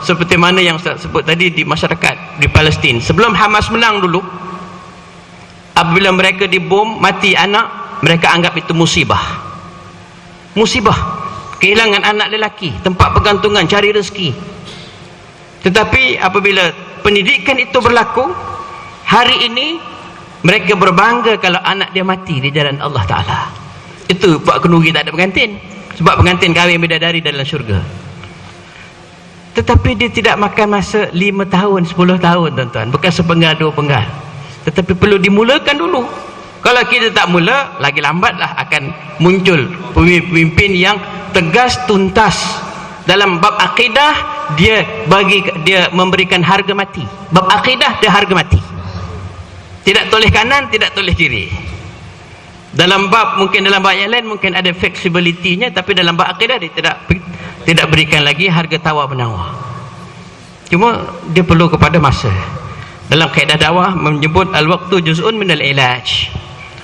seperti mana yang Ustaz sebut tadi di masyarakat di Palestin, sebelum Hamas menang dulu, apabila mereka dibom, mati anak, mereka anggap itu musibah, kehilangan anak lelaki, tempat pergantungan, cari rezeki. Tetapi apabila pendidikan itu berlaku, hari ini mereka berbangga kalau anak dia mati di jalan Allah Ta'ala. Itu Pak Kenuri tak ada pengantin, sebab pengantin kahwin bidadari dalam syurga. Tetapi dia tidak makan masa 5 tahun, 10 tahun tuan-tuan, bukan sepenggal dua penggal. Tetapi perlu dimulakan dulu. Kalau kita tak mula, lagi lambatlah akan muncul pemimpin yang tegas, tuntas. Dalam bab akidah, dia memberikan harga mati. Bab akidah, dia harga mati. Tidak toleh kanan, tidak toleh kiri. Dalam bab yang lain mungkin ada flexibility-nya, tapi dalam bab akidah dia tidak berikan lagi harga tawar menawar. Cuma dia perlu kepada masa. Dalam kaedah dakwah menyebut al-waqtu juz'un minal ilaj.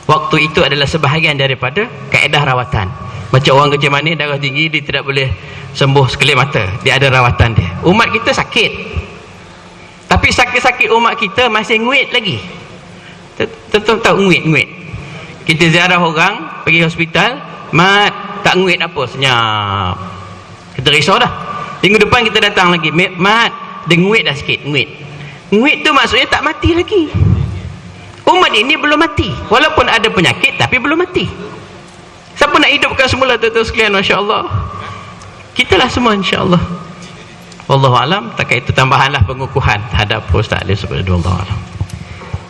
Waktu itu adalah sebahagian daripada kaedah rawatan. Macam orang kerja manis, darah tinggi, dia tidak boleh sembuh sekelip mata, dia ada rawatan dia. Umat kita sakit, tapi sakit-sakit umat kita masih nguit lagi. Tentu tahu nguit. Kita ziarah orang pergi hospital, mat tak nguit apa, senyap, kita risau dah. Minggu depan kita datang lagi, mat dia nguit dah sikit. Nguit tu maksudnya tak mati lagi. Umat ini belum mati, walaupun ada penyakit tapi belum mati. Siapa nak hidupkan semula tuan-tuan sekalian? Masya Allah, kitalah semua insya-Allah. Wallahu alam. Takat itu tambahanlah pengukuhan terhadap Ustaz Ali subhanahu wa taala.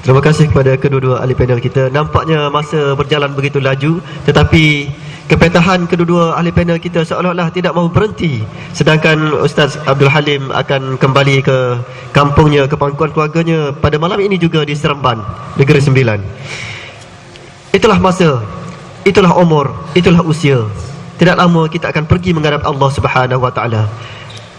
Terima kasih kepada kedua-dua ahli panel kita. Nampaknya masa berjalan begitu laju, tetapi kepetahan kedua-dua ahli panel kita seolah-olah tidak mahu berhenti. Sedangkan Ustaz Abdul Halim akan kembali ke kampungnya, ke pangkuan keluarganya pada malam ini juga di Seremban, Negeri Sembilan. Itulah masa, itulah umur, itulah usia. Tidak lama kita akan pergi menghadap Allah Subhanahu wa taala.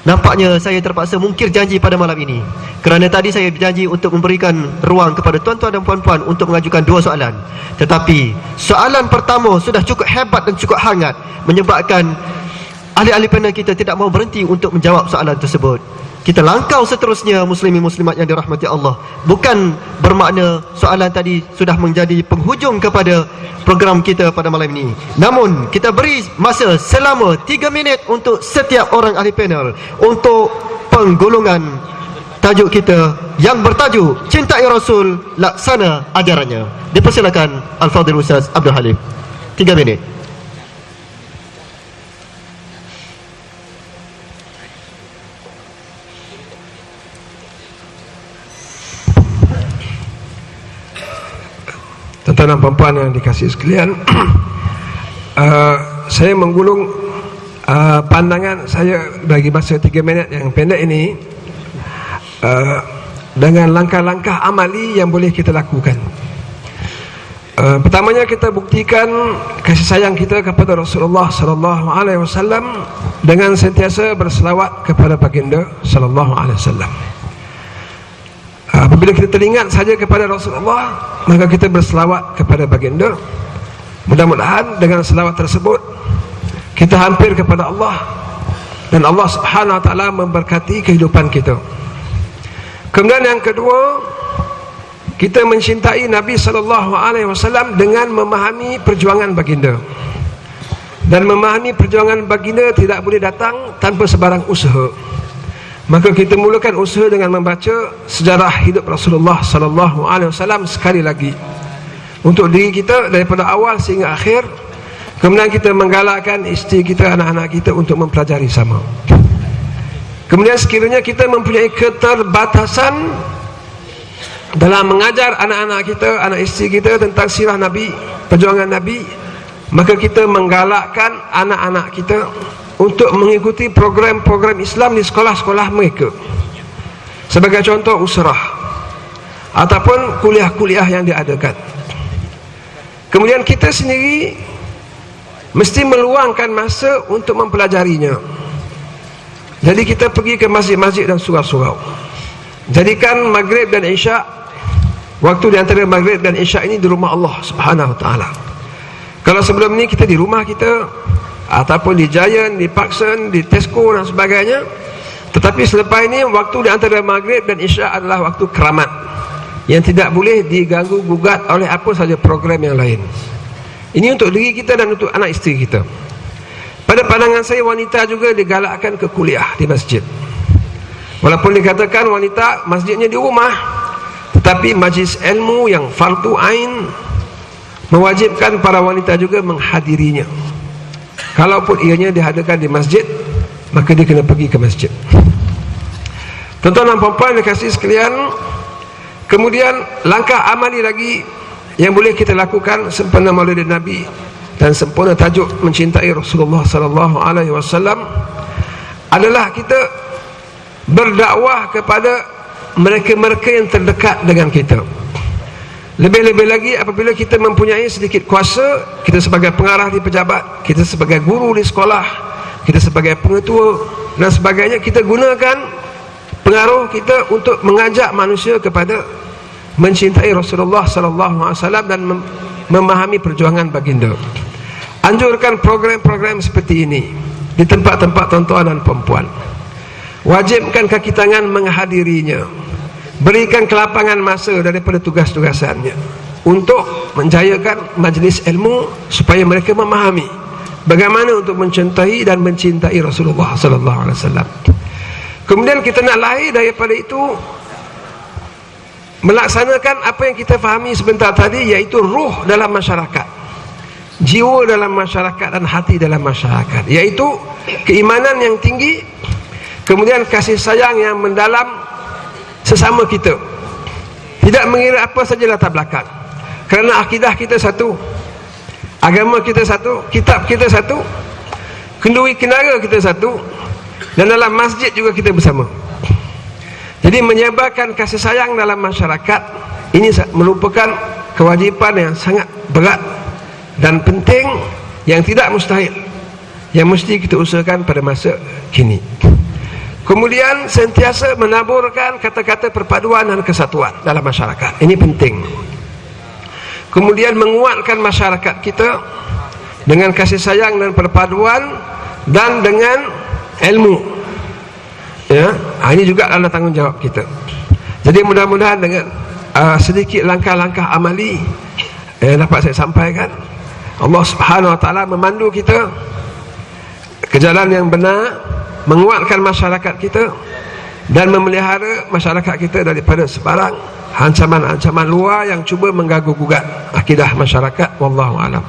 Nampaknya saya terpaksa mungkir janji pada malam ini, kerana tadi saya berjanji untuk memberikan ruang kepada tuan-tuan dan puan-puan untuk mengajukan 2 soalan. Tetapi soalan pertama sudah cukup hebat dan cukup hangat, menyebabkan ahli-ahli panel kita tidak mahu berhenti untuk menjawab soalan tersebut. Kita langkau seterusnya, muslimin muslimat yang dirahmati Allah. Bukan bermakna soalan tadi sudah menjadi penghujung kepada program kita pada malam ini. Namun kita beri masa selama 3 minit untuk setiap orang ahli panel untuk penggolongan tajuk kita yang bertajuk Cintai Rasul, Laksana Ajarannya. Dipersilakan Al-Fadhil Ustaz Abdul Halim. 3 minit. Tuan-tuan dan puan-puan yang dikasihi sekalian, saya menggulung pandangan saya bagi masa 3 minit yang pendek ini dengan langkah-langkah amali yang boleh kita lakukan. Pertamanya, kita buktikan kasih sayang kita kepada Rasulullah sallallahu alaihi wasallam dengan sentiasa berselawat kepada baginda sallallahu alaihi wasallam. Apabila kita teringat saja kepada Rasulullah, maka kita berselawat kepada baginda. Mudah-mudahan dengan selawat tersebut kita hampir kepada Allah, dan Allah Subhanahu wa taala memberkati kehidupan kita. Kemudian yang kedua, kita mencintai Nabi sallallahu alaihi wasallam dengan memahami perjuangan baginda. Dan memahami perjuangan baginda tidak boleh datang tanpa sebarang usaha. Maka kita mulakan usaha dengan membaca sejarah hidup Rasulullah sallallahu alaihi wasallam sekali lagi untuk diri kita daripada awal sehingga akhir. Kemudian kita menggalakkan isteri kita, anak-anak kita untuk mempelajari sama. Kemudian sekiranya kita mempunyai keterbatasan dalam mengajar anak-anak kita, anak isteri kita tentang sirah Nabi, perjuangan Nabi, maka kita menggalakkan anak-anak kita untuk mengikuti program-program Islam di sekolah-sekolah mereka. Sebagai contoh, usrah ataupun kuliah-kuliah yang diadakan. Kemudian kita sendiri mesti meluangkan masa untuk mempelajarinya. Jadi kita pergi ke masjid-masjid dan surau-surau. Jadikan maghrib dan isyak, waktu di antara maghrib dan isyak ini di rumah Allah Subhanahu wa taala. Kalau sebelum ni kita di rumah kita ataupun di Giant, di Parkson, di Tesco dan sebagainya, tetapi selepas ini waktu di antara maghrib dan isyak adalah waktu keramat yang tidak boleh diganggu gugat oleh apa saja program yang lain. Ini untuk diri kita dan untuk anak isteri kita. Pada pandangan saya, wanita juga digalakkan ke kuliah di masjid. Walaupun dikatakan wanita masjidnya di rumah, tetapi majlis ilmu yang fardu ain mewajibkan para wanita juga menghadirinya. Kalaupun ianya dihadirkan di masjid, maka dia kena pergi ke masjid. Tuan-tuan dan puan-puan dikasihi sekalian, kemudian langkah amali lagi yang boleh kita lakukan sempena Maulid Nabi dan sempurna tajuk mencintai Rasulullah sallallahu alaihi wasallam adalah kita berdakwah kepada mereka-mereka yang terdekat dengan kita. Lebih-lebih lagi apabila kita mempunyai sedikit kuasa, kita sebagai pengarah di pejabat, kita sebagai guru di sekolah, kita sebagai pengetua dan sebagainya, kita gunakan pengaruh kita untuk mengajak manusia kepada mencintai Rasulullah sallallahu alaihi wasallam dan memahami perjuangan baginda. Anjurkan program-program seperti ini di tempat-tempat tuan-tuan dan perempuan. Wajibkan kaki tangan menghadirinya. Berikan kelapangan masa daripada tugas-tugasannya untuk menjayakan majlis ilmu supaya mereka memahami bagaimana untuk mencintai dan mencintai Rasulullah sallallahu alaihi wasallam. Kemudian kita nak lahir daripada itu melaksanakan apa yang kita fahami sebentar tadi, iaitu ruh dalam masyarakat, jiwa dalam masyarakat dan hati dalam masyarakat, iaitu keimanan yang tinggi, kemudian kasih sayang yang mendalam sesama kita, tidak mengira apa saja latar belakang, kerana akidah kita satu, agama kita satu, kitab kita satu, kenduri kenara kita satu, dan dalam masjid juga kita bersama. Jadi menyebarkan kasih sayang dalam masyarakat ini merupakan kewajipan yang sangat berat dan penting, yang tidak mustahil, yang mesti kita usahakan pada masa kini. Kemudian sentiasa menaburkan kata-kata perpaduan dan kesatuan dalam masyarakat. Ini penting. Kemudian menguatkan masyarakat kita dengan kasih sayang dan perpaduan dan dengan ilmu. Ya, ini juga adalah tanggungjawab kita. Jadi mudah-mudahan dengan sedikit langkah-langkah amali dapat saya sampaikan, Allah Subhanahu wa taala memandu kita ke jalan yang benar, menguatkan masyarakat kita dan memelihara masyarakat kita daripada sebarang ancaman-ancaman luar yang cuba mengganggu gugat akidah masyarakat. Wallahu a'lam.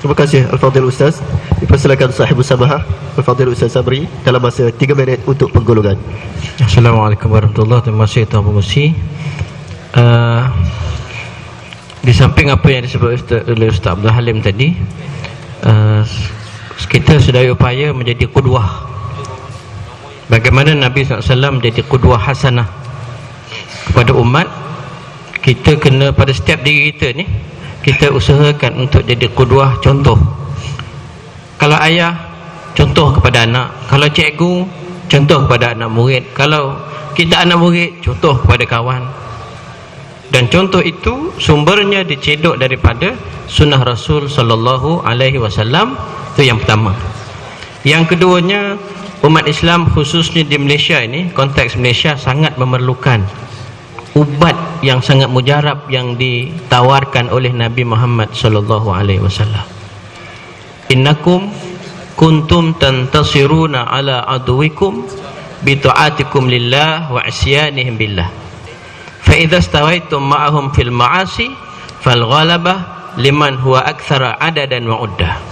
Terima kasih Al-Fadhil Ustaz. Dipersilakan sahibus sabahah Al-Fadhil Ustaz Sabri dalam masa 3 minit untuk penggolongan. Assalamualaikum warahmatullahi wabarakatuh. Terima kasih Tuan Pemersi. Di samping apa yang disebut oleh Ustaz Abdul Halim tadi, kita sedaya upaya menjadi qudwah. Bagaimana Nabi SAW menjadi qudwah hasanah kepada umat. Kita kena pada setiap diri kita ni, kita usahakan untuk jadi qudwah, contoh. Kalau ayah, contoh kepada anak. Kalau cikgu, contoh kepada anak murid. Kalau kita anak murid, contoh kepada kawan. Dan contoh itu sumbernya dicedok daripada sunnah Rasul sallallahu alaihi wasallam. Itu yang pertama. Yang keduanya, umat Islam khususnya di Malaysia ini, konteks Malaysia, sangat memerlukan ubat yang sangat mujarab yang ditawarkan oleh Nabi Muhammad sallallahu alaihi wasallam. Innakum kuntum tantasiruna ala aduwikum bi ta'atikum lillah wa isyanihim billah. Fa idza stawaitum ma'ahum fil ma'asi fal ghalabah liman huwa aktsara adadan wa uddah.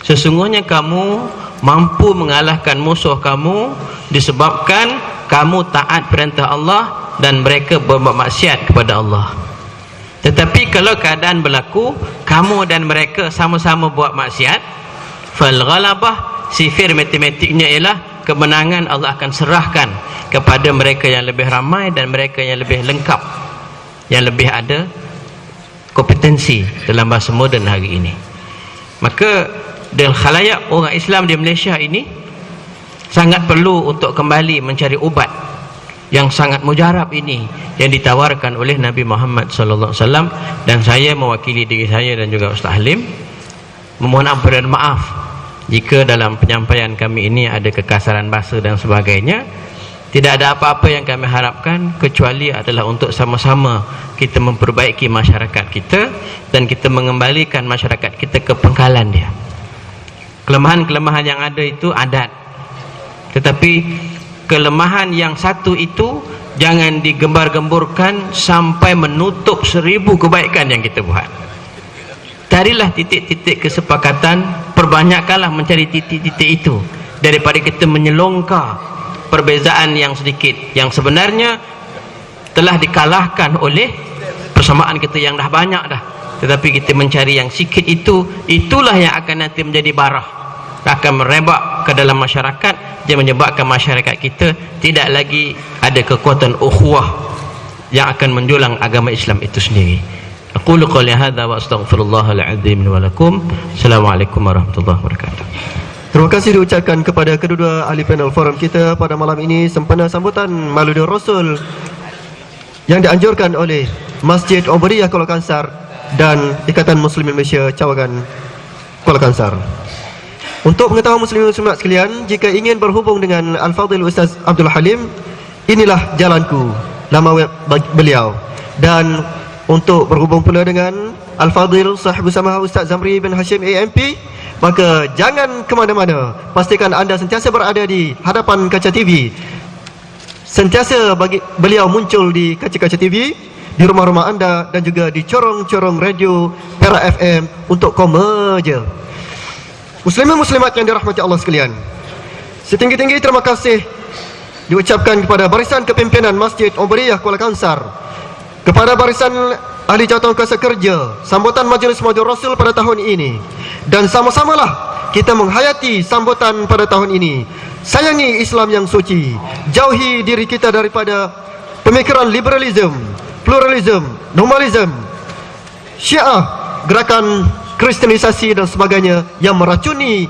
Sesungguhnya kamu mampu mengalahkan musuh kamu disebabkan kamu taat perintah Allah dan mereka berbuat maksiat kepada Allah. Tetapi kalau keadaan berlaku kamu dan mereka sama-sama buat maksiat, fal ghalabah, sifir matematiknya ialah kemenangan Allah akan serahkan kepada mereka yang lebih ramai dan mereka yang lebih lengkap, yang lebih ada kompetensi dalam bahasa moden hari ini. Maka dan khalayak orang Islam di Malaysia ini sangat perlu untuk kembali mencari ubat yang sangat mujarab ini yang ditawarkan oleh Nabi Muhammad sallallahu alaihi wasallam. Dan saya mewakili diri saya dan juga Ustaz Halim memohon ampun dan maaf jika dalam penyampaian kami ini ada kekasaran bahasa dan sebagainya. Tidak ada apa-apa yang kami harapkan kecuali adalah untuk sama-sama kita memperbaiki masyarakat kita dan kita mengembalikan masyarakat kita ke pangkalan dia. Kelemahan-kelemahan yang ada itu adat, tetapi kelemahan yang satu itu jangan digembar-gemburkan sampai menutup 1000 kebaikan yang kita buat. Carilah titik-titik kesepakatan, perbanyakkanlah mencari titik-titik itu daripada kita menyelongkar perbezaan yang sedikit yang sebenarnya telah dikalahkan oleh persamaan kita yang dah banyak dah. Tetapi kita mencari yang sikit itu, itulah yang akan nanti menjadi barah, akan merebak ke dalam masyarakat yang menyebabkan masyarakat kita tidak lagi ada kekuatan ukhuwah yang akan menjulang agama Islam itu sendiri. Aqulu qouli hadza wa astaghfirullahal azim wa lakum. Assalamualaikum warahmatullahi wabarakatuh. Terima kasih diucapkan kepada kedua-dua ahli panel forum kita pada malam ini sempena sambutan Mauludur Rasul yang dianjurkan oleh Masjid Umriyah Kuala Kangsar dan Ikatan Muslimin Malaysia Cawangan Kuala Kangsar. Untuk mengetahui muslimin muslimat sekalian, jika ingin berhubung dengan Al-Fadhil Ustaz Abdul Halim, inilah jalanku, nama web beliau. Dan untuk berhubung pula dengan Al-Fadhil Sahibul Samah Ustaz Zamri bin Hashim AMP, maka jangan ke mana-mana. Pastikan anda sentiasa berada di hadapan kaca TV. Sentiasa bagi beliau muncul di kaca-kaca TV, di rumah-rumah anda dan juga di corong-corong radio Perak FM untuk komerja. Muslimin muslimat yang dirahmati Allah sekalian, setinggi-tinggi terima kasih diucapkan kepada barisan kepimpinan Masjid Umriyah Kuala Kangsar, kepada barisan ahli jawatan kuasa kerja sambutan Majlis Maulid Rasul pada tahun ini, dan sama-samalah kita menghayati sambutan pada tahun ini. Sayangi Islam yang suci, jauhi diri kita daripada pemikiran liberalism, pluralism, normalism, Syiah, gerakan Kristenisasi dan sebagainya yang meracuni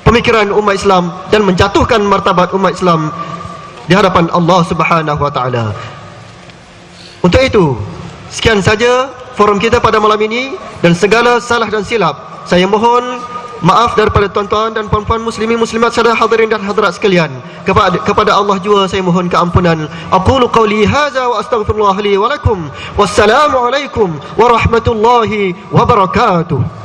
pemikiran umat Islam dan menjatuhkan martabat umat Islam di hadapan Allah Subhanahu wa taala. Untuk itu, sekian saja forum kita pada malam ini, dan segala salah dan silap saya mohon maaf daripada tuan-tuan dan puan-puan muslimin muslimat serta hadirin dan hadirat sekalian. Kepada Allah jua saya mohon keampunan. Aqulu qawli hadza wa astaghfirullah li wa lakum. Wassalamualaikum warahmatullahi wabarakatuh.